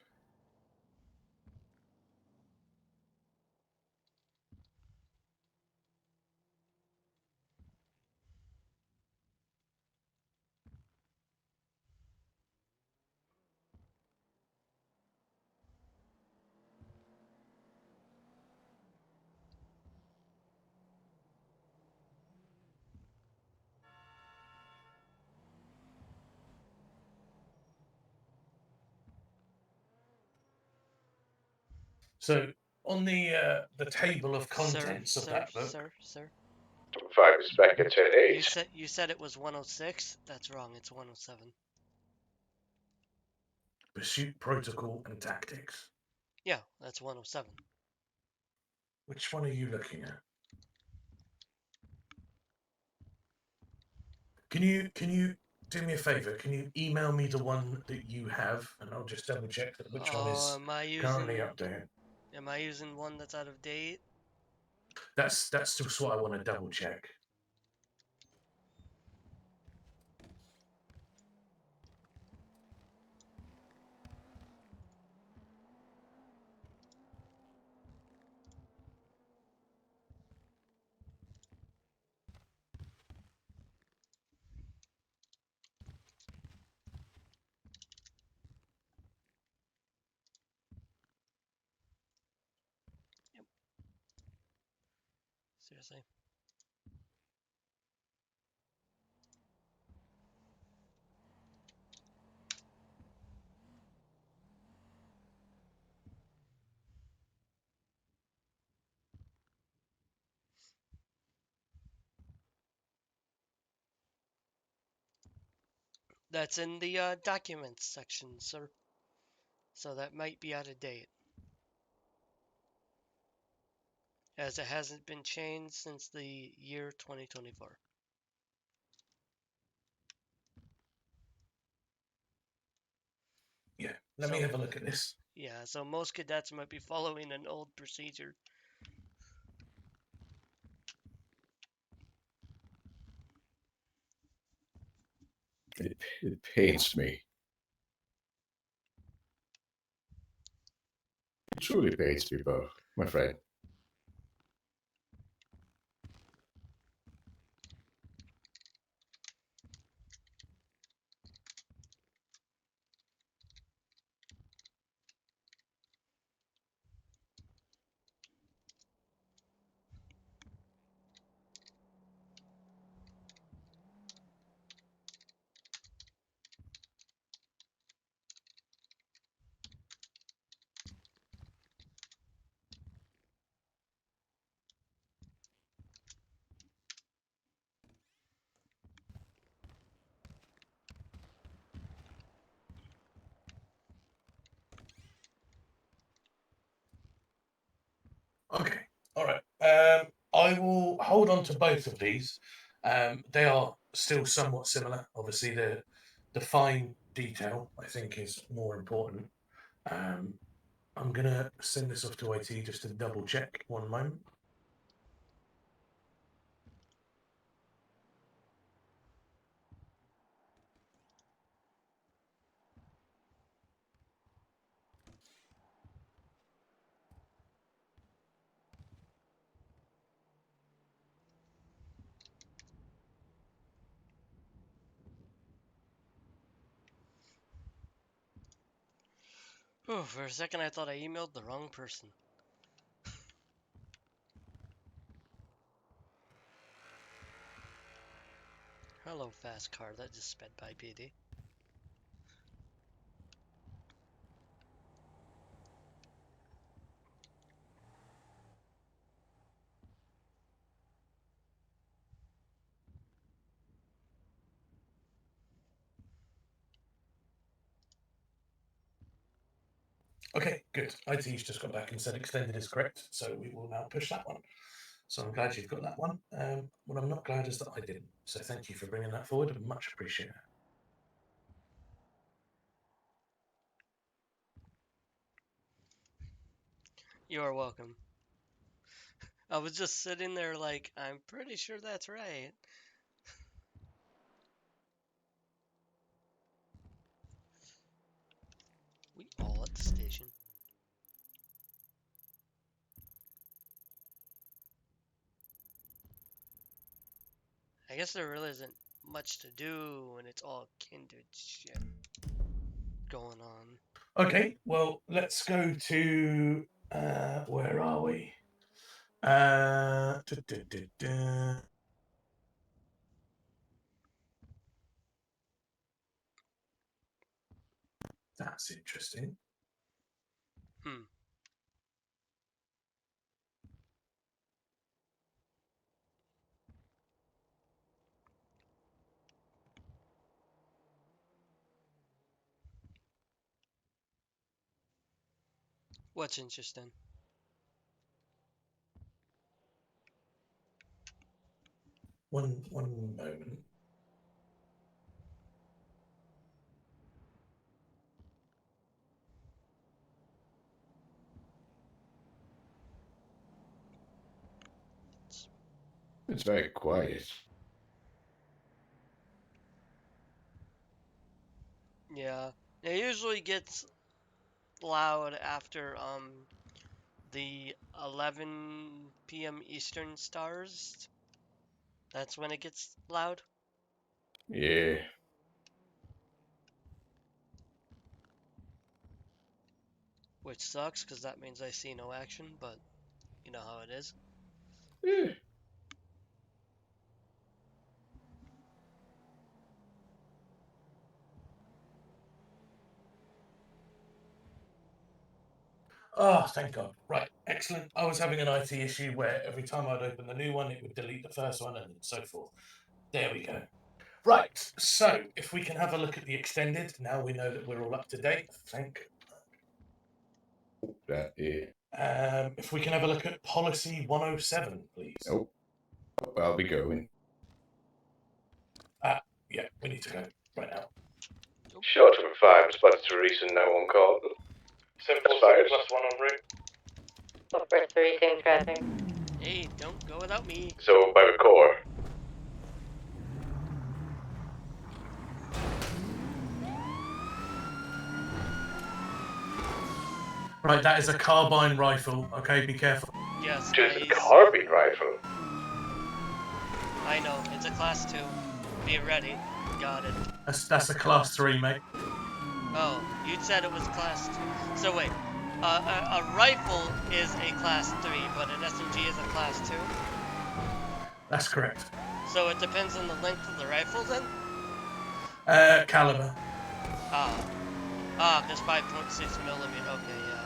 [SPEAKER 3] So on the table of contents of that book,
[SPEAKER 1] Sir.
[SPEAKER 11] 5 is back at 10-8.
[SPEAKER 1] You said it was 106. That's wrong. It's 107.
[SPEAKER 3] pursuit protocol and tactics.
[SPEAKER 1] Yeah, that's 107.
[SPEAKER 3] Which one are you looking at? Can you do me a favor? Can you email me the one that you have, and I'll just double check that which one is
[SPEAKER 1] am I
[SPEAKER 3] currently
[SPEAKER 1] using?
[SPEAKER 3] updated.
[SPEAKER 1] Am I using one that's out of date?
[SPEAKER 3] That's just what I want to double check.
[SPEAKER 1] Seriously. That's in the documents section, sir. So that might be out of date, as it hasn't been changed since the year 2024.
[SPEAKER 3] Yeah, let me have a look at this.
[SPEAKER 1] Yeah, so most cadets might be following an old procedure.
[SPEAKER 11] It pains me. It truly pains me, Bo, my friend.
[SPEAKER 3] Okay, all right. I will hold on to both of these. They are still somewhat similar. Obviously, the fine detail I think is more important. Um, I'm gonna send this off to IT just to double check. One moment.
[SPEAKER 1] Whew, for a second, I thought I emailed the wrong person. Hello, fast car that just sped by PD.
[SPEAKER 3] Okay, good. IT's just got back and said extended is correct, so we will now push that one. So I'm glad you've got that one. What I'm not glad is that I didn't. So thank you for bringing that forward. Much appreciated.
[SPEAKER 1] You are welcome. I was just sitting there like, I'm pretty sure that's right. We all at the station. I guess there really isn't much to do when it's all kindred shit going on.
[SPEAKER 3] Okay, well, let's go to where are we? Uh, duh, duh, duh, duh. That's interesting.
[SPEAKER 1] Hmm. What's interesting?
[SPEAKER 3] One moment.
[SPEAKER 11] It's very quiet.
[SPEAKER 1] Yeah. It usually gets loud after the 11 p.m. Eastern stars. That's when it gets loud.
[SPEAKER 11] Yeah.
[SPEAKER 1] Which sucks because that means I see no action, but you know how it is.
[SPEAKER 11] Yeah.
[SPEAKER 3] Oh, thank God. Right, excellent. I was having an IT issue where every time I'd open the new one, it would delete the first one and so forth. There we go. Right, so if we can have a look at the extended, now we know that we're all up to date.
[SPEAKER 11] Yeah.
[SPEAKER 3] If we can have a look at policy 107, please.
[SPEAKER 11] Oh, I'll be going.
[SPEAKER 3] Yeah, we need to go right now.
[SPEAKER 5] Short from 5, spotted to recent, no one called.
[SPEAKER 12] 747 plus 1 en route.
[SPEAKER 13] Over 3, same traffic.
[SPEAKER 1] Hey, don't go without me.
[SPEAKER 5] So, by the core.
[SPEAKER 3] Right, that is a carbine rifle. Okay, be careful.
[SPEAKER 1] Yes,
[SPEAKER 5] Just a
[SPEAKER 1] please.
[SPEAKER 5] carbine rifle.
[SPEAKER 1] I know, it's a class 2. Be ready. Got it.
[SPEAKER 3] That's a class 3, mate.
[SPEAKER 1] Oh, you said it was class 2. So wait, a rifle is a class 3, but an SMG is a class 2?
[SPEAKER 3] That's correct.
[SPEAKER 1] So it depends on the length of the rifle then?
[SPEAKER 3] Caliber.
[SPEAKER 1] Because 5.6 millimeter. Okay, yeah.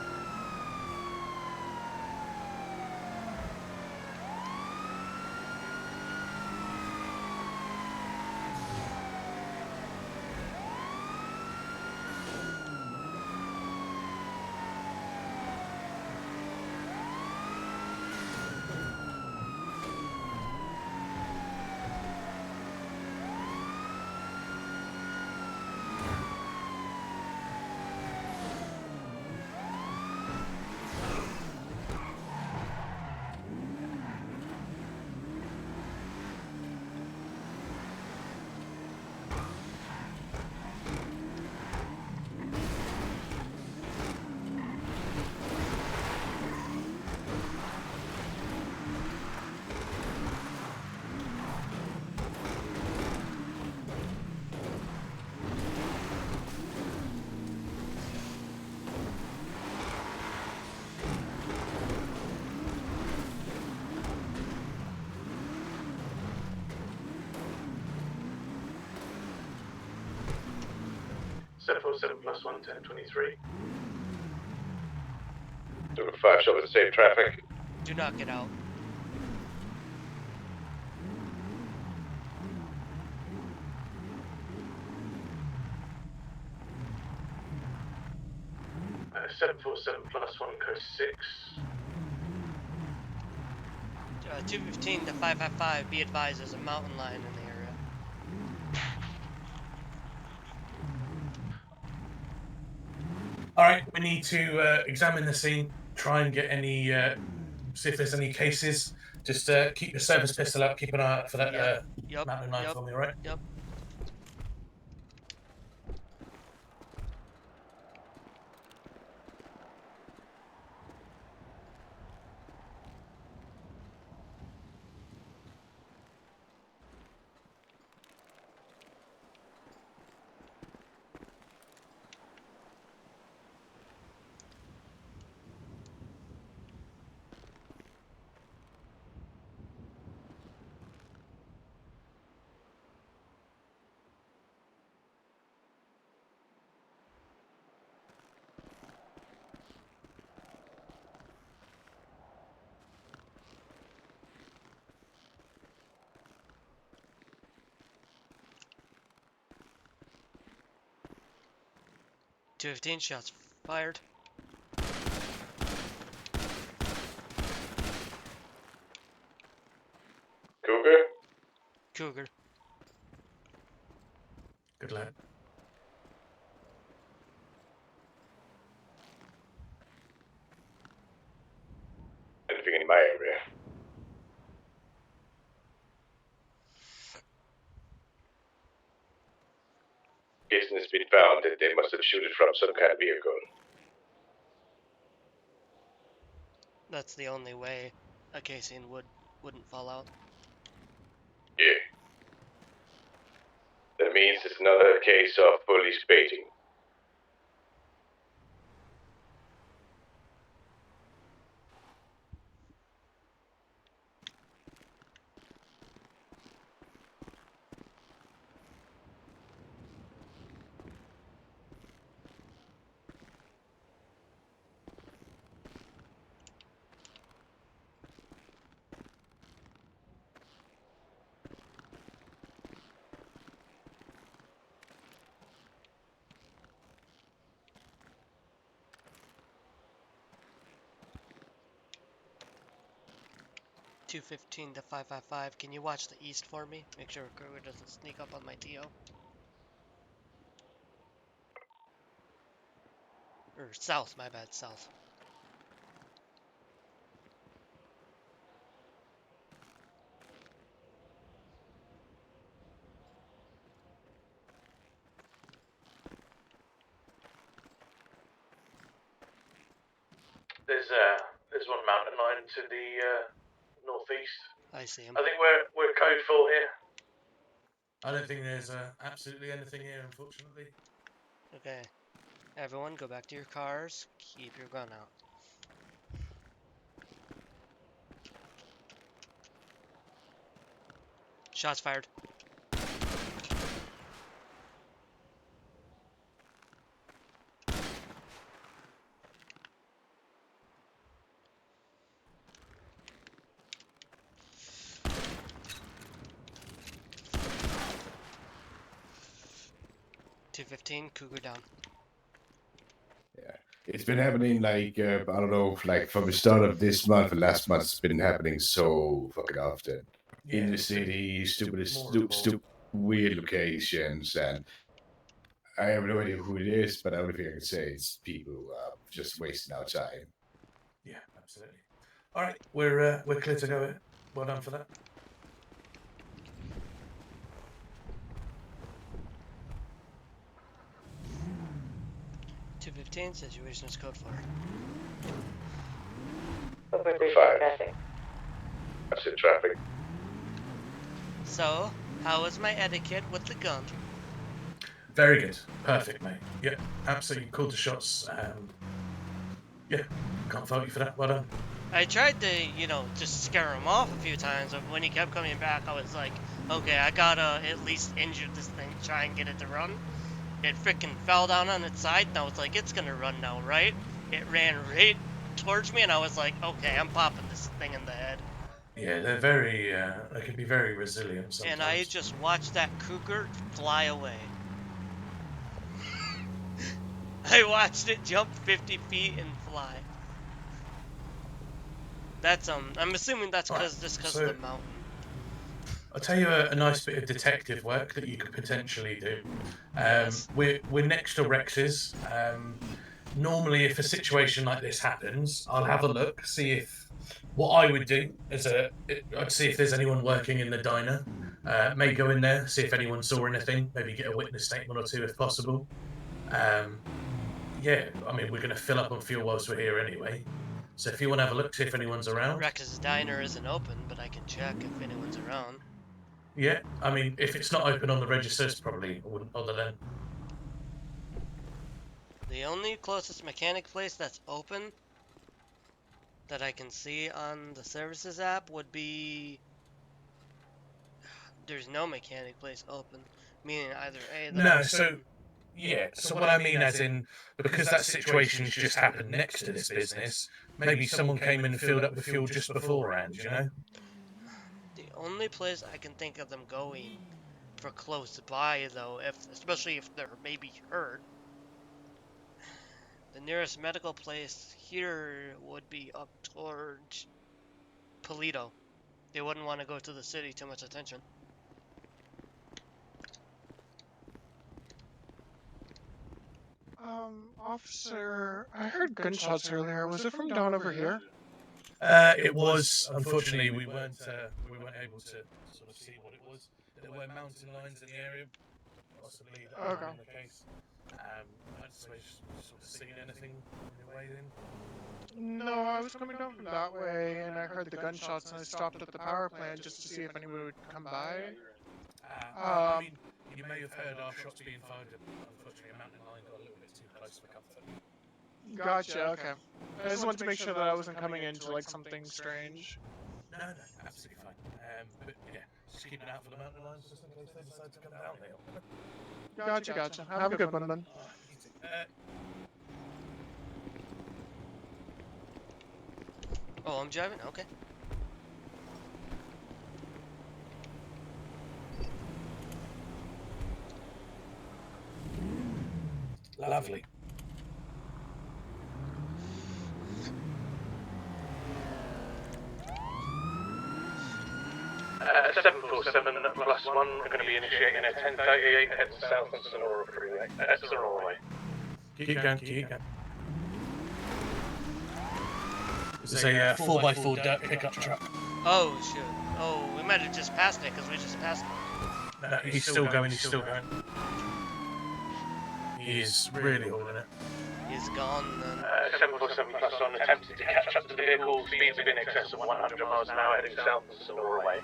[SPEAKER 12] Seven plus 1, 1023.
[SPEAKER 5] 5, show with the same traffic.
[SPEAKER 1] Do not get out.
[SPEAKER 12] Uh, 747 plus 1, code 6.
[SPEAKER 1] 215 to 555, be advised there's a mountain lion in the area.
[SPEAKER 3] Alright, we need to examine the scene, try and get any, see if there's any cases. Just keep your service pistol out, keep an eye out for that mountain lion for me, alright?
[SPEAKER 1] Yep. .215 shots fired.
[SPEAKER 5] Cougar?
[SPEAKER 1] Cougar.
[SPEAKER 3] Good lad.
[SPEAKER 5] Anything in my area?
[SPEAKER 11] business been found that they must have shot it from some kind of vehicle.
[SPEAKER 1] That's the only way a casing wouldn't fall out.
[SPEAKER 11] Yeah. That means it's another case of police baiting.
[SPEAKER 1] .215 to 555. Can you watch the east for me? Make sure Kruger doesn't sneak up on my TO. Or south, my bad, south.
[SPEAKER 12] There's one mountain lion to the northeast.
[SPEAKER 1] I see him.
[SPEAKER 12] I think we're code full here.
[SPEAKER 3] I don't think there's absolutely anything here, unfortunately.
[SPEAKER 1] Okay. Everyone, go back to your cars. Keep your gun out. Shots fired. .215, Cougar down.
[SPEAKER 11] Yeah. It's been happening like, I don't know, like from the start of this month and last month, it's been happening so fucking often.
[SPEAKER 3] Yeah,
[SPEAKER 11] in the city, stupid, weird locations, and I have no idea who it is, but the only thing I can say is people just wasting our time.
[SPEAKER 3] Yeah, absolutely. All right, we're clear to go. Well done for that.
[SPEAKER 1] .215, situation is code 4.
[SPEAKER 13] Over 3
[SPEAKER 11] 5.
[SPEAKER 13] traffic.
[SPEAKER 11] That's in traffic.
[SPEAKER 1] So, how was my etiquette with the gun?
[SPEAKER 3] Very good. Perfect, mate. Yeah, absolutely. Called the shots. Yeah, can't fault you for that. Well done.
[SPEAKER 1] I tried to, just scare him off a few times, but when he kept coming back, I was like, okay, I gotta at least injure this thing, try and get it to run. It freaking fell down on its side, and I was like, it's gonna run now, right? It ran right towards me, and I was like, okay, I'm popping this thing in the head.
[SPEAKER 3] Yeah, they're very, they can be very resilient sometimes.
[SPEAKER 1] And I just watched that cougar fly away. I watched it jump 50 feet and fly. That's, I'm assuming that's just because of the mountain.
[SPEAKER 3] I'll tell you a nice bit of detective work that you could potentially do.
[SPEAKER 1] Yes.
[SPEAKER 3] We're next to Rex's. Normally, if a situation like this happens, I'll have a look, see if what I would do I'd see if there's anyone working in the diner. May go in there, see if anyone saw anything. Maybe get a witness statement or two if possible. Yeah, I mean we're going to fill up on fuel whilst we're here anyway. So if you want to have a look, see if anyone's around.
[SPEAKER 1] Rex's diner isn't open, but I can check if anyone's around.
[SPEAKER 3] Yeah, I mean, if it's not open on the registers, probably I wouldn't bother then.
[SPEAKER 1] The only closest mechanic place that's open that I can see on the services app would be... There's no mechanic place open, meaning either A...
[SPEAKER 3] No, so... Yeah, so what I mean as in, because that situation's just happened next to this business, maybe someone came in and filled up the fuel just beforehand, you know?
[SPEAKER 1] The only place I can think of them going for close by, though, especially if they're maybe hurt, the nearest medical place here would be up towards Polito. They wouldn't want to go to the city, too much attention.
[SPEAKER 14] Officer, I heard gunshots earlier. Was it from down over here?
[SPEAKER 3] It was. Unfortunately, we weren't able to sort of see what it was. There were mountain lions in the area. possibly that
[SPEAKER 14] Okay.
[SPEAKER 3] might be the case. I suppose you sort of seen anything on your way in?
[SPEAKER 14] No, I was coming down from that way, and I heard the gunshots, and I stopped at the power plant just to see if anyone would come by.
[SPEAKER 3] I mean, you may have heard our shots being fired. Unfortunately, a mountain lion got a little bit too close for comfort.
[SPEAKER 14] Gotcha. Okay. I just wanted to make sure that I wasn't coming into like something strange.
[SPEAKER 3] No, absolutely fine. But yeah, just keep an eye out for the mountain lions just in case they decide to come down the hill.
[SPEAKER 14] Gotcha. Have a good one, then.
[SPEAKER 3] You too.
[SPEAKER 1] Oh, I'm driving? Okay.
[SPEAKER 3] Lovely.
[SPEAKER 12] 747 plus 1, we're going to be initiating at 10:38 head south on Sonora Freeway. Sonora Way.
[SPEAKER 3] Keep going. There's a 4x4 dirt pickup truck.
[SPEAKER 1] Oh, shoot. Oh, we might have just passed it because we just passed it.
[SPEAKER 3] No, he's still going. He is really hauling it.
[SPEAKER 1] He's gone then.
[SPEAKER 12] 747 plus 1 attempted to catch up to the vehicle, speeds have been in excess of 100 miles an hour heading south on Sonora Way.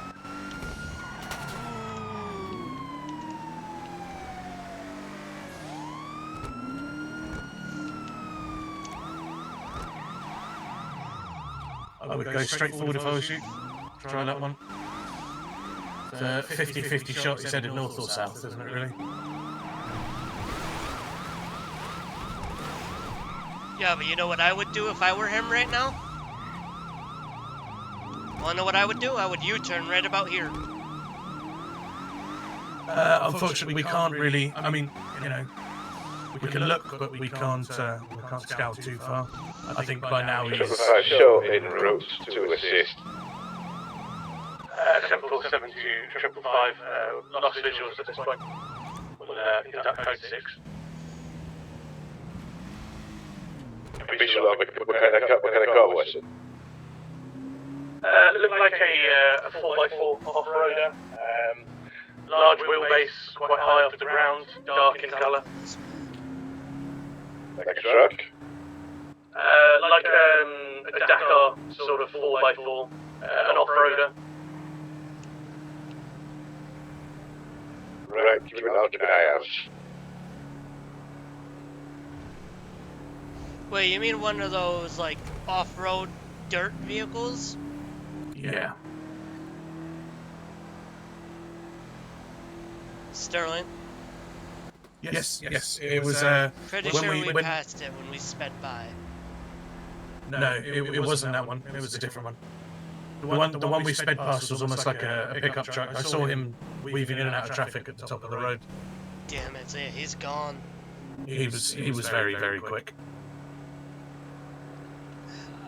[SPEAKER 3] I would go straight forward if I was you. Try that one. It's a 50-50 shot. It's headed north or south, isn't it, really?
[SPEAKER 1] Yeah, but you know what I would do if I were him right now? Wanna know what I would do? I would U-turn right about here.
[SPEAKER 3] Unfortunately, we can't really. I mean, you know, we can look, but we can't scout too far. I think by now he's...
[SPEAKER 11] Show en route to assist.
[SPEAKER 12] 747 to 555, lost visuals at this point. We'll conduct code 6.
[SPEAKER 11] Visual of what kind of car was it?
[SPEAKER 12] Looked like a 4x4 off-roader. Large wheelbase, quite high off the ground, dark in colour.
[SPEAKER 11] Like a truck?
[SPEAKER 12] Like a Dakar sort of 4x4, an off-roader.
[SPEAKER 11] Right, keep an eye out.
[SPEAKER 1] Wait, you mean one of those, like, off-road dirt vehicles?
[SPEAKER 3] Yeah.
[SPEAKER 1] Sterling?
[SPEAKER 3] Yes. It was.
[SPEAKER 1] Pretty
[SPEAKER 3] when
[SPEAKER 1] sure
[SPEAKER 3] we
[SPEAKER 1] we passed it when we sped by.
[SPEAKER 3] No, it wasn't that one. It was a different one. The one we sped past was almost like a pickup truck. I saw him weaving in and out of traffic at the top of the road.
[SPEAKER 1] Damn it, yeah, he's gone.
[SPEAKER 3] He was very, very quick.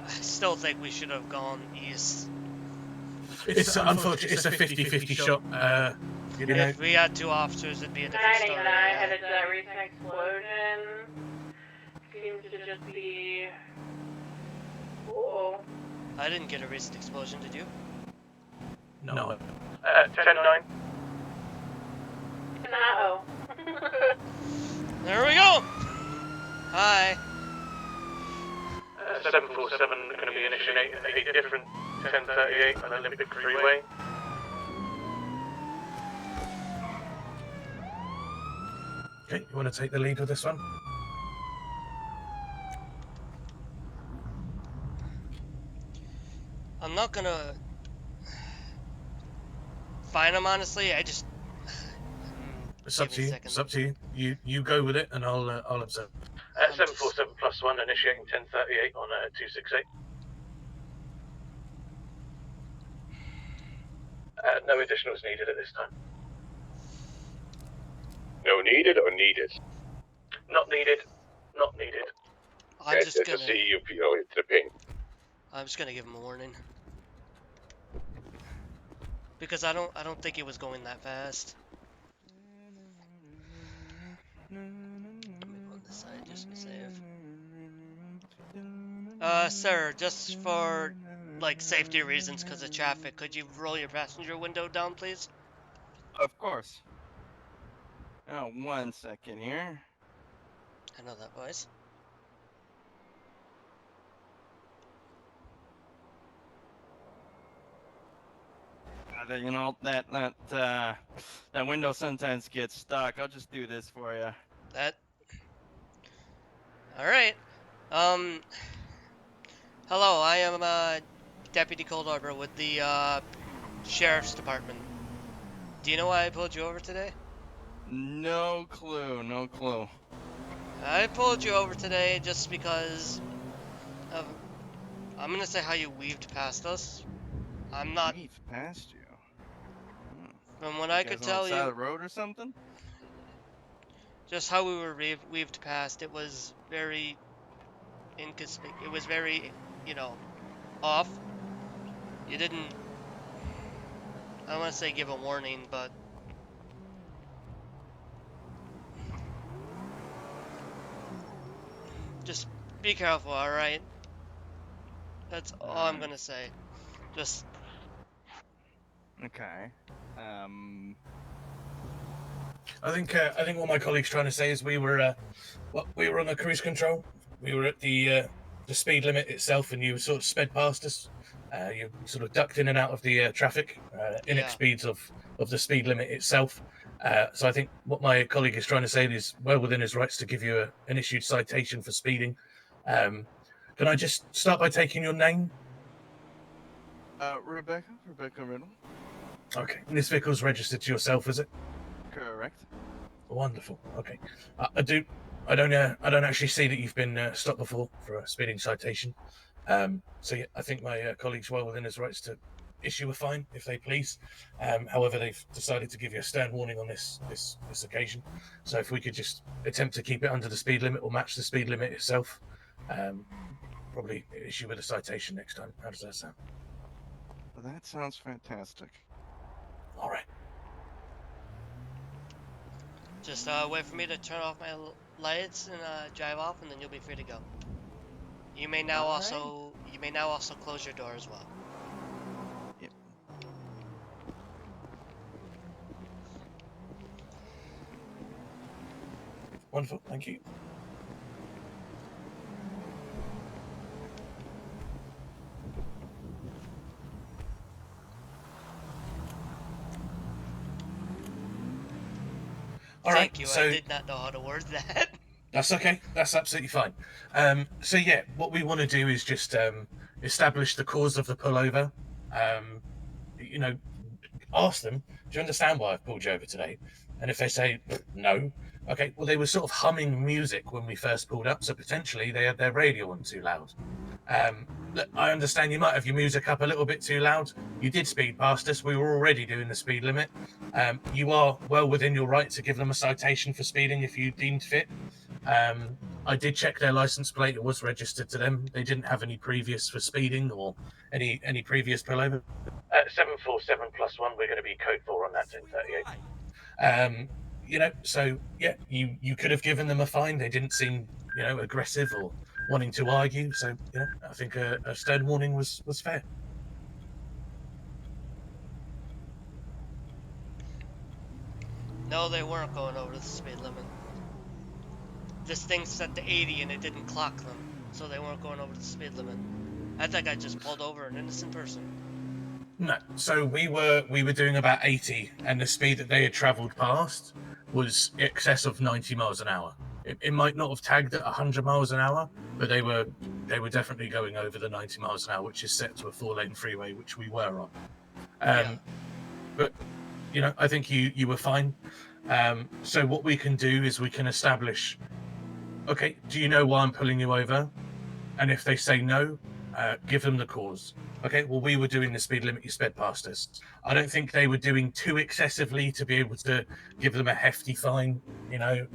[SPEAKER 1] I still think we should have gone east.
[SPEAKER 3] It's unfortunate. It's a 50-50 shot. You know.
[SPEAKER 1] If we had 2 officers, it'd be a different story.
[SPEAKER 7] 99 headed to that recent explosion. Seems to just be... Cool.
[SPEAKER 1] I didn't get a recent explosion, did you?
[SPEAKER 3] No.
[SPEAKER 12] 10-9.
[SPEAKER 7] No.
[SPEAKER 1] There we go! Hi.
[SPEAKER 12] 747 going to be initiating a different 1038 on Olympic Freeway.
[SPEAKER 3] Okay, you want to take the lead with this one?
[SPEAKER 1] I'm not gonna find him, honestly. I just...
[SPEAKER 3] It's up to you. It's up to you. You go with it, and I'll observe.
[SPEAKER 12] 747 plus 1 initiating 1038 on 268. No additionals needed at this time.
[SPEAKER 11] No needed or needed?
[SPEAKER 12] Not needed. Not needed.
[SPEAKER 1] I'm just
[SPEAKER 11] to
[SPEAKER 1] gonna...
[SPEAKER 11] see you into the ping.
[SPEAKER 1] I'm just gonna give him a warning. Because I don't think he was going that fast. Let me go on this side just to be safe. Sir, just for, like, safety reasons because of traffic, could you roll your passenger window down, please?
[SPEAKER 15] Of course. Oh, 1 second here.
[SPEAKER 1] I know that voice.
[SPEAKER 15] You know that window sometimes gets stuck. I'll just do this for you.
[SPEAKER 1] That. All right. Um. Hello, I am Deputy Cold Harbor with the Sheriff's Department. Do you know why I pulled you over today?
[SPEAKER 15] No clue. No clue.
[SPEAKER 1] I pulled you over today just because of, I'm gonna say how you weaved past us. I'm not.
[SPEAKER 15] Weaved past you.
[SPEAKER 1] From what
[SPEAKER 15] You
[SPEAKER 1] I
[SPEAKER 15] guys
[SPEAKER 1] could
[SPEAKER 15] on the
[SPEAKER 1] tell
[SPEAKER 15] side of
[SPEAKER 1] you,
[SPEAKER 15] the road or something?
[SPEAKER 1] just how we were weaved past, it was very It was very, off. You didn't. I don't want to say give a warning, but just be careful, all right? That's all I'm gonna say. Just
[SPEAKER 15] Okay.
[SPEAKER 3] I think what my colleague's trying to say is we were on a cruise control. We were at the speed limit itself, and you sort of sped past us. You sort of ducked in and out of the traffic in
[SPEAKER 1] Yeah.
[SPEAKER 3] speeds of the speed limit itself. So I think what my colleague is trying to say is well within his rights to give you an issued citation for speeding. Can I just start by taking your name?
[SPEAKER 15] Rebecca Riddle.
[SPEAKER 3] Okay. And this vehicle's registered to yourself, is it?
[SPEAKER 15] Correct.
[SPEAKER 3] Wonderful. Okay. I don't actually see that you've been stopped before for a speeding citation. So yeah, I think my colleague's well within his rights to issue a fine if they please. However, they've decided to give you a stern warning on this occasion. So if we could just attempt to keep it under the speed limit or match the speed limit itself, probably issue with a citation next time. How does that sound?
[SPEAKER 15] Well, that sounds fantastic.
[SPEAKER 3] All right.
[SPEAKER 1] just wait for me to turn off my lights and drive off, and then you'll be free to go. You may now also close your door as well.
[SPEAKER 15] Yep.
[SPEAKER 3] Wonderful. Thank you.
[SPEAKER 1] Thank you. So, I did not know how to word that.
[SPEAKER 3] That's okay. That's absolutely fine. So yeah, what we want to do is just establish the cause of the pullover. Ask them, do you understand why I've pulled you over today? And if they say no, okay, well, they were sort of humming music when we first pulled up, so potentially they had their radio on too loud. Look, I understand you might have your music up a little bit too loud. You did speed past us. We were already doing the speed limit. You are well within your right to give them a citation for speeding if you deemed fit. I did check their license plate. It was registered to them. They didn't have any previous for speeding or any previous pullover. 747 +1. We're going to be code 4 on that 1038. So yeah, you could have given them a fine. They didn't seem aggressive or wanting to argue. So I think a stern warning was fair.
[SPEAKER 1] No, they weren't going over the speed limit. This thing set to 80 and it didn't clock them, so they weren't going over the speed limit. I think I just pulled over an innocent person.
[SPEAKER 3] No, so we were doing about 80, and the speed that they had travelled past was excess of 90 miles an hour. It might not have tagged at 100 miles an hour, but they were definitely going over the 90 miles an hour, which is set to a 4-lane freeway, which we were on. But I think you were fine. So what we can do is we can establish, okay, do you know why I'm pulling you over? And if they say no, give them the cause. Okay, well, we were doing the speed limit, you sped past us. I don't think they were doing too excessively to be able to give them a hefty fine,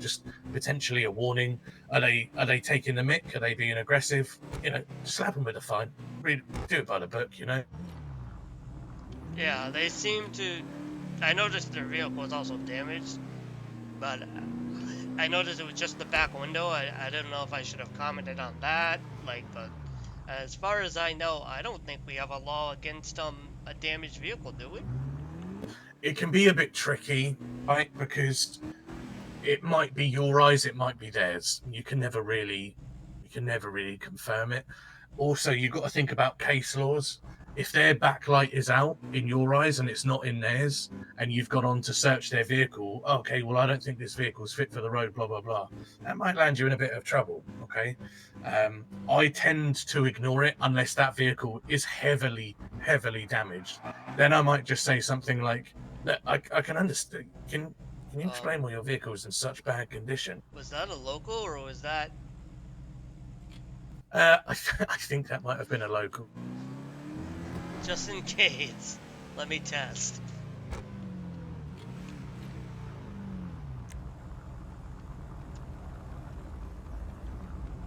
[SPEAKER 3] just potentially a warning. Are they taking the mick? Are they being aggressive? Slap them with a fine. Do it by the book,
[SPEAKER 1] Yeah, they seem to. I noticed their vehicle was also damaged, but I noticed it was just the back window. I didn't know if I should have commented on that, but as far as I know, I don't think we have a law against a damaged vehicle, do we?
[SPEAKER 3] It can be a bit tricky, right? Because it might be your eyes, it might be theirs. You can never really confirm it. Also, you've got to think about case laws. If their backlight is out in your eyes and it's not in theirs, and you've gone on to search their vehicle, okay, well, I don't think this vehicle's fit for the road, blah, blah, blah. That might land you in a bit of trouble, okay? I tend to ignore it unless that vehicle is heavily, heavily damaged. Then I might just say something like, I can understand. Can you explain why your vehicle is in such bad condition?
[SPEAKER 1] Was that a local or was that?
[SPEAKER 3] I think that might have been a local.
[SPEAKER 1] Just in case, let me test.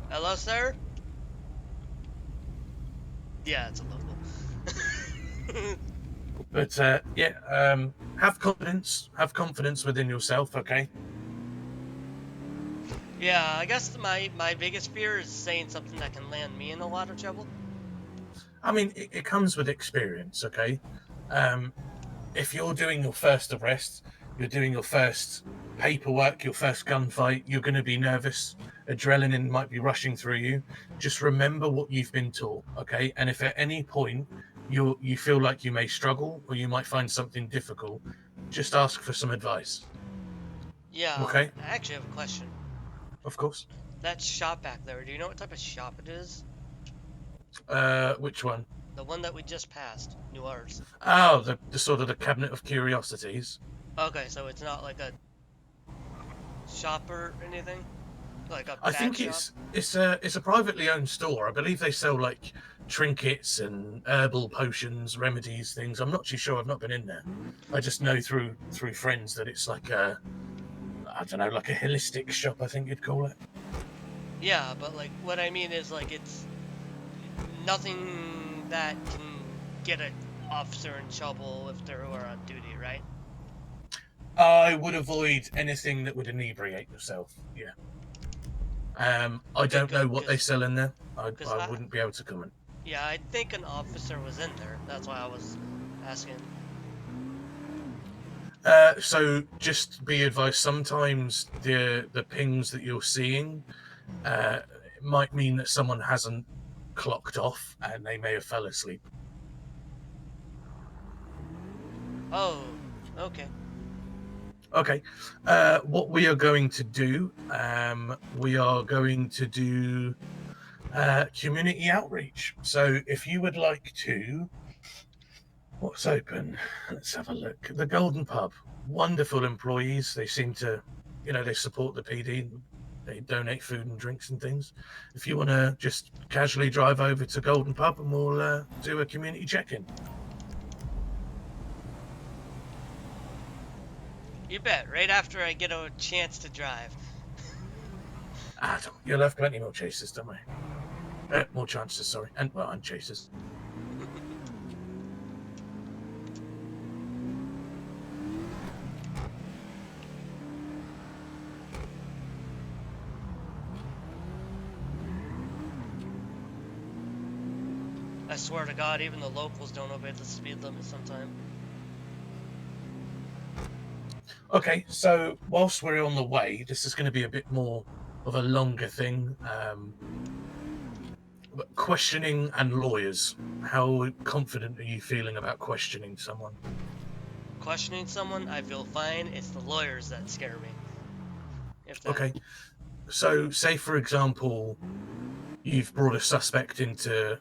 [SPEAKER 1] Hello, sir? Yeah, it's a local.
[SPEAKER 3] But have confidence within yourself, okay?
[SPEAKER 1] Yeah, I guess my biggest fear is saying something that can land me in a lot of trouble.
[SPEAKER 3] I mean, it comes with experience, okay? If you're doing your first arrest, you're doing your first paperwork, your first gunfight, you're going to be nervous. Adrenaline might be rushing through you. Just remember what you've been taught, okay? And if at any point you feel like you may struggle or you might find something difficult, just ask for some advice.
[SPEAKER 1] Yeah,
[SPEAKER 3] okay?
[SPEAKER 1] I actually have a question.
[SPEAKER 3] Of course.
[SPEAKER 1] That shop back there, do you know what type of shop it is?
[SPEAKER 3] Which one?
[SPEAKER 1] The one that we just passed, New Arts.
[SPEAKER 3] Oh, the sort of the cabinet of curiosities.
[SPEAKER 1] Okay, so it's not like a shop or anything? Like a
[SPEAKER 3] I think
[SPEAKER 1] shop?
[SPEAKER 3] it's a privately owned store. I believe they sell like trinkets and herbal potions, remedies, things. I'm not too sure. I've not been in there. I just know through friends that it's like I don't know, like a holistic shop, I think you'd call it.
[SPEAKER 1] Yeah, but like what I mean is like it's nothing that can get an officer in trouble if they were on duty, right?
[SPEAKER 3] I would avoid anything that would inebriate yourself. Yeah. I don't know what they sell in there. I wouldn't be able to comment.
[SPEAKER 1] Yeah, I think an officer was in there. That's why I was asking.
[SPEAKER 3] So just be advised, sometimes the pings that you're seeing might mean that someone hasn't clocked off and they may have fell asleep.
[SPEAKER 1] Oh, okay.
[SPEAKER 3] Okay. What we are going to do, we are going to do community outreach. So if you would like to, what's open? Let's have a look. The Golden Pub. Wonderful employees. They seem to, they support the PD. They donate food and drinks and things. If you want to just casually drive over to Golden Pub and we'll do a community check-in.
[SPEAKER 1] You bet, right after I get a chance to drive.
[SPEAKER 3] You'll have plenty more chases, don't we? More chances, sorry. And chases.
[SPEAKER 1] I swear to God, even the locals don't obey the speed limit sometimes.
[SPEAKER 3] Okay, so whilst we're on the way, this is going to be a bit more of a longer thing. Questioning and lawyers. How confident are you feeling about questioning someone?
[SPEAKER 1] Questioning someone, I feel fine. It's the lawyers that scare me.
[SPEAKER 3] Okay, so say for example, you've brought a suspect into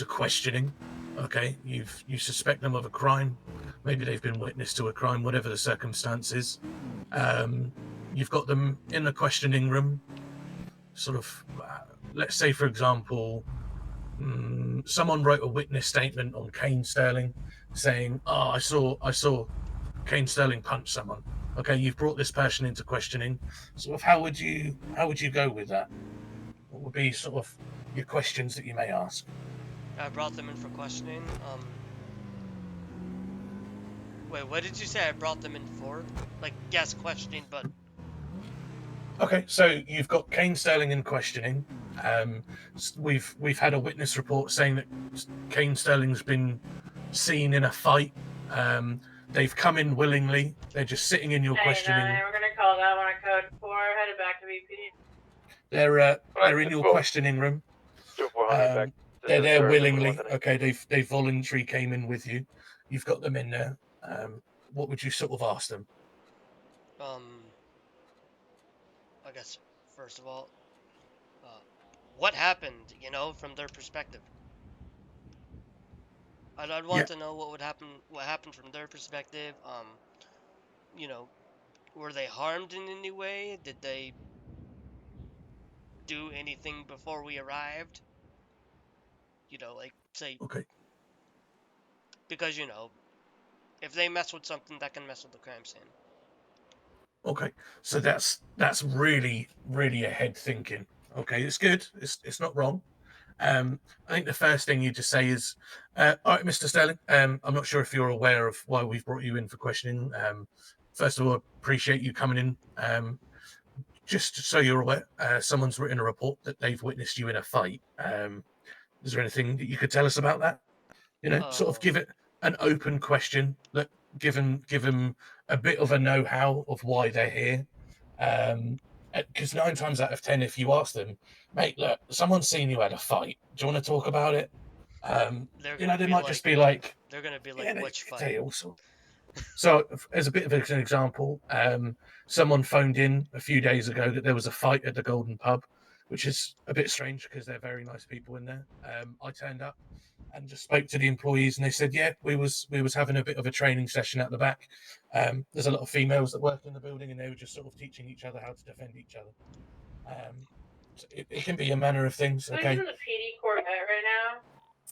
[SPEAKER 3] questioning. Okay, you suspect them of a crime. Maybe they've been witness to a crime, whatever the circumstances. You've got them in the questioning room. Sort of, let's say, for example, someone wrote a witness statement on Kane Sterling, saying, "Oh, I saw Kane Sterling punch someone." Okay, you've brought this person into questioning. Sort of, how would you go with that? What would be sort of your questions that you may ask?
[SPEAKER 1] I brought them in for questioning. Wait, what did you say I brought them in for? Like, yes, questioning, but...
[SPEAKER 3] Okay, so you've got Kane Sterling in questioning. We've had a witness report saying that Kane Sterling's been seen in a fight. They've come in willingly. They're just sitting in your questioning.
[SPEAKER 7] We're gonna call that one a code 4, headed back to VP.
[SPEAKER 3] They're in your questioning room. They're there willingly. Okay, they voluntarily came in with you. You've got them in there. What would you sort of ask them?
[SPEAKER 1] I guess first of all, what happened? From their perspective. I'd want to know what happened from their perspective. Were they harmed in any way? Did they do anything before we arrived? Like say.
[SPEAKER 3] Okay.
[SPEAKER 1] Because if they mess with something, that can mess with the crime scene.
[SPEAKER 3] Okay, so that's really ahead thinking. Okay, it's good. It's not wrong. I think the first thing you just say is, all right, Mr. Sterling. I'm not sure if you're aware of why we've brought you in for questioning. First of all, appreciate you coming in. Just so you're aware, someone's written a report that they've witnessed you in a fight. Is there anything that you could tell us about that? Sort of give it an open question that give them a bit of a know-how of why they're here. Because 9 times out of 10, if you ask them, mate, look, someone's seen you had a fight. Do you want to talk about it? They might just be like,
[SPEAKER 1] they're gonna be like, which fight?
[SPEAKER 3] So, as a bit of an example, someone phoned in a few days ago that there was a fight at the Golden Pub, which is a bit strange because they're very nice people in there. I turned up and just spoke to the employees, and they said, "Yeah, we was having a bit of a training session at the back. There's a lot of females that work in the building, and they were just sort of teaching each other how to defend each other. So it can be a manner of things. Okay.
[SPEAKER 7] Who's in the PD Corvette right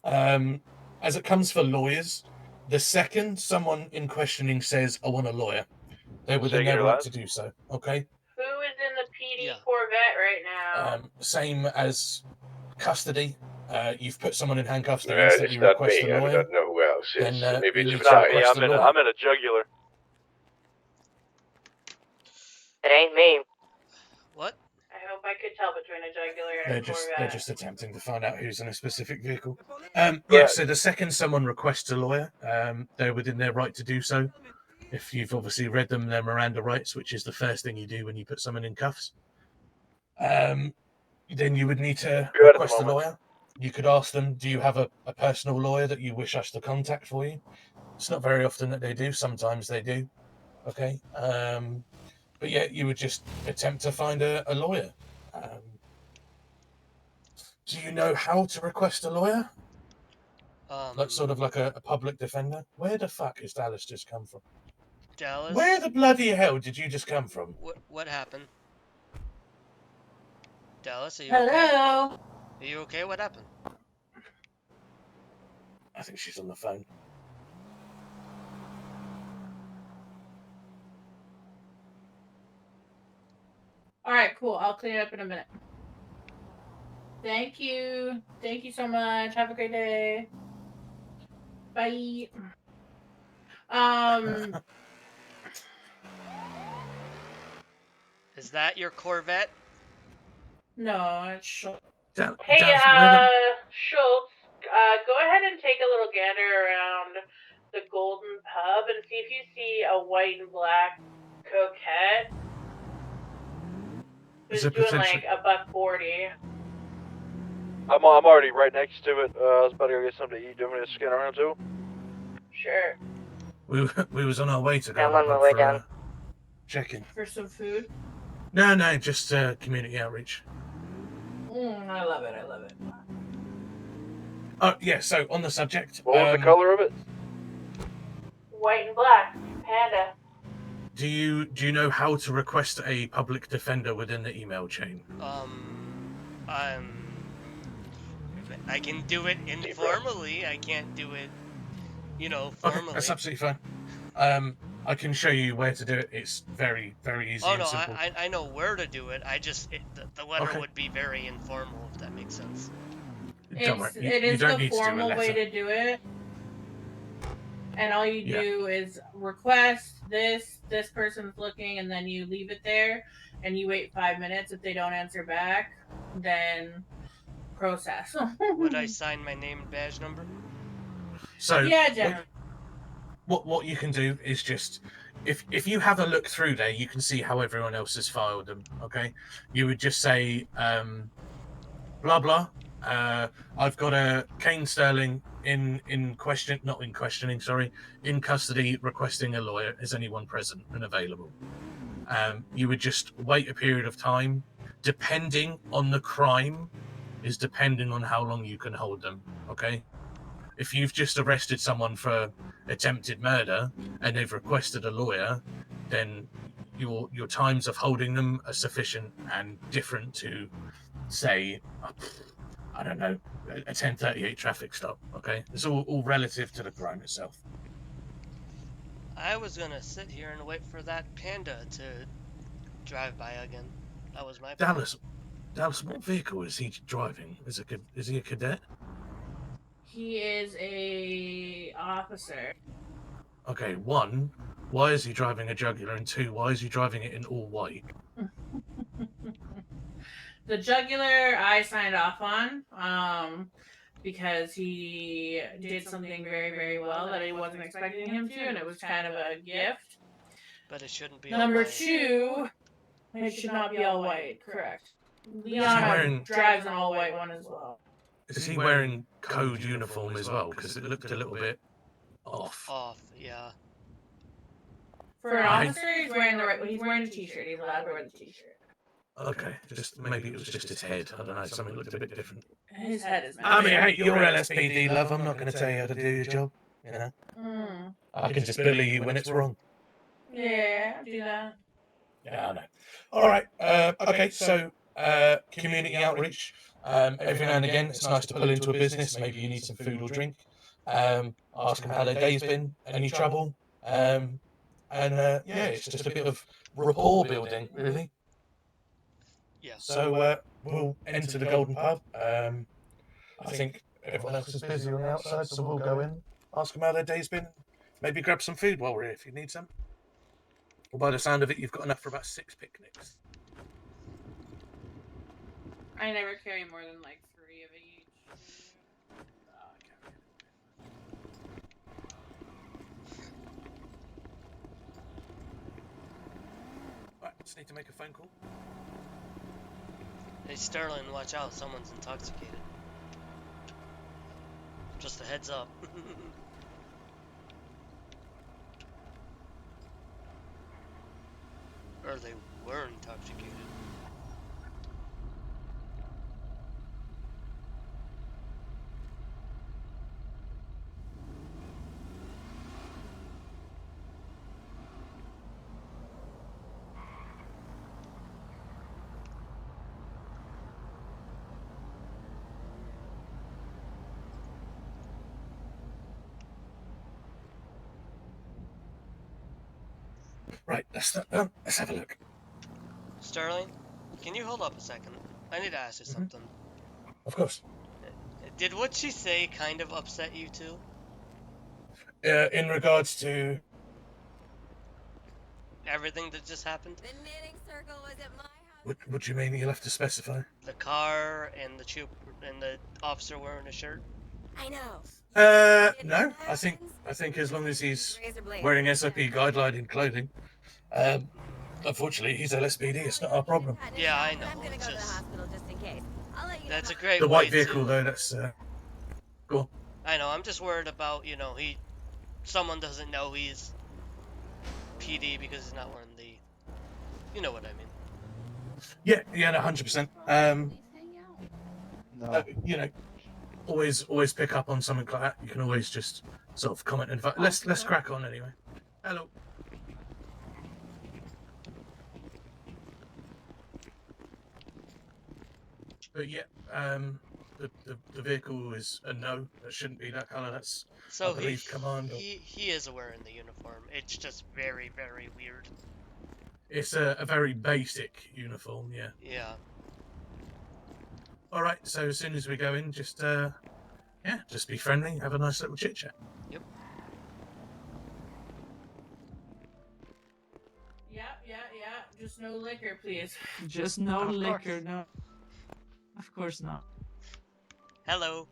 [SPEAKER 7] now?
[SPEAKER 3] As it comes for lawyers, the second someone in questioning says, "I want a lawyer," they're within their right to do so. Okay.
[SPEAKER 7] Who is in the PD Corvette right now?
[SPEAKER 3] Same as custody. You've put someone in handcuffs. They
[SPEAKER 11] It's
[SPEAKER 3] instantly
[SPEAKER 11] not
[SPEAKER 3] request
[SPEAKER 11] me.
[SPEAKER 3] a
[SPEAKER 11] I
[SPEAKER 3] lawyer.
[SPEAKER 11] don't know who else is.
[SPEAKER 3] Then,
[SPEAKER 11] Maybe
[SPEAKER 3] you
[SPEAKER 11] it's
[SPEAKER 3] need
[SPEAKER 11] not
[SPEAKER 3] to
[SPEAKER 11] me.
[SPEAKER 3] request a lawyer.
[SPEAKER 5] I'm in a jugular.
[SPEAKER 13] It ain't me.
[SPEAKER 1] What?
[SPEAKER 7] I hope I could tell between a jugular and a Corvette.
[SPEAKER 3] They're just attempting to find out who's in a specific vehicle. Yeah. So the second someone requests a lawyer, they're within their right to do so. If you've obviously read them, their Miranda rights, which is the first thing you do when you put someone in cuffs. Then you would need to request a lawyer. You could ask them, do you have a personal lawyer that you wish us to contact for you? It's not very often that they do. Sometimes they do. Okay. But yeah, you would just attempt to find a lawyer. Do you know how to request a lawyer? Like sort of like a public defender? Where the fuck has Dallas just come from?
[SPEAKER 1] Dallas?
[SPEAKER 3] Where the bloody hell did you just come from?
[SPEAKER 1] What happened? Dallas, are you
[SPEAKER 9] Hello?
[SPEAKER 1] okay? Are you okay? What happened?
[SPEAKER 3] I think she's on the phone.
[SPEAKER 9] Alright, cool. I'll clean it up in a minute. Thank you. Thank you so much. Have a great day. Bye.
[SPEAKER 1] Is that your Corvette?
[SPEAKER 9] No, it's Schultz.
[SPEAKER 7] Hey, Schultz, go ahead and take a little gander around the Golden Pub and see if you see a white and black coquette who's doing like $1.40.
[SPEAKER 5] I'm already right next to it. I was about to go get something to eat. Do you want me to scan around too?
[SPEAKER 7] Sure.
[SPEAKER 3] We was on our way to go.
[SPEAKER 13] I'm on my way down.
[SPEAKER 3] Check-in.
[SPEAKER 9] For some food?
[SPEAKER 3] No, just community outreach.
[SPEAKER 9] I love it. I love it.
[SPEAKER 3] Oh, yeah, so on the subject...
[SPEAKER 5] What was the color of it?
[SPEAKER 7] White and black. Panda.
[SPEAKER 3] Do you know how to request a public defender within the email chain?
[SPEAKER 1] I can do it informally. I can't do it, formally.
[SPEAKER 3] Okay, that's absolutely fine. I can show you where to do it. It's very, very easy and simple.
[SPEAKER 1] I know where to do it. The letter would be very informal, if that makes sense.
[SPEAKER 9] It is the formal way to do it. And all you do is request this person's looking, and then you leave it there, and you wait 5 minutes. If they don't answer back, then process.
[SPEAKER 1] Would I sign my name and badge number?
[SPEAKER 3] So
[SPEAKER 9] yeah, generally.
[SPEAKER 3] what you can do is just if you have a look through there, you can see how everyone else has filed them. Okay, you would just say blah blah. I've got a Kane Sterling in question, not in questioning, sorry, in custody, requesting a lawyer. Is anyone present and available? You would just wait a period of time, depending on the crime, is depending on how long you can hold them. Okay, if you've just arrested someone for attempted murder and they've requested a lawyer, then your times of holding them are sufficient and different to, say, I don't know, a 1038 traffic stop. Okay, it's all relative to the crime itself.
[SPEAKER 1] I was gonna sit here and wait for that panda to drive by again. That was my plan.
[SPEAKER 3] Dallas, what vehicle is he driving? Is he a cadet?
[SPEAKER 9] He is a officer.
[SPEAKER 3] Okay, one, why is he driving a Jugular? And two, why is he driving it in all white?
[SPEAKER 9] The Jugular I signed off on, because he did something very, very well that I wasn't expecting him to, and it was kind of a gift.
[SPEAKER 1] But it shouldn't be
[SPEAKER 9] Number
[SPEAKER 1] all white.
[SPEAKER 9] 2, it should not be all white, correct. Leon drives an all white one as well.
[SPEAKER 3] Is he wearing code uniform as well? Because it looked a little bit off.
[SPEAKER 1] Off, yeah.
[SPEAKER 9] For an officer, he's wearing the right. He's wearing a t-shirt. He's allowed to wear the t-shirt.
[SPEAKER 3] Okay, just maybe it was just his head. I don't know. Something looked a bit different.
[SPEAKER 9] His head is.
[SPEAKER 3] I mean, hey, you're LSPD, love. I'm not going to tell you how to do your job. You know. I can just bully you when it's wrong.
[SPEAKER 9] Yeah, I'll do that.
[SPEAKER 3] Yeah, I know. All right. Okay. So, community outreach. Every now and again, it's nice to pull into a business. Maybe you need some food or drink. Ask them how their day's been. Any trouble? And yeah, it's just a bit of rapport building, really.
[SPEAKER 1] Yeah.
[SPEAKER 3] So we'll enter the Golden Pub. I think everyone else is busy on the outside, so we'll go in, ask them how their day's been. Maybe grab some food while we're here if you need some. Well, by the sound of it, you've got enough for about 6 picnics.
[SPEAKER 9] I never carry more than like 3 of each.
[SPEAKER 3] Right, just need to make a phone call.
[SPEAKER 1] Hey Sterling, watch out, someone's intoxicated. Just a heads up. Or they were intoxicated.
[SPEAKER 3] Right, let's have a look.
[SPEAKER 1] Sterling, can you hold up a second? I need to ask you something.
[SPEAKER 3] Of course.
[SPEAKER 1] Did what she say kind of upset you too?
[SPEAKER 3] In regards to
[SPEAKER 1] everything that just happened?
[SPEAKER 10] The knitting circle was at my house.
[SPEAKER 3] What do you mean? You'll have to specify.
[SPEAKER 1] The car and the troop and the officer wearing a shirt.
[SPEAKER 10] I know.
[SPEAKER 3] No. I think as long as he's wearing SOP guideline clothing, unfortunately he's LSPD. It's not our problem.
[SPEAKER 1] Yeah, I know.
[SPEAKER 10] I'm gonna go to the hospital just in case. I'll let you know.
[SPEAKER 1] That's a great.
[SPEAKER 3] The white
[SPEAKER 1] way
[SPEAKER 3] vehicle,
[SPEAKER 1] to...
[SPEAKER 3] though. That's cool.
[SPEAKER 1] I know. I'm just worried about someone doesn't know he's PD because he's not wearing the. You know what I mean.
[SPEAKER 3] Yeah, 100%. Always pick up on something like that. You can always just sort of comment and let's crack on anyway. Hello. But yeah, the vehicle is a no. It shouldn't be that color. That's
[SPEAKER 1] so
[SPEAKER 3] I believe command.
[SPEAKER 1] He is wearing the uniform. It's just very, very weird.
[SPEAKER 3] It's a very basic uniform, yeah.
[SPEAKER 1] Yeah.
[SPEAKER 3] All right. So as soon as we go in, just be friendly. Have a nice little chit chat.
[SPEAKER 1] Yep.
[SPEAKER 9] Yeah. Just no liquor, please.
[SPEAKER 16] Just no liquor, no. Of course not.
[SPEAKER 1] Hello.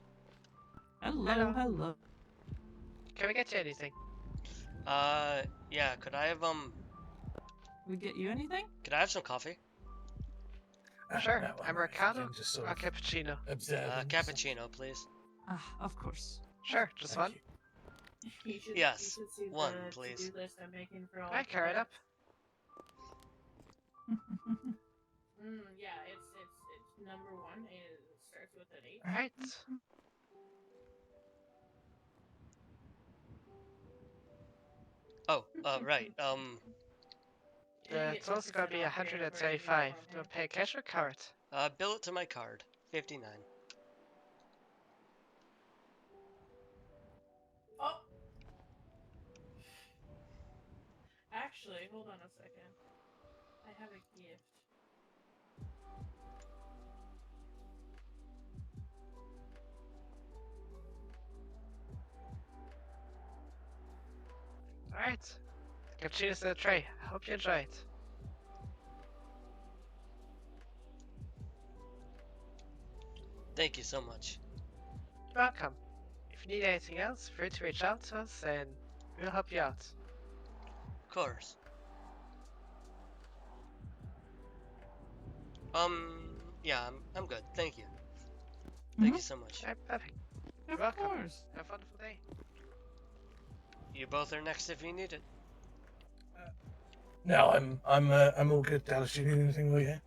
[SPEAKER 16] Hello.
[SPEAKER 17] Can we get you anything?
[SPEAKER 1] Yeah. Could I have
[SPEAKER 16] We get you anything?
[SPEAKER 1] Could I have some coffee?
[SPEAKER 12] Sure.
[SPEAKER 3] No, I mean, if you
[SPEAKER 12] Americano
[SPEAKER 3] can just sort
[SPEAKER 12] or
[SPEAKER 3] of
[SPEAKER 12] cappuccino?
[SPEAKER 3] observe and stuff.
[SPEAKER 1] Cappuccino, please.
[SPEAKER 16] Ah, of course.
[SPEAKER 12] Sure, just
[SPEAKER 3] Thank
[SPEAKER 12] one.
[SPEAKER 3] you.
[SPEAKER 9] You should,
[SPEAKER 1] Yes,
[SPEAKER 9] you should see
[SPEAKER 1] one,
[SPEAKER 9] the
[SPEAKER 1] please.
[SPEAKER 9] to-do list I'm making for all.
[SPEAKER 12] I carry it up.
[SPEAKER 9] Yeah, it's number one. It starts with an H.
[SPEAKER 12] Alright.
[SPEAKER 1] Oh, right.
[SPEAKER 12] The total's gonna be 135. Do I pay cash or card?
[SPEAKER 1] Bill it to my card. 59.
[SPEAKER 9] Oh. Actually, hold on a second. I have a gift.
[SPEAKER 12] Alright. Cappuccino's in the tray. Hope you enjoy it.
[SPEAKER 1] Thank you so much.
[SPEAKER 12] You're welcome. If you need anything else, feel free to reach out to us and we'll help you out.
[SPEAKER 1] Of course. Yeah, I'm good. Thank you. Thank you so much.
[SPEAKER 12] Alright, perfect. You're
[SPEAKER 16] Of
[SPEAKER 12] welcome.
[SPEAKER 16] course.
[SPEAKER 12] Have a wonderful day.
[SPEAKER 1] You both are next if you need it.
[SPEAKER 3] No, I'm all good. Dallas, do you need anything while you're here?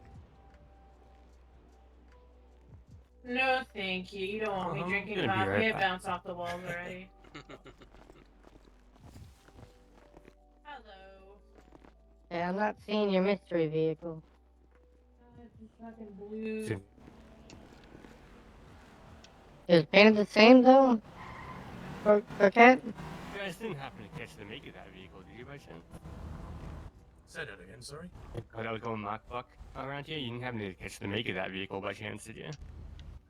[SPEAKER 9] No, thank you. You don't want me drinking
[SPEAKER 15] gonna be
[SPEAKER 9] coffee.
[SPEAKER 15] right
[SPEAKER 9] It
[SPEAKER 15] back.
[SPEAKER 9] bounced off the walls already. Hello.
[SPEAKER 13] Yeah, I'm not seeing your mystery vehicle.
[SPEAKER 9] It's fucking blue.
[SPEAKER 13] Is it painted the same though? For cat?
[SPEAKER 15] You guys didn't happen to catch the make of that vehicle, did you, by chance?
[SPEAKER 3] Say that again, sorry.
[SPEAKER 15] Oh, that was going Mach Buck around here? You didn't happen to catch the make of that vehicle by chance, did you?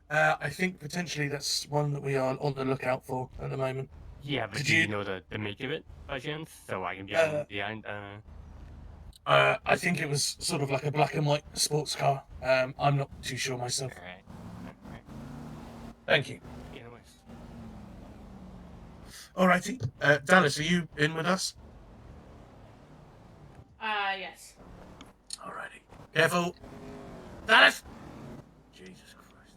[SPEAKER 3] I think potentially that's one that we are on the lookout for at the moment.
[SPEAKER 15] Yeah, but
[SPEAKER 3] Could
[SPEAKER 15] do you
[SPEAKER 3] you-
[SPEAKER 15] know the make of it by chance? So I can be behind.
[SPEAKER 3] I think it was sort of like a black and white sports car. I'm not too sure myself.
[SPEAKER 15] Alright.
[SPEAKER 3] Thank you.
[SPEAKER 15] Yeah, no worries.
[SPEAKER 3] Alrighty. Dallas, are you in with us?
[SPEAKER 9] Yes.
[SPEAKER 3] Alrighty. Careful. Dallas! Jesus Christ.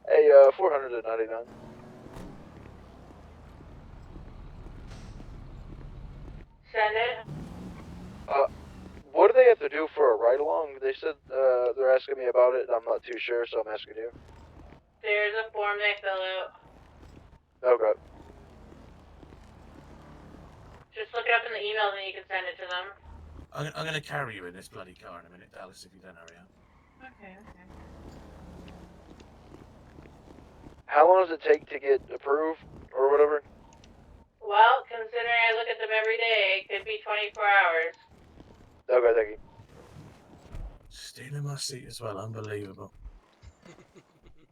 [SPEAKER 5] Hey, 499.
[SPEAKER 9] Send it.
[SPEAKER 5] What do they have to do for a ride-along? They said, they're asking me about it, and I'm not too sure, so I'm asking you.
[SPEAKER 9] There's a form they fill out.
[SPEAKER 5] Okay.
[SPEAKER 9] Just look it up in the email, then you can send it to them.
[SPEAKER 3] I'm going to carry you in this bloody car in a minute, Dallas, if you don't hurry up.
[SPEAKER 9] Okay, okay.
[SPEAKER 5] How long does it take to get approved, or whatever?
[SPEAKER 9] Well, considering I look at them every day, it could be 24 hours.
[SPEAKER 5] Okay, thank you.
[SPEAKER 3] Stealing my seat as well, unbelievable.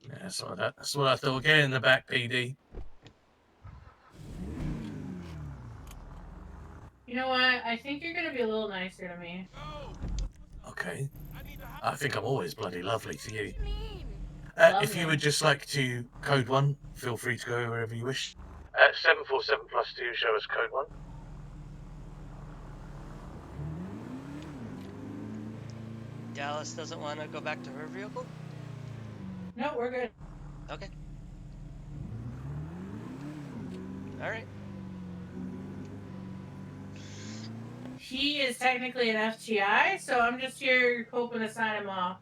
[SPEAKER 3] Yeah, that's what I thought. Get in the back, PD.
[SPEAKER 9] You know what? I think you're gonna be a little nicer to me.
[SPEAKER 3] Okay. I think I'm always bloody lovely to you.
[SPEAKER 9] Lovely.
[SPEAKER 3] If you would just like to code 1, feel free to go wherever you wish. 747 plus 2, show us code 1.
[SPEAKER 1] Dallas doesn't want to go back to her vehicle?
[SPEAKER 9] No, we're good.
[SPEAKER 1] Okay. Alright.
[SPEAKER 9] He is technically an FTI, so I'm just here hoping to sign him off.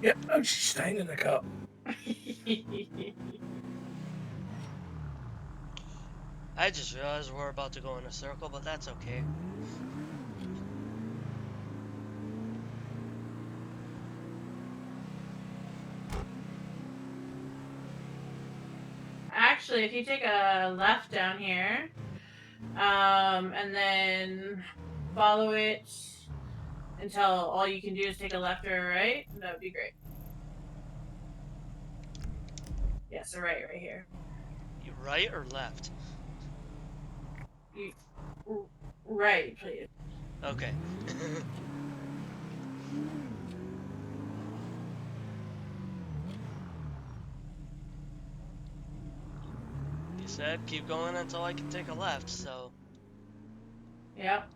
[SPEAKER 3] Yep, no, she's staying in the car.
[SPEAKER 1] I just realized we're about to go in a circle, but that's okay.
[SPEAKER 9] Actually, if you take a left down here, and then follow it until all you can do is take a left or a right, that would be great. Yes, a right here.
[SPEAKER 1] You right or left?
[SPEAKER 9] Right, please.
[SPEAKER 1] Okay. said, keep going until I can take a left, so...
[SPEAKER 9] Yep.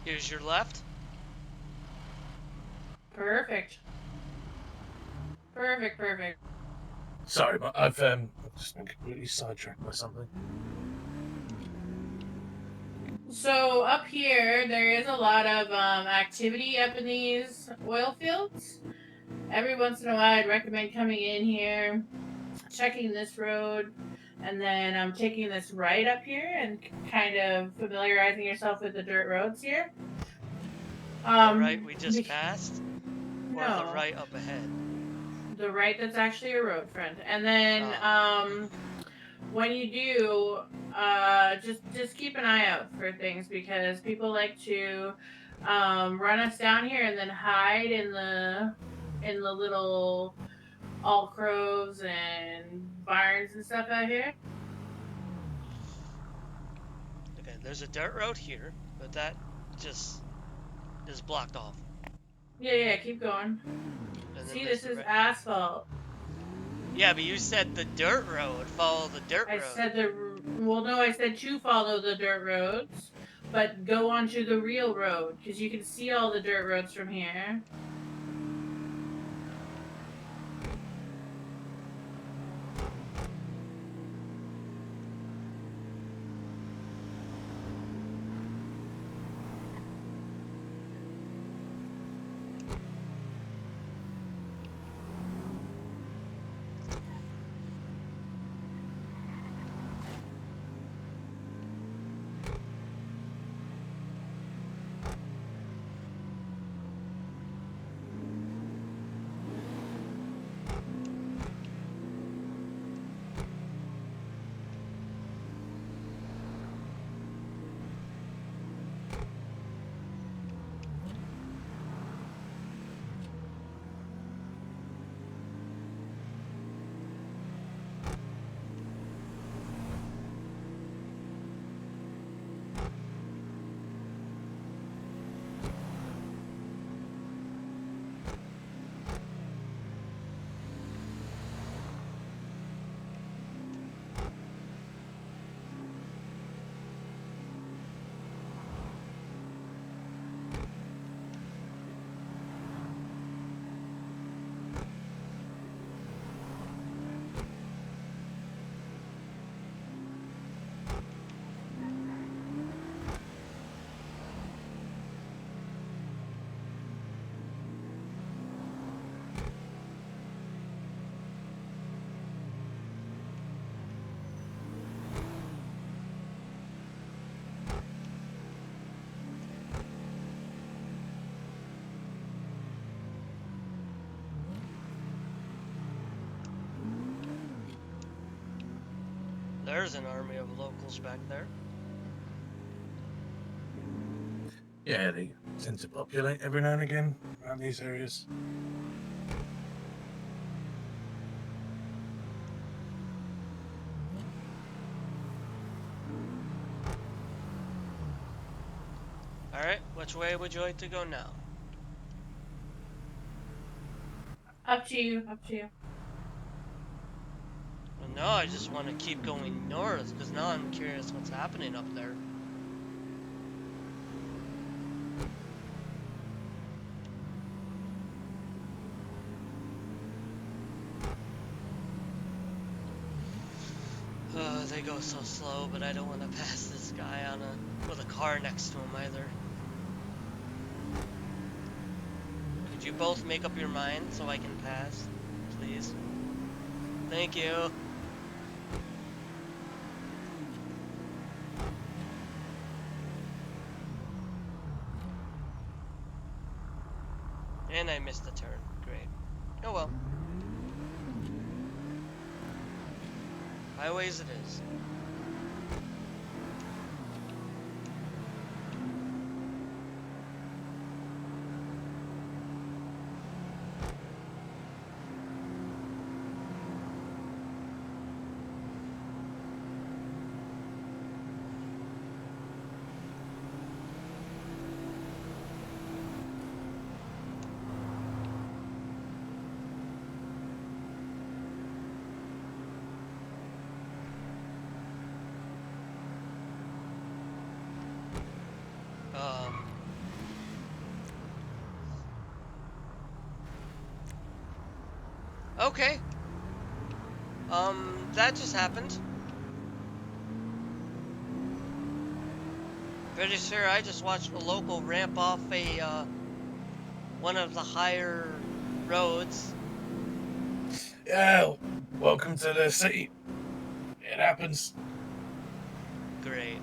[SPEAKER 1] Here's your left.
[SPEAKER 9] Perfect. Perfect, perfect.
[SPEAKER 3] Sorry, but I've just been completely sidetracked by something.
[SPEAKER 9] So up here, there is a lot of activity up in these oil fields. Every once in a while, I'd recommend coming in here, checking this road, and then taking this right up here and kind of familiarizing yourself with the dirt roads here.
[SPEAKER 1] The right we just passed? Or the
[SPEAKER 9] No.
[SPEAKER 1] right up ahead?
[SPEAKER 9] The right that's actually a road, friend. And then when you do, just keep an eye out for things because people like to run us down here and then hide in the little alcoves and barns and stuff out here.
[SPEAKER 1] Okay, there's a dirt road here, but that just is blocked off.
[SPEAKER 9] Yeah, keep going. See, this is asphalt.
[SPEAKER 1] Yeah, but you said the dirt road. Follow the dirt road.
[SPEAKER 9] I said I said to follow the dirt roads, but go onto the real road because you can see all the dirt roads from here.
[SPEAKER 1] There's an army of locals back there.
[SPEAKER 3] Yeah, they tend to populate every now and again around these areas.
[SPEAKER 1] Alright, which way would you like to go now?
[SPEAKER 9] Up to you, up to you.
[SPEAKER 1] Well, no, I just want to keep going north, because now I'm curious what's happening up there. Oh, they go so slow, but I don't want to pass this guy with a car next to him either. Could you both make up your mind so I can pass, please? Thank you. And I missed the turn. Great. Oh well. Highways it is. Okay. That just happened. Pretty sure I just watched a local ramp off a, one of the higher roads.
[SPEAKER 3] Yeah, welcome to the city. It happens.
[SPEAKER 1] Great.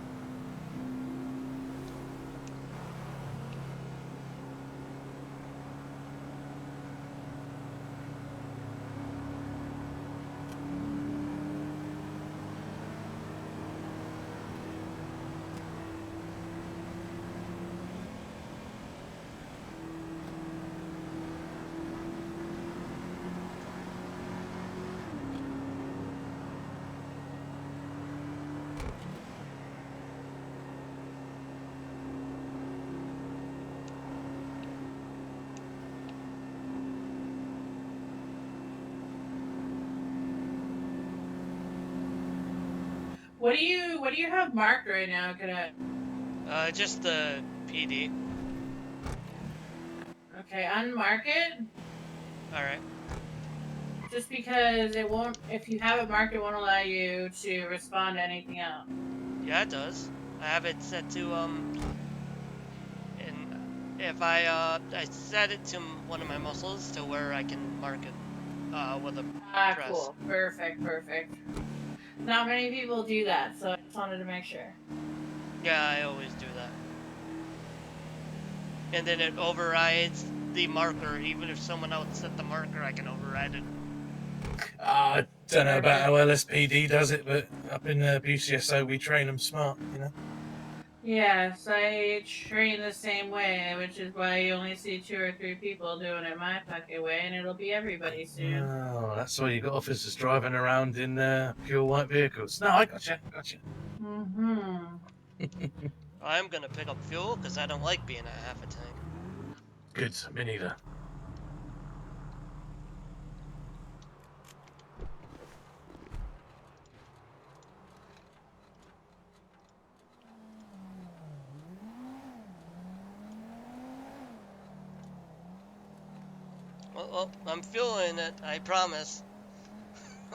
[SPEAKER 9] What do you have marked right now, Cadet?
[SPEAKER 1] Just the PD.
[SPEAKER 9] Okay, unmark it.
[SPEAKER 1] Alright.
[SPEAKER 9] Just because it won't, if you have it marked, it won't allow you to respond to anything else.
[SPEAKER 1] Yeah, it does. I have it set to, and if I set it to one of my muscles to where I can mark it, with a press.
[SPEAKER 9] Cool. Perfect. Not many people do that, so I just wanted to make sure.
[SPEAKER 1] Yeah, I always do that. And then it overrides the marker. Even if someone else set the marker, I can override it.
[SPEAKER 3] I don't know about how LSPD does it, but up in the BCSO we train them smart, you know?
[SPEAKER 9] Yes, I train the same way, which is why you only see 2 or 3 people doing it my fucking way, and it'll be everybody soon.
[SPEAKER 3] Oh, that's why you got officers driving around in pure white vehicles. No, I gotcha.
[SPEAKER 9] Mm-hmm.
[SPEAKER 1] I'm gonna pick up fuel because I don't like being at half a tank.
[SPEAKER 3] Good, me neither.
[SPEAKER 1] Well, I'm fueling it, I promise.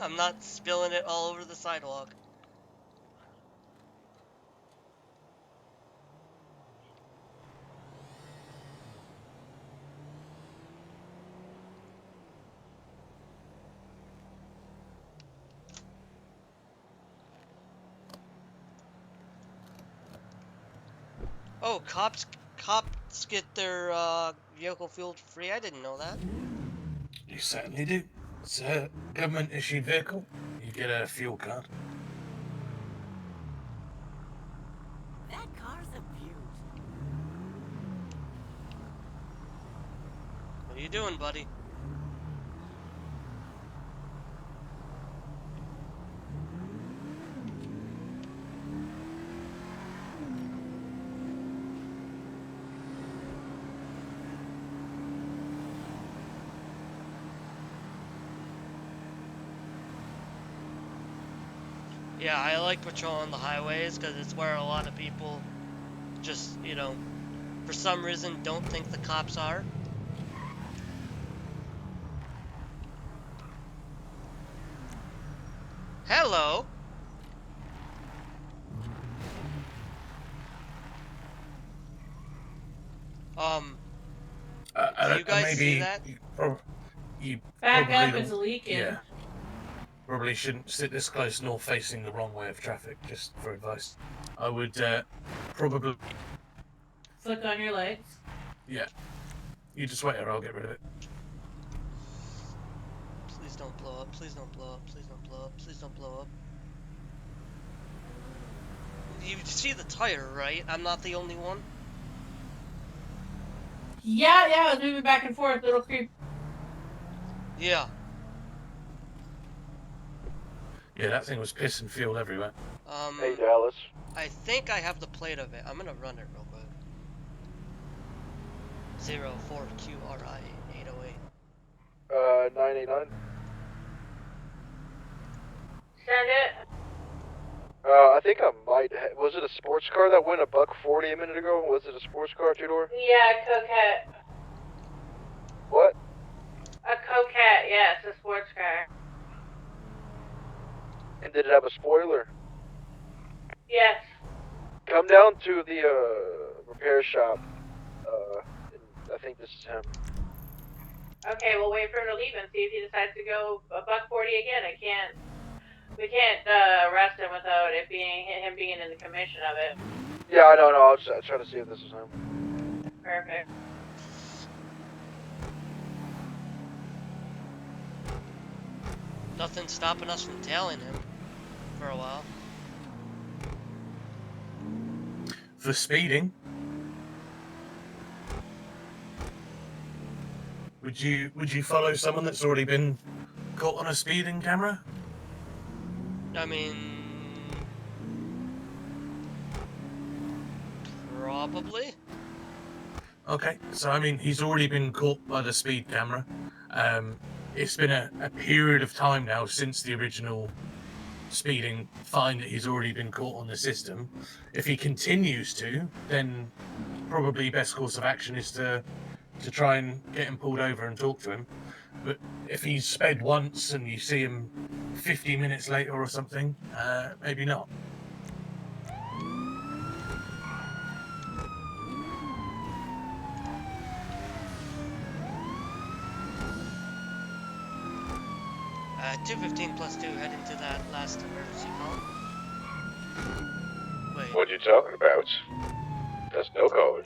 [SPEAKER 1] I'm not spilling it all over the sidewalk. Oh, cops get their vehicle fueled for free? I didn't know that.
[SPEAKER 3] You certainly do. It's a government issued vehicle. You get a fuel card.
[SPEAKER 10] That car's a beaut.
[SPEAKER 1] What are you doing, buddy? Yeah, I like patrolling the highways because it's where a lot of people just, you know, for some reason don't think the cops are. Hello! Do you guys see that?
[SPEAKER 3] You
[SPEAKER 9] Back
[SPEAKER 3] probably
[SPEAKER 9] up, it's
[SPEAKER 3] don't-
[SPEAKER 9] leaking.
[SPEAKER 3] Yeah. Probably shouldn't sit this close nor facing the wrong way of traffic, just for advice. I would probably...
[SPEAKER 9] Flick on your lights.
[SPEAKER 3] Yeah. You just wait here, I'll get rid of it.
[SPEAKER 1] Please don't blow up. Please don't blow up. Please don't blow up. Please don't blow up. You see the tire, right? I'm not the only one.
[SPEAKER 9] Yeah, I was moving back and forth, little creep.
[SPEAKER 1] Yeah.
[SPEAKER 3] Yeah, that thing was pissing fuel everywhere.
[SPEAKER 5] Hey, Dallas.
[SPEAKER 1] I think I have the plate of it. I'm gonna run it real quick. 04QRI 808.
[SPEAKER 5] 989.
[SPEAKER 9] Send it.
[SPEAKER 5] I think I might. Was it a sports car that went $140 a minute ago? Was it a sports car, two-door?
[SPEAKER 9] Yeah, coquette.
[SPEAKER 5] What?
[SPEAKER 9] A coquette, yes, a sports car.
[SPEAKER 5] And did it have a spoiler?
[SPEAKER 9] Yes.
[SPEAKER 5] Come down to the repair shop. I think this is him.
[SPEAKER 9] Okay, we'll wait for him to leave and see if he decides to go $140 again. We can't arrest him without it being him being in the commission of it.
[SPEAKER 5] Yeah, I don't know. I'll try to see if this is him.
[SPEAKER 9] Perfect.
[SPEAKER 1] Nothing's stopping us from tailing him for a while.
[SPEAKER 3] For speeding, would you follow someone that's already been caught on a speeding camera?
[SPEAKER 1] I mean, probably.
[SPEAKER 3] Okay, so I mean, he's already been caught by the speed camera. It's been a period of time now since the original speeding fine that he's already been caught on the system. If he continues to, then probably best course of action is to try and get him pulled over and talk to him. But if he's sped once and you see him 50 minutes later or something, maybe not.
[SPEAKER 1] Uh, 215 plus 2 heading to that last emergency call. Wait.
[SPEAKER 11] What you talking about? That's no code.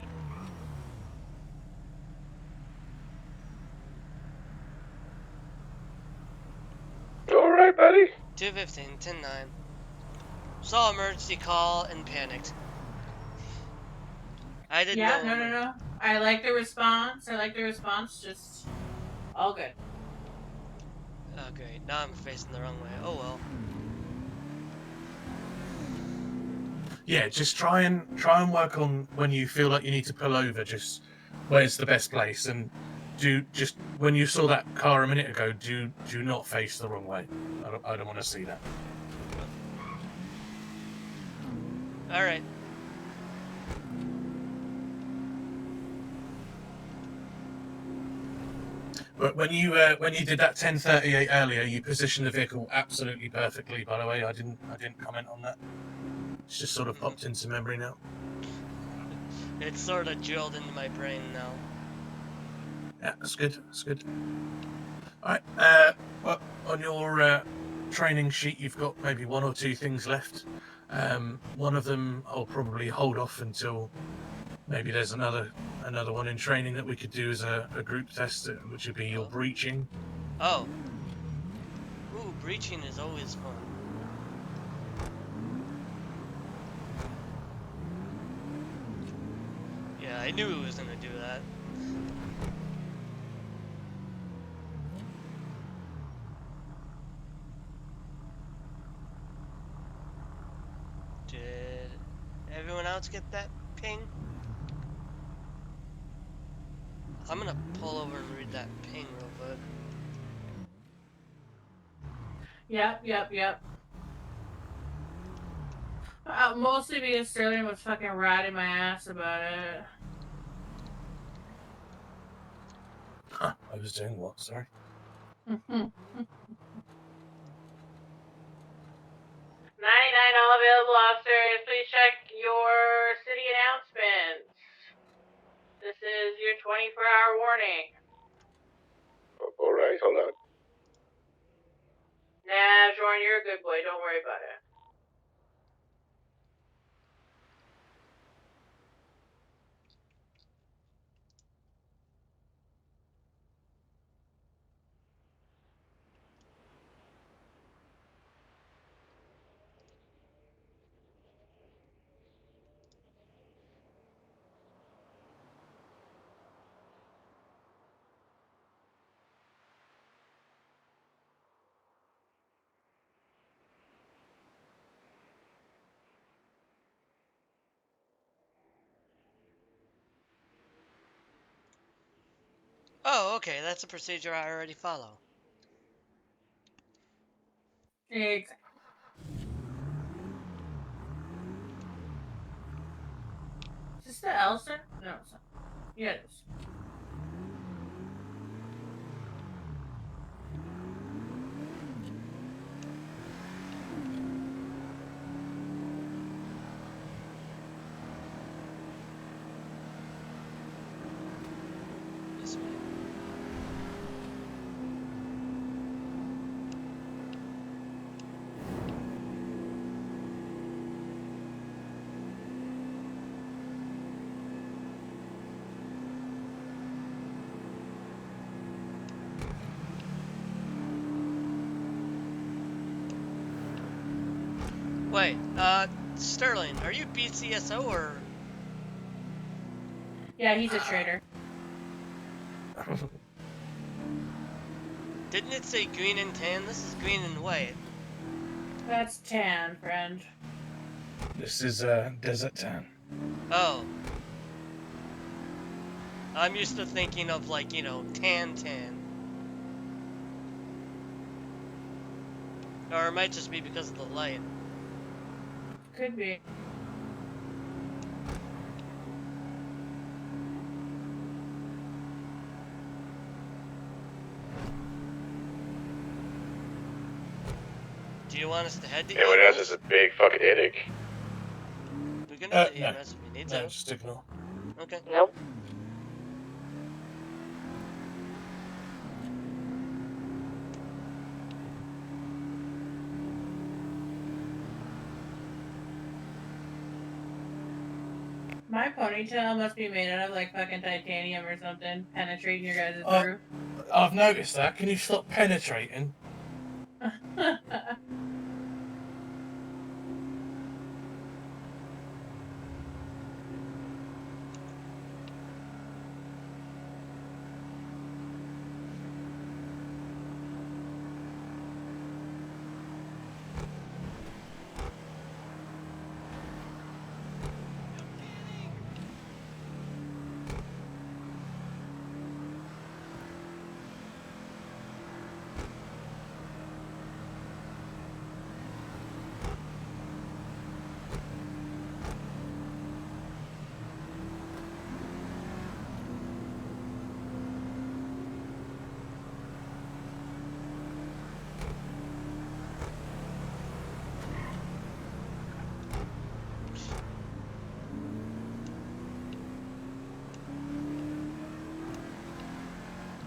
[SPEAKER 11] All right, buddy.
[SPEAKER 1] 215, 10-9. Saw emergency call and panicked. I didn't know.
[SPEAKER 9] Yeah, no. I like the response. Just all good.
[SPEAKER 1] Oh, great. Now I'm facing the wrong way. Oh, well.
[SPEAKER 3] Yeah, just try and work on when you feel like you need to pull over. Just where's the best place, and do just when you saw that car a minute ago, do not face the wrong way. I don't want to see that.
[SPEAKER 1] All right.
[SPEAKER 3] But when you did that 1038 earlier, you positioned the vehicle absolutely perfectly. By the way, I didn't comment on that. It's just sort of popped into memory now.
[SPEAKER 1] It's sort of drilled into my brain now.
[SPEAKER 3] Yeah, that's good. That's good. All right. Well, on your training sheet, you've got maybe one or two things left. One of them I'll probably hold off until maybe there's another one in training that we could do as a group test, which would be your breaching.
[SPEAKER 1] Oh. Ooh, breaching is always fun. Yeah, I knew he was gonna do that. Did everyone else get that ping? I'm gonna pull over and read that ping real quick.
[SPEAKER 9] Yep. Mostly because Sterling was fucking ratting my ass about it.
[SPEAKER 3] Huh, I was doing what? Sorry.
[SPEAKER 9] 99 all available officers. Please check your city announcements. This is your 24-hour warning.
[SPEAKER 11] All right, hold on.
[SPEAKER 9] Nah, Jordan, you're a good boy. Don't worry about it.
[SPEAKER 1] Oh, okay, that's a procedure I already follow.
[SPEAKER 9] Exactly. Is this the Elster? No, it's not. Yeah, it is.
[SPEAKER 1] This way. Wait, Sterling, are you BCSO or?
[SPEAKER 9] Yeah, he's a traitor.
[SPEAKER 1] Didn't it say green and tan? This is green and white.
[SPEAKER 9] That's tan, friend.
[SPEAKER 3] This is desert tan.
[SPEAKER 1] Oh. I'm used to thinking of like, you know, tan. Or it might just be because of the light.
[SPEAKER 9] Could be.
[SPEAKER 1] Do you want us to head to
[SPEAKER 5] Anyone else
[SPEAKER 1] EMS?
[SPEAKER 5] has a big fucking headache?
[SPEAKER 1] We can head to
[SPEAKER 3] No.
[SPEAKER 1] EMS if we need
[SPEAKER 3] No,
[SPEAKER 1] to.
[SPEAKER 3] just ignore.
[SPEAKER 1] Okay.
[SPEAKER 5] Nope.
[SPEAKER 9] My ponytail must be made out of like fucking titanium or something, penetrating your guys' roof.
[SPEAKER 3] I've noticed that. Can you stop penetrating?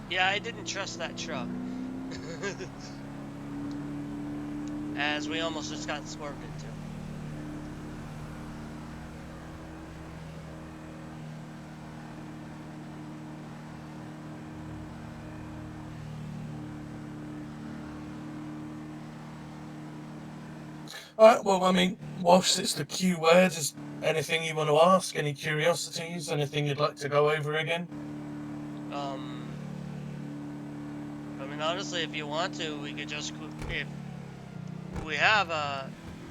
[SPEAKER 1] Yeah, I didn't trust that truck. As we almost just got swerved into.
[SPEAKER 3] Alright, well, I mean, whilst it's the Q word, is anything you want to ask? Any curiosities? Anything you'd like to go over again?
[SPEAKER 1] I mean, honestly, if you want to, we could just, if we have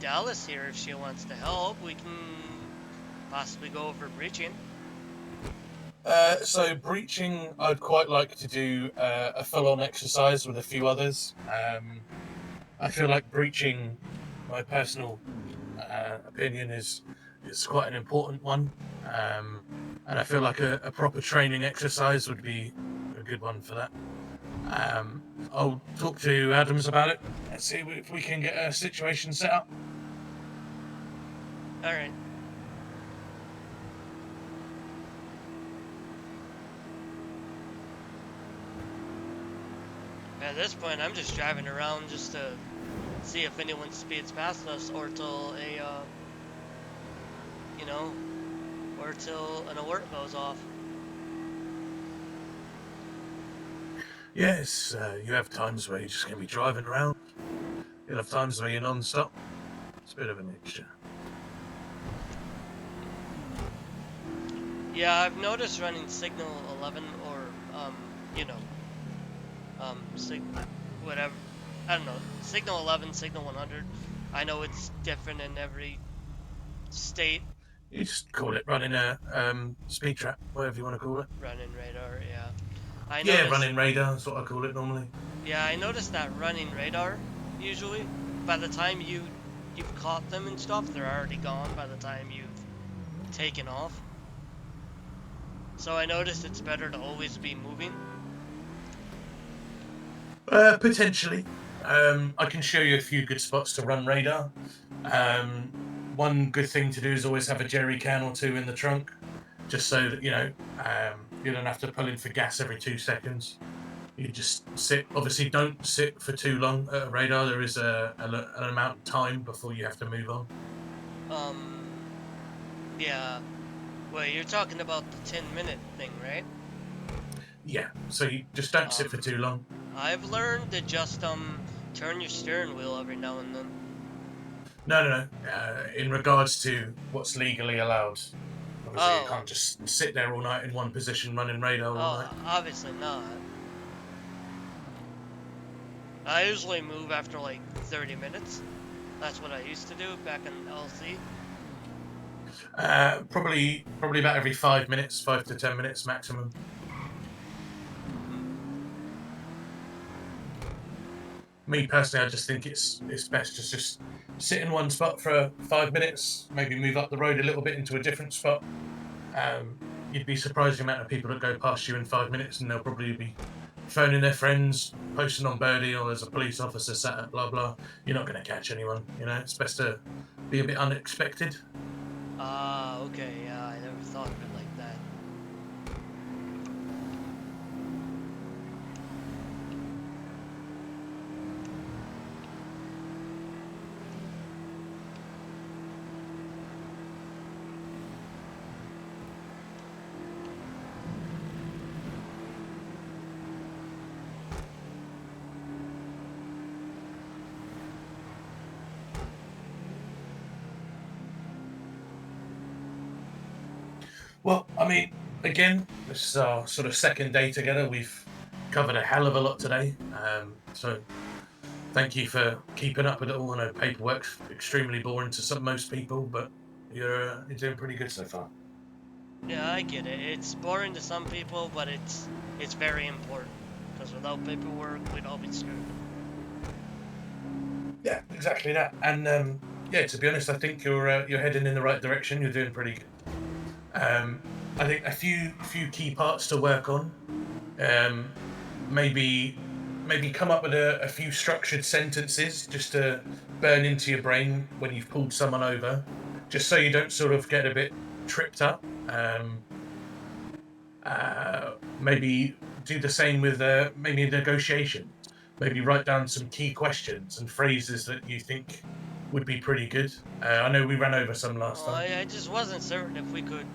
[SPEAKER 1] Dallas here, if she wants to help, we can possibly go over breaching.
[SPEAKER 3] So breaching, I'd quite like to do a full-on exercise with a few others. I feel like breaching, my personal opinion, is quite an important one, and I feel like a proper training exercise would be a good one for that. I'll talk to Adams about it and see if we can get a situation set up.
[SPEAKER 1] All right. At this point, I'm just driving around just to see if anyone speeds past us, or till a, you know, or till an alert goes off.
[SPEAKER 3] Yes, you have times where you're just going to be driving around. You'll have times where you're non-stop. It's a bit of a mixture.
[SPEAKER 1] Yeah, I've noticed running signal 11 or, you know, whatever, I don't know, signal 11, signal 100. I know it's different in every state.
[SPEAKER 3] You just call it running a speed trap, whatever you want to call it.
[SPEAKER 1] Running radar, yeah. I
[SPEAKER 3] Yeah,
[SPEAKER 1] noticed.
[SPEAKER 3] running radar is what I call it normally.
[SPEAKER 1] Yeah, I noticed that running radar. Usually, by the time you've caught them and stuff, they're already gone. By the time you've taken off. So I noticed it's better to always be moving.
[SPEAKER 3] Potentially. I can show you a few good spots to run radar. One good thing to do is always have a jerry can or two in the trunk, just so that you don't have to pull in for gas every 2 seconds. You just sit. Obviously, don't sit for too long at a radar. There is an amount of time before you have to move on.
[SPEAKER 1] Yeah. Wait, you're talking about the 10-minute thing, right?
[SPEAKER 3] Yeah. So you just don't sit for too long.
[SPEAKER 1] I've learned to just turn your steering wheel every now and then.
[SPEAKER 3] No. In regards to what's legally allowed, obviously you can't just sit there all night in one position running radar all night.
[SPEAKER 1] Obviously not. I usually move after like 30 minutes. That's what I used to do back in LC.
[SPEAKER 3] Probably about every 5 minutes, 5 to 10 minutes maximum. Me personally, I just think it's best to just sit in one spot for 5 minutes, maybe move up the road a little bit into a different spot. You'd be surprised the amount of people that go past you in 5 minutes, and they'll probably be phoning their friends, posting on Birdie, or there's a police officer sat at blah blah. You're not going to catch anyone. It's best to be a bit unexpected.
[SPEAKER 1] Okay, yeah, I never thought of it like that.
[SPEAKER 3] Well, I mean, again, this is our sort of second day together. We've covered a hell of a lot today. So thank you for keeping up with it all. I know paperwork's extremely boring to most people, but you're doing pretty good so far.
[SPEAKER 1] Yeah, I get it. It's boring to some people, but it's very important. Because without paperwork, we'd all be screwed.
[SPEAKER 3] Yeah, exactly that. And yeah, to be honest, I think you're heading in the right direction. You're doing pretty good. I think a few key parts to work on. Maybe come up with a few structured sentences just to burn into your brain when you've pulled someone over, just so you don't sort of get a bit tripped up. Maybe do the same with maybe negotiation. Maybe write down some key questions and phrases that you think would be pretty good. I know we ran over some last time.
[SPEAKER 1] I just wasn't certain if we could,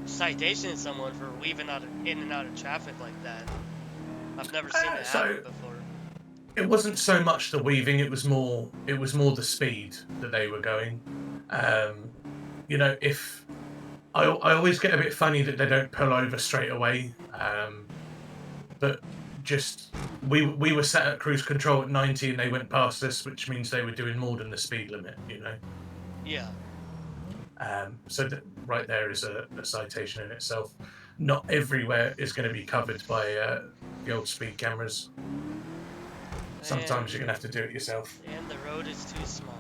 [SPEAKER 1] citation someone for weaving in and out of traffic like that. I've never seen it happen before.
[SPEAKER 3] It wasn't so much the weaving; it was more the speed that they were going. If I always get a bit funny that they don't pull over straight away, but just we were set at cruise control at 90 and they went past us, which means they were doing more than the speed limit.
[SPEAKER 1] Yeah.
[SPEAKER 3] So right there is a citation in itself. Not everywhere is going to be covered by the old speed cameras. Sometimes you're going to have to do it yourself.
[SPEAKER 1] And the road is too small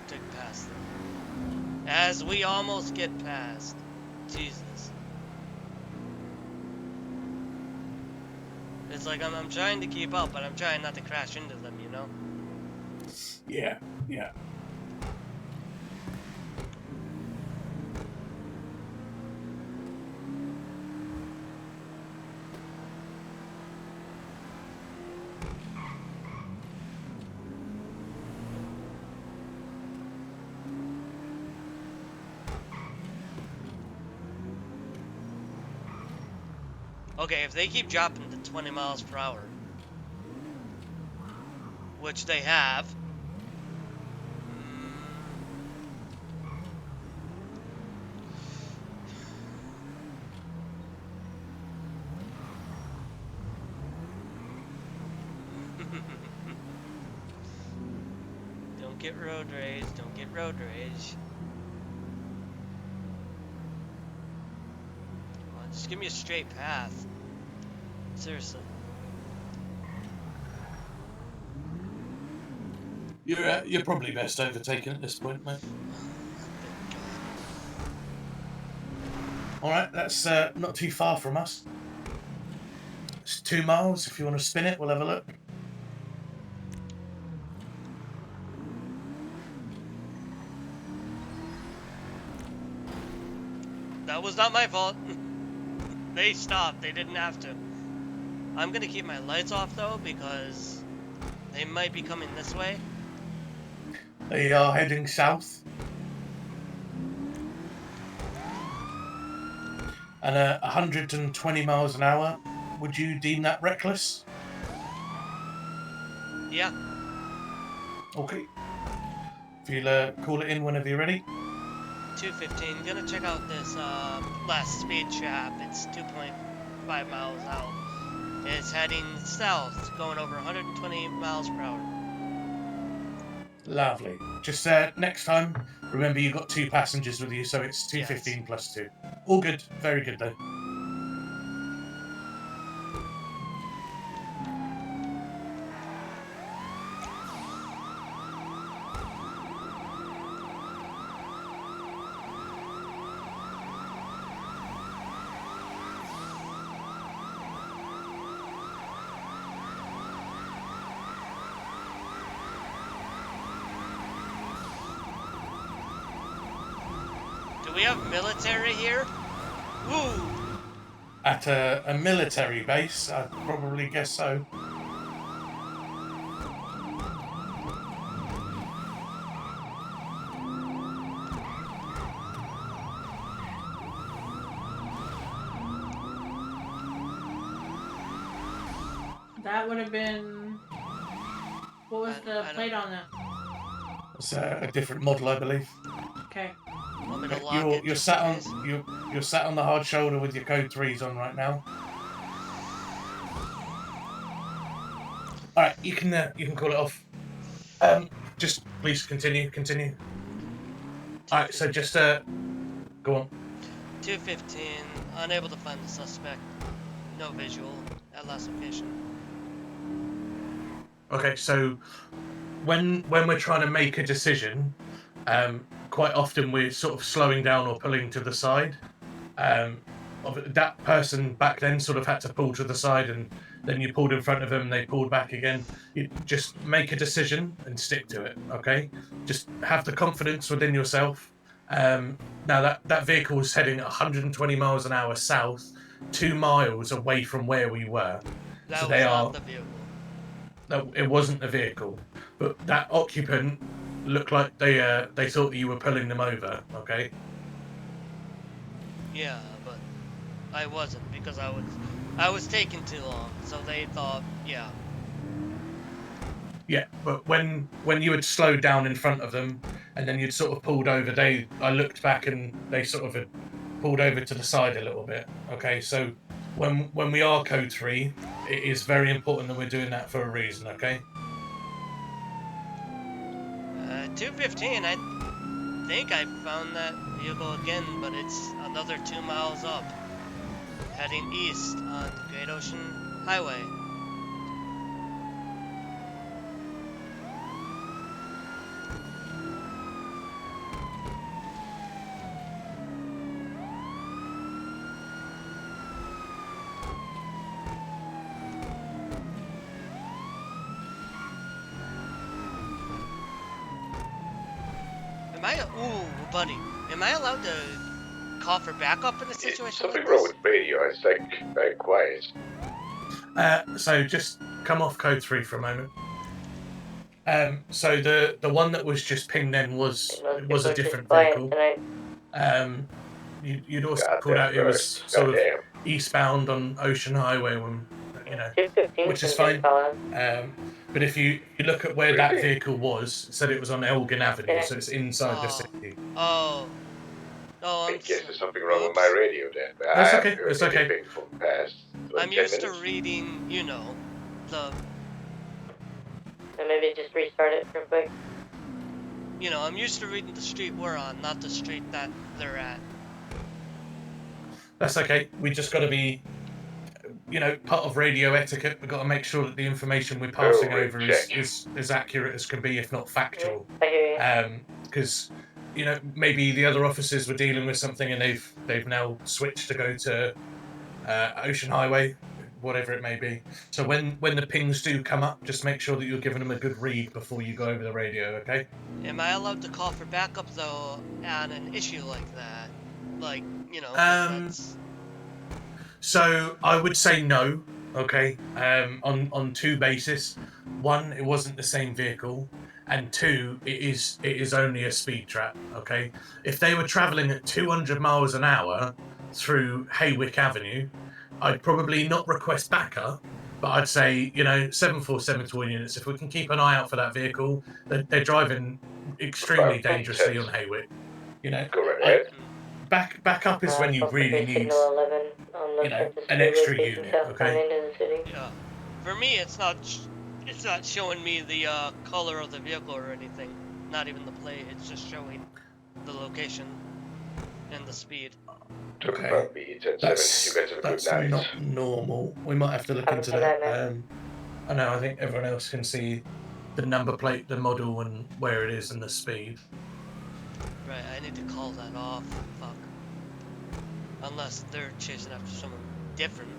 [SPEAKER 1] to pass them. As we almost get past. Jesus. It's like I'm trying to keep up, but I'm trying not to crash into them,
[SPEAKER 3] Yeah.
[SPEAKER 1] Okay, if they keep dropping to 20 miles per hour, which they have, don't get road rage, don't get road rage. Just give me a straight path. Seriously.
[SPEAKER 3] You're probably best overtaken at this point, mate. All right, that's not too far from us. It's 2 miles. If you want to spin it, we'll have a look.
[SPEAKER 1] That was not my fault. They stopped. They didn't have to. I'm gonna keep my lights off though because they might be coming this way.
[SPEAKER 3] They are heading south. And 120 miles an hour. Would you deem that reckless?
[SPEAKER 1] Yeah.
[SPEAKER 3] Okay. If you'll call it in whenever you're ready.
[SPEAKER 1] 215. Gonna check out this last speed trap. It's 2.5 miles out. It's heading south, going over 120 miles per hour.
[SPEAKER 3] Lovely. Just next time, remember you've got 2 passengers with you, so it's 215 plus 2. All good. Very good though.
[SPEAKER 1] Do we have military here? Woo!
[SPEAKER 3] At a military base, I'd probably guess so.
[SPEAKER 9] That would have been. What was the plate on that?
[SPEAKER 3] It's a different model, I believe.
[SPEAKER 9] Okay.
[SPEAKER 3] You're sat on you're sat on the hard shoulder with your code 3s on right now. All right, you can call it off. Just please continue. All right, so just go on.
[SPEAKER 1] 215. Unable to find the suspect. No visual at last location.
[SPEAKER 3] Okay, so when we're trying to make a decision, quite often we're sort of slowing down or pulling to the side. That person back then sort of had to pull to the side, and then you pulled in front of them, they pulled back again. You just make a decision and stick to it, okay? Just have the confidence within yourself. Now that vehicle was heading at 120 miles an hour south, 2 miles away from where we were.
[SPEAKER 1] That
[SPEAKER 3] so
[SPEAKER 1] was
[SPEAKER 3] they
[SPEAKER 1] not
[SPEAKER 3] are.
[SPEAKER 1] the vehicle.
[SPEAKER 3] No, it wasn't the vehicle, but that occupant looked like they thought that you were pulling them over. Okay.
[SPEAKER 1] Yeah, but I wasn't because I was taking too long, so they thought, yeah.
[SPEAKER 3] Yeah, but when you had slowed down in front of them, and then you'd sort of pulled over, I looked back and they sort of had pulled over to the side a little bit. Okay, so when we are code 3, it is very important that we're doing that for a reason. Okay.
[SPEAKER 1] 215. I think I found that vehicle again, but it's another 2 miles up, heading east on Great Ocean Highway. Buddy, am I allowed to call for backup in a situation
[SPEAKER 11] Something
[SPEAKER 1] like
[SPEAKER 11] wrong
[SPEAKER 1] this?
[SPEAKER 11] with radio. It's like very quiet.
[SPEAKER 3] So just come off code 3 for a moment. So the one that was just pinged then was a different vehicle. You'd also called out it was sort of eastbound on Ocean Highway, when which is fine. But if you look at where that vehicle was, it said it was on Elgin Avenue, so it's inside the city.
[SPEAKER 1] Oh,
[SPEAKER 11] I guess there's something wrong with my radio then. But
[SPEAKER 3] That's
[SPEAKER 11] I
[SPEAKER 3] okay.
[SPEAKER 11] haven't heard
[SPEAKER 3] That's okay.
[SPEAKER 11] anything for the past
[SPEAKER 1] I'm
[SPEAKER 11] 10
[SPEAKER 1] used
[SPEAKER 11] minutes.
[SPEAKER 1] to reading, the.
[SPEAKER 13] And maybe just restart it real quick.
[SPEAKER 1] I'm used to reading the street we're on, not the street that they're at.
[SPEAKER 3] That's okay. We just got to be. part of radio etiquette. We've got to make sure that the information we're passing over is as accurate as can be, if not factual. Because maybe the other officers were dealing with something and they've now switched to go to Ocean Highway, whatever it may be. So when the pings do come up, just make sure that you're giving them a good read before you go over the radio, okay?
[SPEAKER 1] Am I allowed to call for backup though on an issue like that? Like, 'cause that's...
[SPEAKER 3] So I would say no, okay, on two bases. One, it wasn't the same vehicle, and two, it is only a speed trap, okay? If they were travelling at 200 miles an hour through Haywick Avenue, I'd probably not request backup, but I'd say, 747 to all units, if we can keep an eye out for that vehicle, they're driving extremely dangerously on Haywick,
[SPEAKER 5] Correct.
[SPEAKER 3] Back up is when you really need, an extra unit, okay?
[SPEAKER 1] Yeah. For me, it's not showing me the color of the vehicle or anything. Not even the plate. It's just showing the location and the speed.
[SPEAKER 3] Okay. That's not normal. We might have to look into that. I know. I think everyone else can see the number plate, the model, and where it is, and the speed.
[SPEAKER 1] Right. I need to call that off. Fuck. Unless they're chasing after someone different.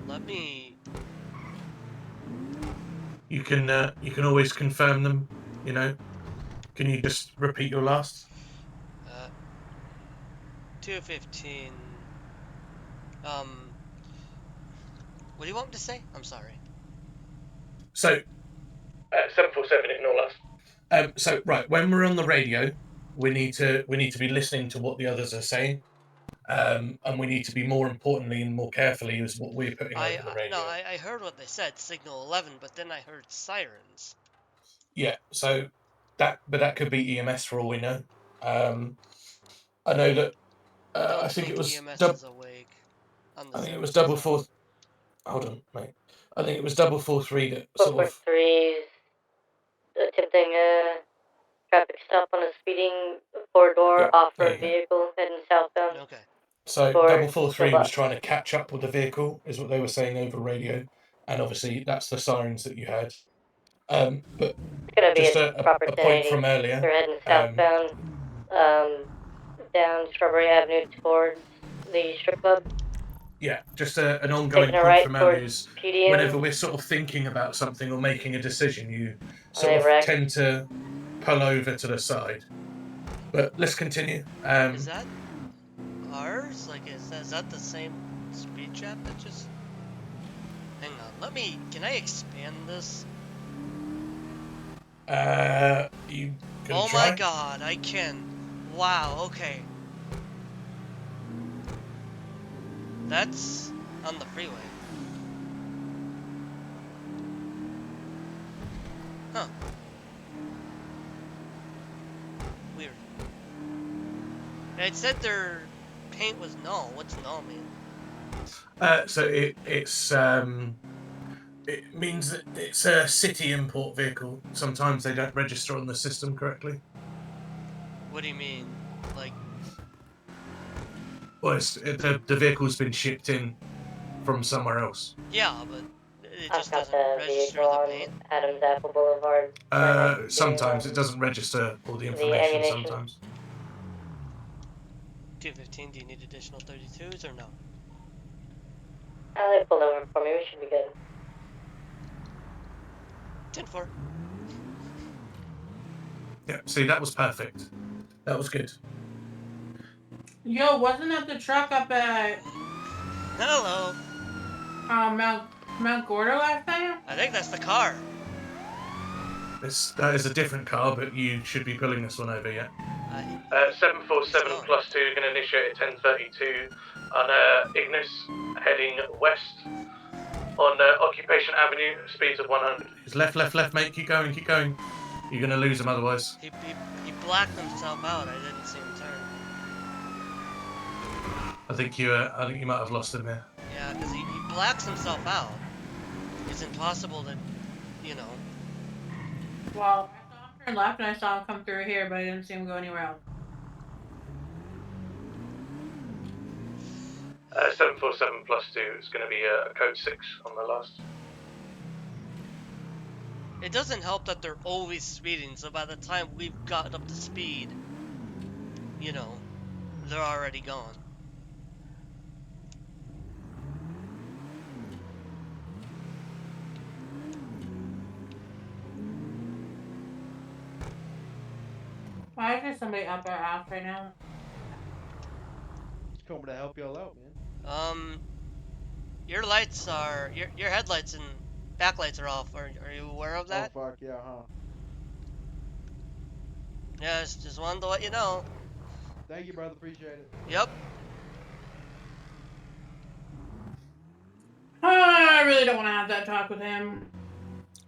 [SPEAKER 1] Let me...
[SPEAKER 3] You can always confirm them, Can you just repeat your last?
[SPEAKER 1] 215. What do you want me to say? I'm sorry.
[SPEAKER 3] So...
[SPEAKER 12] 747, ignore last.
[SPEAKER 3] So right, when we're on the radio, we need to be listening to what the others are saying, and we need to be more importantly and more carefully is what we're putting over the radio.
[SPEAKER 1] No, I heard what they said, signal 11, but then I heard sirens.
[SPEAKER 3] Yeah, so that could be EMS for all we know. I know that. I think it was
[SPEAKER 1] EMS is awake.
[SPEAKER 3] I think it was double four. Hold on, mate. I think it was 443 that sort of.
[SPEAKER 13] 443 attempting a traffic stop on a speeding four-door off-road vehicle heading southbound.
[SPEAKER 1] Okay.
[SPEAKER 3] So 443 was trying to catch up with the vehicle, is what they were saying over radio, and obviously that's the sirens that you had. But just a point from earlier.
[SPEAKER 13] They're heading southbound, down Strawberry Avenue towards the strip club.
[SPEAKER 3] Yeah, just an ongoing point from earlier is whenever we're sort of thinking about something or making a decision, you sort of tend to pull over to the side. But let's continue.
[SPEAKER 1] Is that ours? Like, is that the same speed trap that just... Hang on, can I expand this?
[SPEAKER 3] You can
[SPEAKER 1] Oh
[SPEAKER 3] try?
[SPEAKER 1] my god, I can. Wow, okay. That's on the freeway. Huh. Weird. It said their paint was null. What's null mean?
[SPEAKER 3] So it means that it's a city import vehicle. Sometimes they don't register on the system correctly.
[SPEAKER 1] What do you mean? Like...
[SPEAKER 3] Well, the vehicle's been shipped in from somewhere else.
[SPEAKER 1] Yeah, but it just doesn't register the paint.
[SPEAKER 13] Adams Apple Boulevard.
[SPEAKER 3] Sometimes it doesn't register all the information. Sometimes.
[SPEAKER 1] 215. Do you need additional 32s or no?
[SPEAKER 13] I'll pull over for me. We should be good.
[SPEAKER 1] 10-4.
[SPEAKER 3] Yeah. See, that was perfect. That was good.
[SPEAKER 9] Yo, wasn't that the truck up at...
[SPEAKER 1] Hello.
[SPEAKER 9] Mount Gordo last time?
[SPEAKER 1] I think that's the car.
[SPEAKER 3] That is a different car, but you should be pulling this one over, yeah?
[SPEAKER 12] 747 plus 2 going to initiate at 10:32 on Ignis, heading west on Occupation Avenue, speeds of 100.
[SPEAKER 3] It's left, mate. Keep going. You're going to lose him otherwise.
[SPEAKER 1] He blacked himself out. I didn't see him turn.
[SPEAKER 3] I think you might have lost him there.
[SPEAKER 1] Yeah, because he blacks himself out. It's impossible to,
[SPEAKER 9] Well, I saw him turn left and I saw him come through here, but I didn't see him go anywhere else.
[SPEAKER 12] 747 plus 2 is going to be code 6 on the last.
[SPEAKER 1] It doesn't help that they're always speeding, so by the time we've got up to speed, you know, they're already gone.
[SPEAKER 9] Why is there somebody up our ass right now?
[SPEAKER 4] Just coming to help y'all out, man.
[SPEAKER 1] Your lights are your headlights and backlights are off. Are you aware of that?
[SPEAKER 4] Oh fuck yeah, huh?
[SPEAKER 1] Yes, just wanted to let you know.
[SPEAKER 4] Thank you, brother. Appreciate it.
[SPEAKER 1] Yep.
[SPEAKER 9] I really don't want to have that talk with him.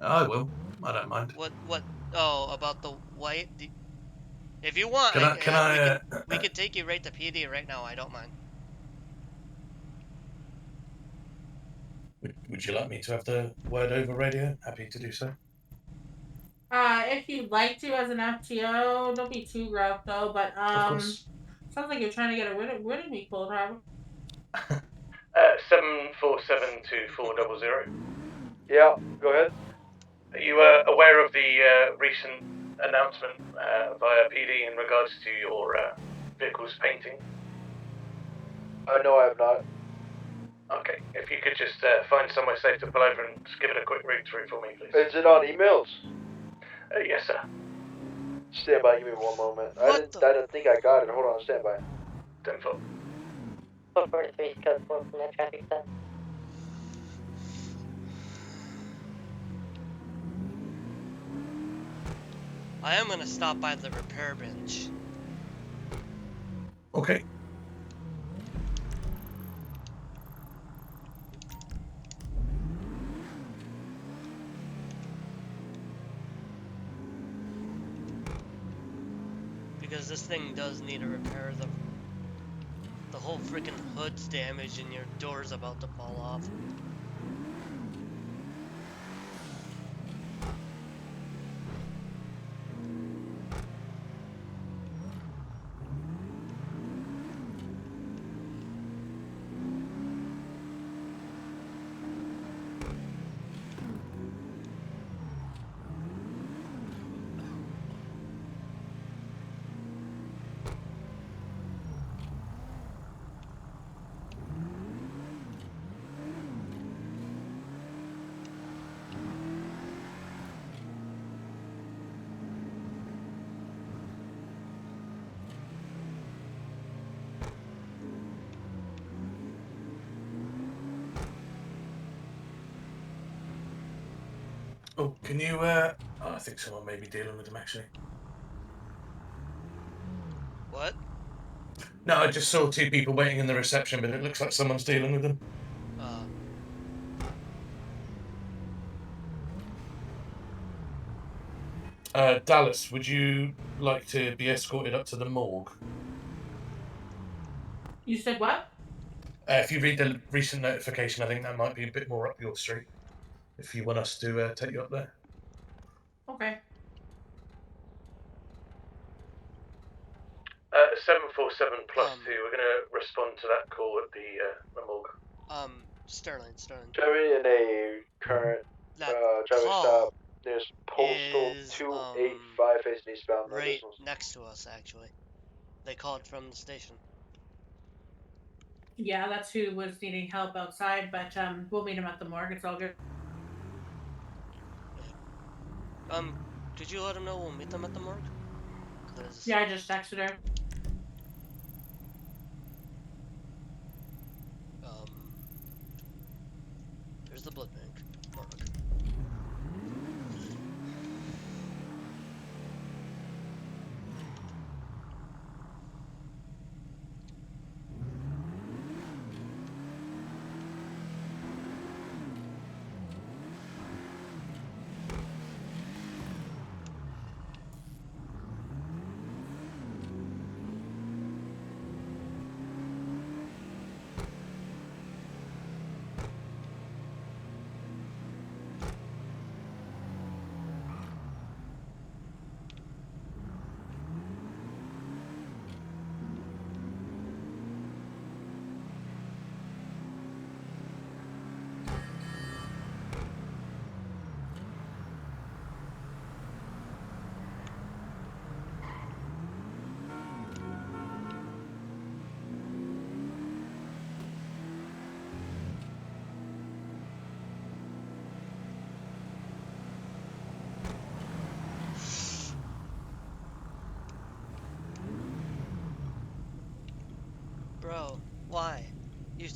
[SPEAKER 3] I will. I don't mind.
[SPEAKER 1] What? Oh, about the white. If you want, we can take you right to PD right now. I don't mind.
[SPEAKER 3] Would you like me to have the word over radio? Happy to do so.
[SPEAKER 9] If you'd like to as an FTO, don't be too rough though, but
[SPEAKER 3] Of course.
[SPEAKER 9] sounds like you're trying to get rid of me, Cold Harbor.
[SPEAKER 12] 747 to 400.
[SPEAKER 5] Yeah, go ahead.
[SPEAKER 12] Are you aware of the recent announcement via PD in regards to your vehicle's painting?
[SPEAKER 5] No, I have not.
[SPEAKER 12] Okay, if you could just find somewhere safe to pull over and just give it a quick read through for me, please.
[SPEAKER 5] Is it on emails?
[SPEAKER 12] Yes, sir.
[SPEAKER 5] Stand by, give me one moment. I didn't think I got it. Hold on, stand by.
[SPEAKER 12] 10-4.
[SPEAKER 13] 443 code 4 from that traffic stop.
[SPEAKER 1] I am gonna stop by the repair bench.
[SPEAKER 3] Okay.
[SPEAKER 1] Because this thing does need a repair. The whole freaking hood's damaged and your door's about to fall off.
[SPEAKER 3] Oh, can you, I think someone may be dealing with them, actually.
[SPEAKER 1] What?
[SPEAKER 3] No, I just saw two people waiting in the reception, but it looks like someone's dealing with them. Dallas, would you like to be escorted up to the morgue?
[SPEAKER 9] You said what?
[SPEAKER 3] If you read the recent notification, I think that might be a bit more up your street. If you want us to take you up there.
[SPEAKER 9] Okay.
[SPEAKER 12] 747 plus 2, we're going to respond to that call at the morgue.
[SPEAKER 1] Sterling.
[SPEAKER 5] Driving in a current traffic stop. There's postal 285 facing eastbound.
[SPEAKER 1] Right next to us, actually. They called from the station.
[SPEAKER 9] Yeah, that's who was needing help outside, but we'll meet him at the morgue. It's all good.
[SPEAKER 1] Could you let him know we'll meet them at the morgue?
[SPEAKER 9] Yeah, I just texted her.
[SPEAKER 1] There's the blood bank. Morgue.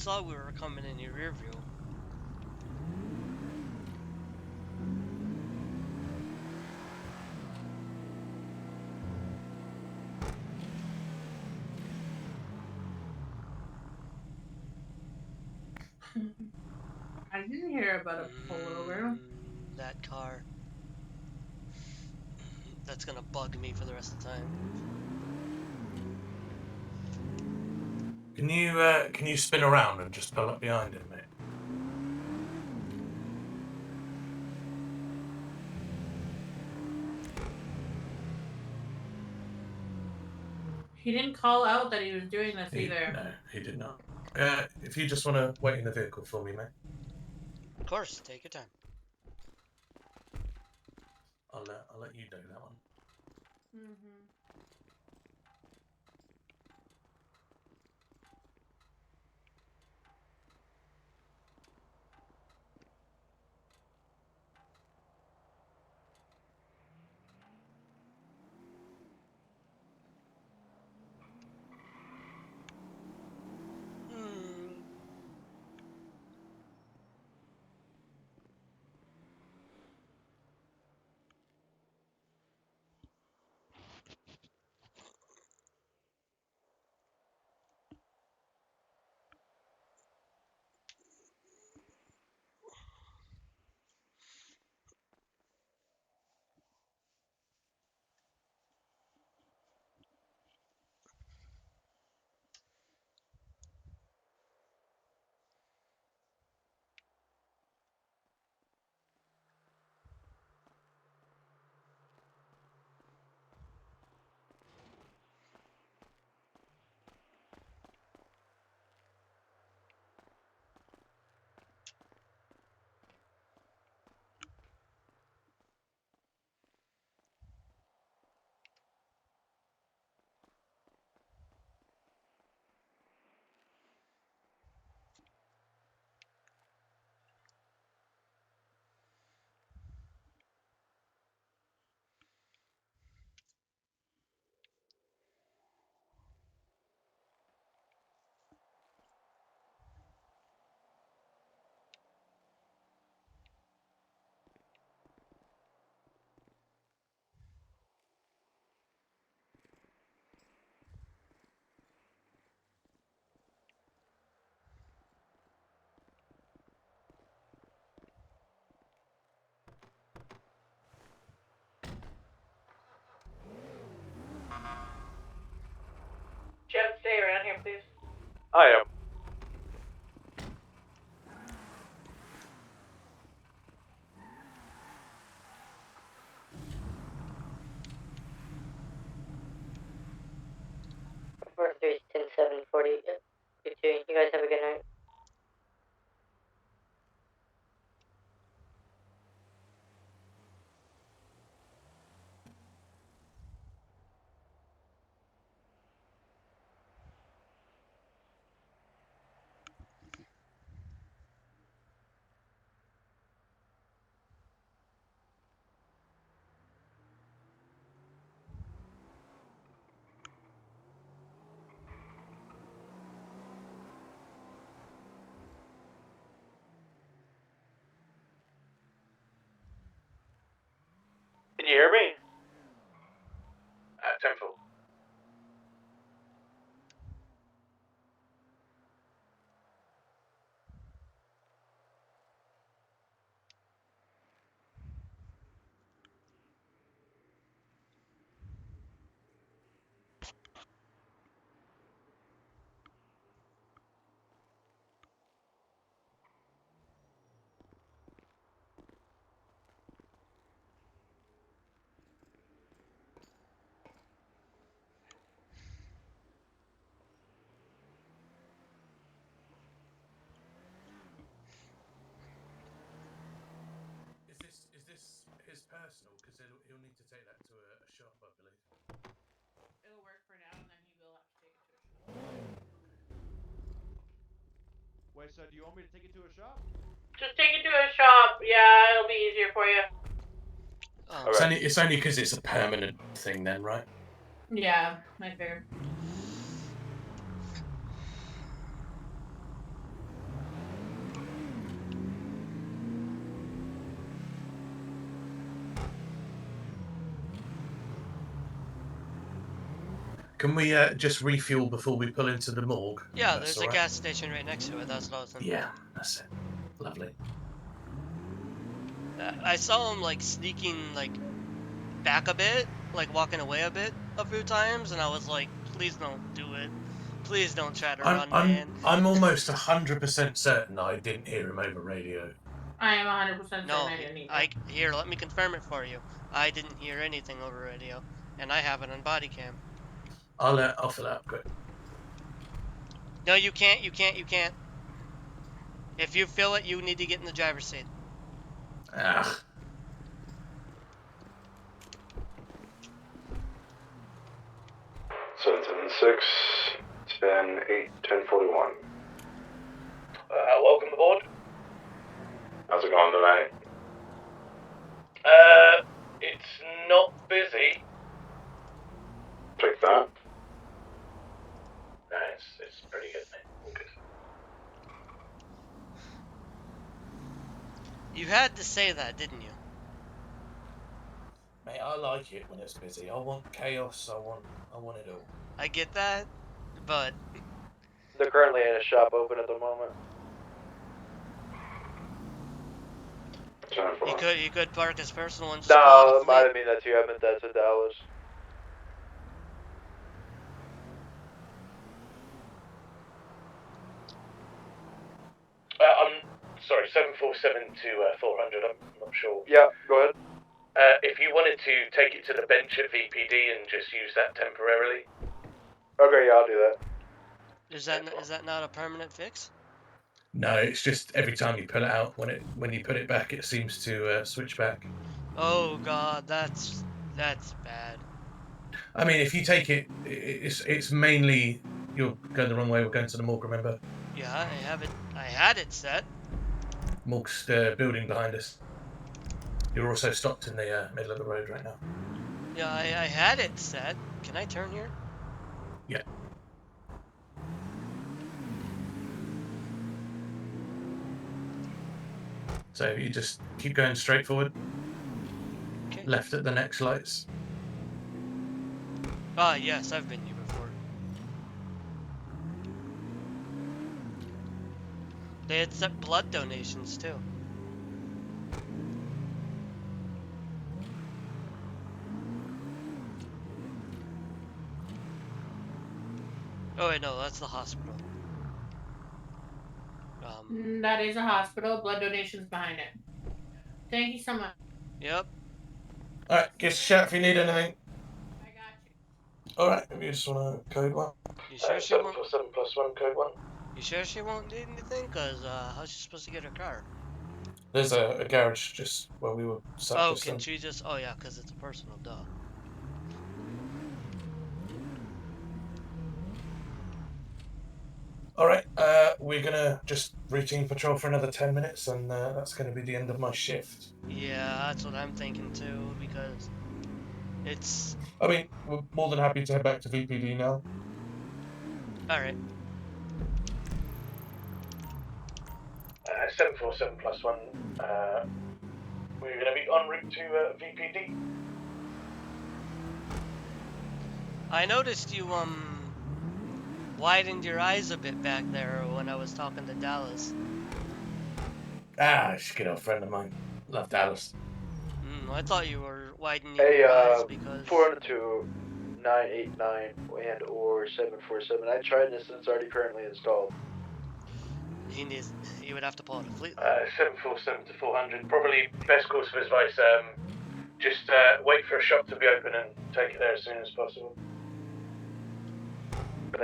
[SPEAKER 1] saw we were coming in your rear view.
[SPEAKER 9] I didn't hear about a pullover.
[SPEAKER 1] That car. That's gonna bug me for the rest of the time.
[SPEAKER 3] Can you spin around and just pull up behind it, mate?
[SPEAKER 9] He didn't call out that he was doing this either.
[SPEAKER 3] No, he did not. If you just want to wait in the vehicle for me, mate.
[SPEAKER 1] Of course, take your time.
[SPEAKER 3] I'll let you do that one.
[SPEAKER 9] Mm-hmm. Jeff, stay around here, please.
[SPEAKER 5] I am.
[SPEAKER 13] Four, 3, 10, 7, 40. You too. You guys have a good night.
[SPEAKER 5] Can you hear me?
[SPEAKER 12] 10-4.
[SPEAKER 3] Is this his personal? Because he'll need to take that to a shop, I believe.
[SPEAKER 9] It'll work for now, and then he will have to take it to a shop.
[SPEAKER 4] Wait, so do you want me to take it to a shop?
[SPEAKER 9] Just take it to a shop. Yeah, it'll be easier for you.
[SPEAKER 3] It's only because it's a permanent thing, then, right?
[SPEAKER 9] Yeah, I figure.
[SPEAKER 3] Can we just refuel before we pull into the morgue?
[SPEAKER 1] Yeah,
[SPEAKER 3] That's
[SPEAKER 1] there's
[SPEAKER 3] all
[SPEAKER 1] a
[SPEAKER 3] right?
[SPEAKER 1] gas station right next to it. That's what I was thinking.
[SPEAKER 3] Yeah, that's it. Lovely.
[SPEAKER 1] I saw him like sneaking like back a bit, like walking away a few times, and I was like, please don't do it. Please don't try to run, man.
[SPEAKER 3] I'm almost 100% certain I didn't hear him over radio.
[SPEAKER 9] I am 100% certain
[SPEAKER 1] No,
[SPEAKER 9] I didn't either.
[SPEAKER 1] here, let me confirm it for you. I didn't hear anything over radio, and I have it on body cam.
[SPEAKER 3] I'll fill out quick.
[SPEAKER 1] No, you can't. If you fill it, you need to get in the driver's seat.
[SPEAKER 3] Ah.
[SPEAKER 5] So 10:06, 10:08, 10:41.
[SPEAKER 12] Welcome aboard.
[SPEAKER 5] How's it going tonight?
[SPEAKER 12] It's not busy.
[SPEAKER 5] Take that.
[SPEAKER 12] No, it's pretty good, mate. All good.
[SPEAKER 1] You had to say that, didn't you?
[SPEAKER 3] Mate, I like it when it's busy. I want chaos. I want it all.
[SPEAKER 1] I get that, but
[SPEAKER 5] They're currently in a shop open at the moment.
[SPEAKER 1] he could park his personal and just call it a
[SPEAKER 5] No, it might
[SPEAKER 1] fleet.
[SPEAKER 5] have been that too. I meant that to Dallas.
[SPEAKER 12] I'm sorry, 747 to 400. I'm not sure.
[SPEAKER 5] Yeah, go ahead.
[SPEAKER 12] If you wanted to take it to the bench at VPD and just use that temporarily.
[SPEAKER 5] Okay, yeah, I'll do that.
[SPEAKER 1] Is that not a permanent fix?
[SPEAKER 3] No, it's just every time you pull it out, when you put it back, it seems to switch back.
[SPEAKER 1] Oh God, that's bad.
[SPEAKER 3] I mean, if you take it, it's mainly you're going the wrong way. We're going to the morgue, remember?
[SPEAKER 1] Yeah, I have it. I had it set.
[SPEAKER 3] Morgue's the building behind us. You're also stopped in the middle of the road right now.
[SPEAKER 1] Yeah, I had it set. Can I turn here?
[SPEAKER 3] Yeah. So you just keep going straight forward.
[SPEAKER 1] Okay.
[SPEAKER 3] Left at the next lights.
[SPEAKER 1] Ah, yes, I've been here before. They accept blood donations too. Oh wait, no, that's the hospital.
[SPEAKER 9] That is a hospital. Blood donations behind it. Thank you so much.
[SPEAKER 1] Yep.
[SPEAKER 3] Alright, give us a shout if you need anything. I got you. Alright, if you just want to code one.
[SPEAKER 1] You sure she won't?
[SPEAKER 12] 747+1, code 1.
[SPEAKER 1] You sure she won't need anything? Cause how's she supposed to get her car?
[SPEAKER 3] There's a garage just where we were sat.
[SPEAKER 1] Oh,
[SPEAKER 3] just
[SPEAKER 1] can
[SPEAKER 3] then.
[SPEAKER 1] she just? Oh yeah, cause it's a personal, duh.
[SPEAKER 3] Alright, we're gonna just routine patrol for another 10 minutes, and that's gonna be the end of my shift.
[SPEAKER 1] Yeah, that's what I'm thinking too, because it's...
[SPEAKER 3] I mean, we're more than happy to head back to VPD now.
[SPEAKER 1] Alright.
[SPEAKER 12] 747+1, we're going to be en route to VPD.
[SPEAKER 1] I noticed you, widened your eyes a bit back there when I was talking to Dallas.
[SPEAKER 3] Ah, she's a good old friend of mine. Love Dallas.
[SPEAKER 1] I thought you were widening
[SPEAKER 5] Hey,
[SPEAKER 1] your eyes because...
[SPEAKER 5] 402, 989, and or 747. I tried this and it's already currently installed.
[SPEAKER 1] He would have to pull out a fleet.
[SPEAKER 12] 747 to 400. Probably best course of advice, just wait for a shop to be open and take it there as soon as possible.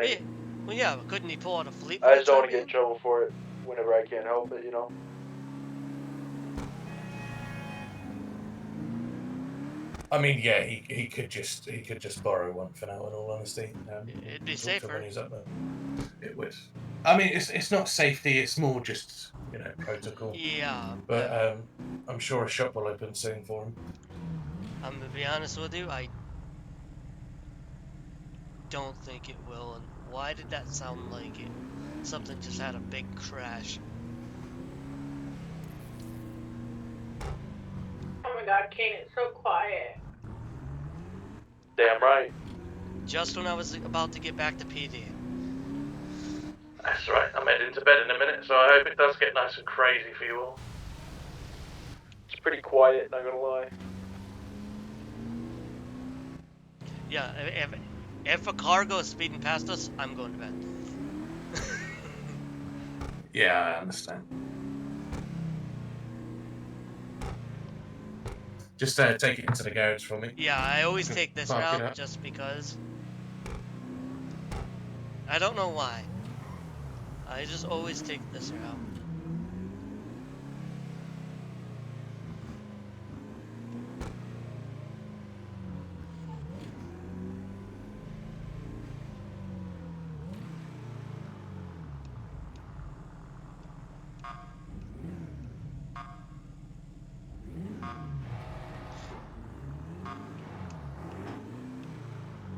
[SPEAKER 1] Yeah. Well, yeah, but couldn't he pull out a fleet?
[SPEAKER 5] I just don't want to get in trouble for it whenever I can't help it, you know?
[SPEAKER 3] I mean, yeah, he could just borrow one for now. In all honesty,
[SPEAKER 1] it'd be safer.
[SPEAKER 3] When he's up there. It would. I mean, it's not safety. It's more just protocol.
[SPEAKER 1] Yeah.
[SPEAKER 3] But I'm sure a shop will open soon for him.
[SPEAKER 1] I'm gonna be honest with you. I don't think it will. And why did that sound like it? Something just had a big crash.
[SPEAKER 9] Oh my God, Kane, it's so quiet.
[SPEAKER 5] Damn right.
[SPEAKER 1] just when I was about to get back to PD.
[SPEAKER 12] That's right, I'm heading to bed in a minute, so I hope it does get nice and crazy for you all.
[SPEAKER 5] It's pretty quiet, not gonna lie.
[SPEAKER 1] Yeah, if a car goes speeding past us, I'm going to bed.
[SPEAKER 3] Yeah, I understand. Just take it into the garage for me.
[SPEAKER 1] Yeah, I always take this
[SPEAKER 3] Park it
[SPEAKER 1] route
[SPEAKER 3] up.
[SPEAKER 1] just because. I don't know why. I just always take this route.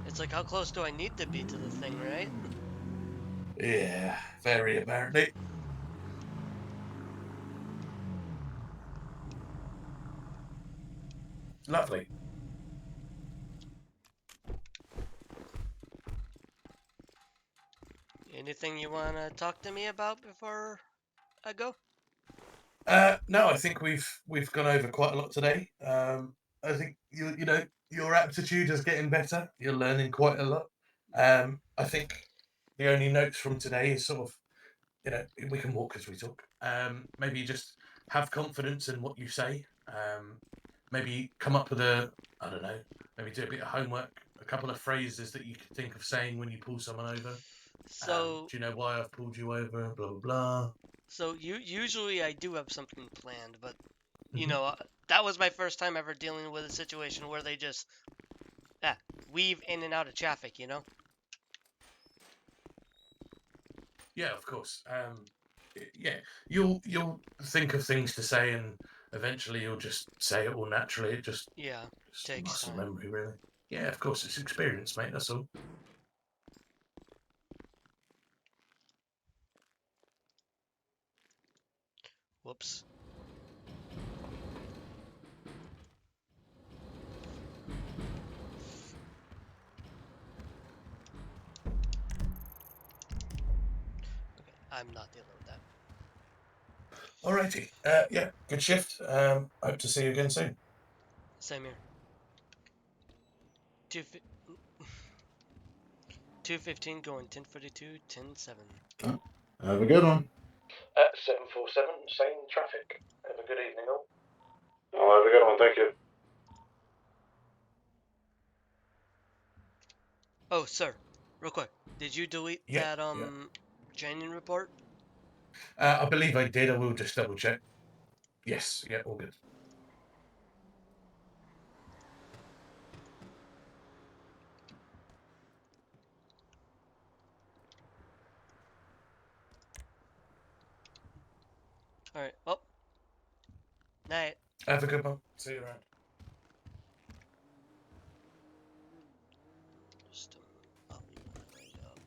[SPEAKER 1] It's like, how close do I need to be to the thing, right?
[SPEAKER 3] Yeah, very apparently. Lovely.
[SPEAKER 1] Anything you want to talk to me about before I go?
[SPEAKER 3] No, I think we've gone over quite a lot today. I think you know your aptitude is getting better. You're learning quite a lot. I think the only notes from today is sort of we can walk as we talk. Maybe just have confidence in what you say. Maybe come up with I don't know, maybe do a bit of homework, a couple of phrases that you could think of saying when you pull someone over.
[SPEAKER 1] So,
[SPEAKER 3] Do you know why I've pulled you over? Blah blah blah.
[SPEAKER 1] so usually I do have something planned, but you
[SPEAKER 3] Mhm.
[SPEAKER 1] know, that was my first time ever dealing with a situation where they just weave in and out of traffic, you know?
[SPEAKER 3] Yeah, of course. Yeah, you'll think of things to say, and eventually you'll just say it all naturally. It just
[SPEAKER 1] Yeah, takes
[SPEAKER 3] muscle
[SPEAKER 1] time.
[SPEAKER 3] memory, really. Yeah, of course, it's experience, mate. That's all.
[SPEAKER 1] Whoops. Okay, I'm not dealing with that.
[SPEAKER 3] Alrighty. Yeah, good shift. Hope to see you again soon.
[SPEAKER 1] Same here. 215 going 1042, 107.
[SPEAKER 11] Have a good one.
[SPEAKER 12] 747, same traffic. Have a good evening all. Oh, have a good one, thank you.
[SPEAKER 1] Oh, sir, real quick. Did you delete
[SPEAKER 3] Yeah,
[SPEAKER 1] that
[SPEAKER 3] yeah.
[SPEAKER 1] training report?
[SPEAKER 3] I believe I did. I will just double check. Yes, yeah, all good.
[SPEAKER 1] All right. Oh, night.
[SPEAKER 3] Have a good one. See you around.
[SPEAKER 1] Just, I'll leave that right up.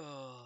[SPEAKER 1] Oh.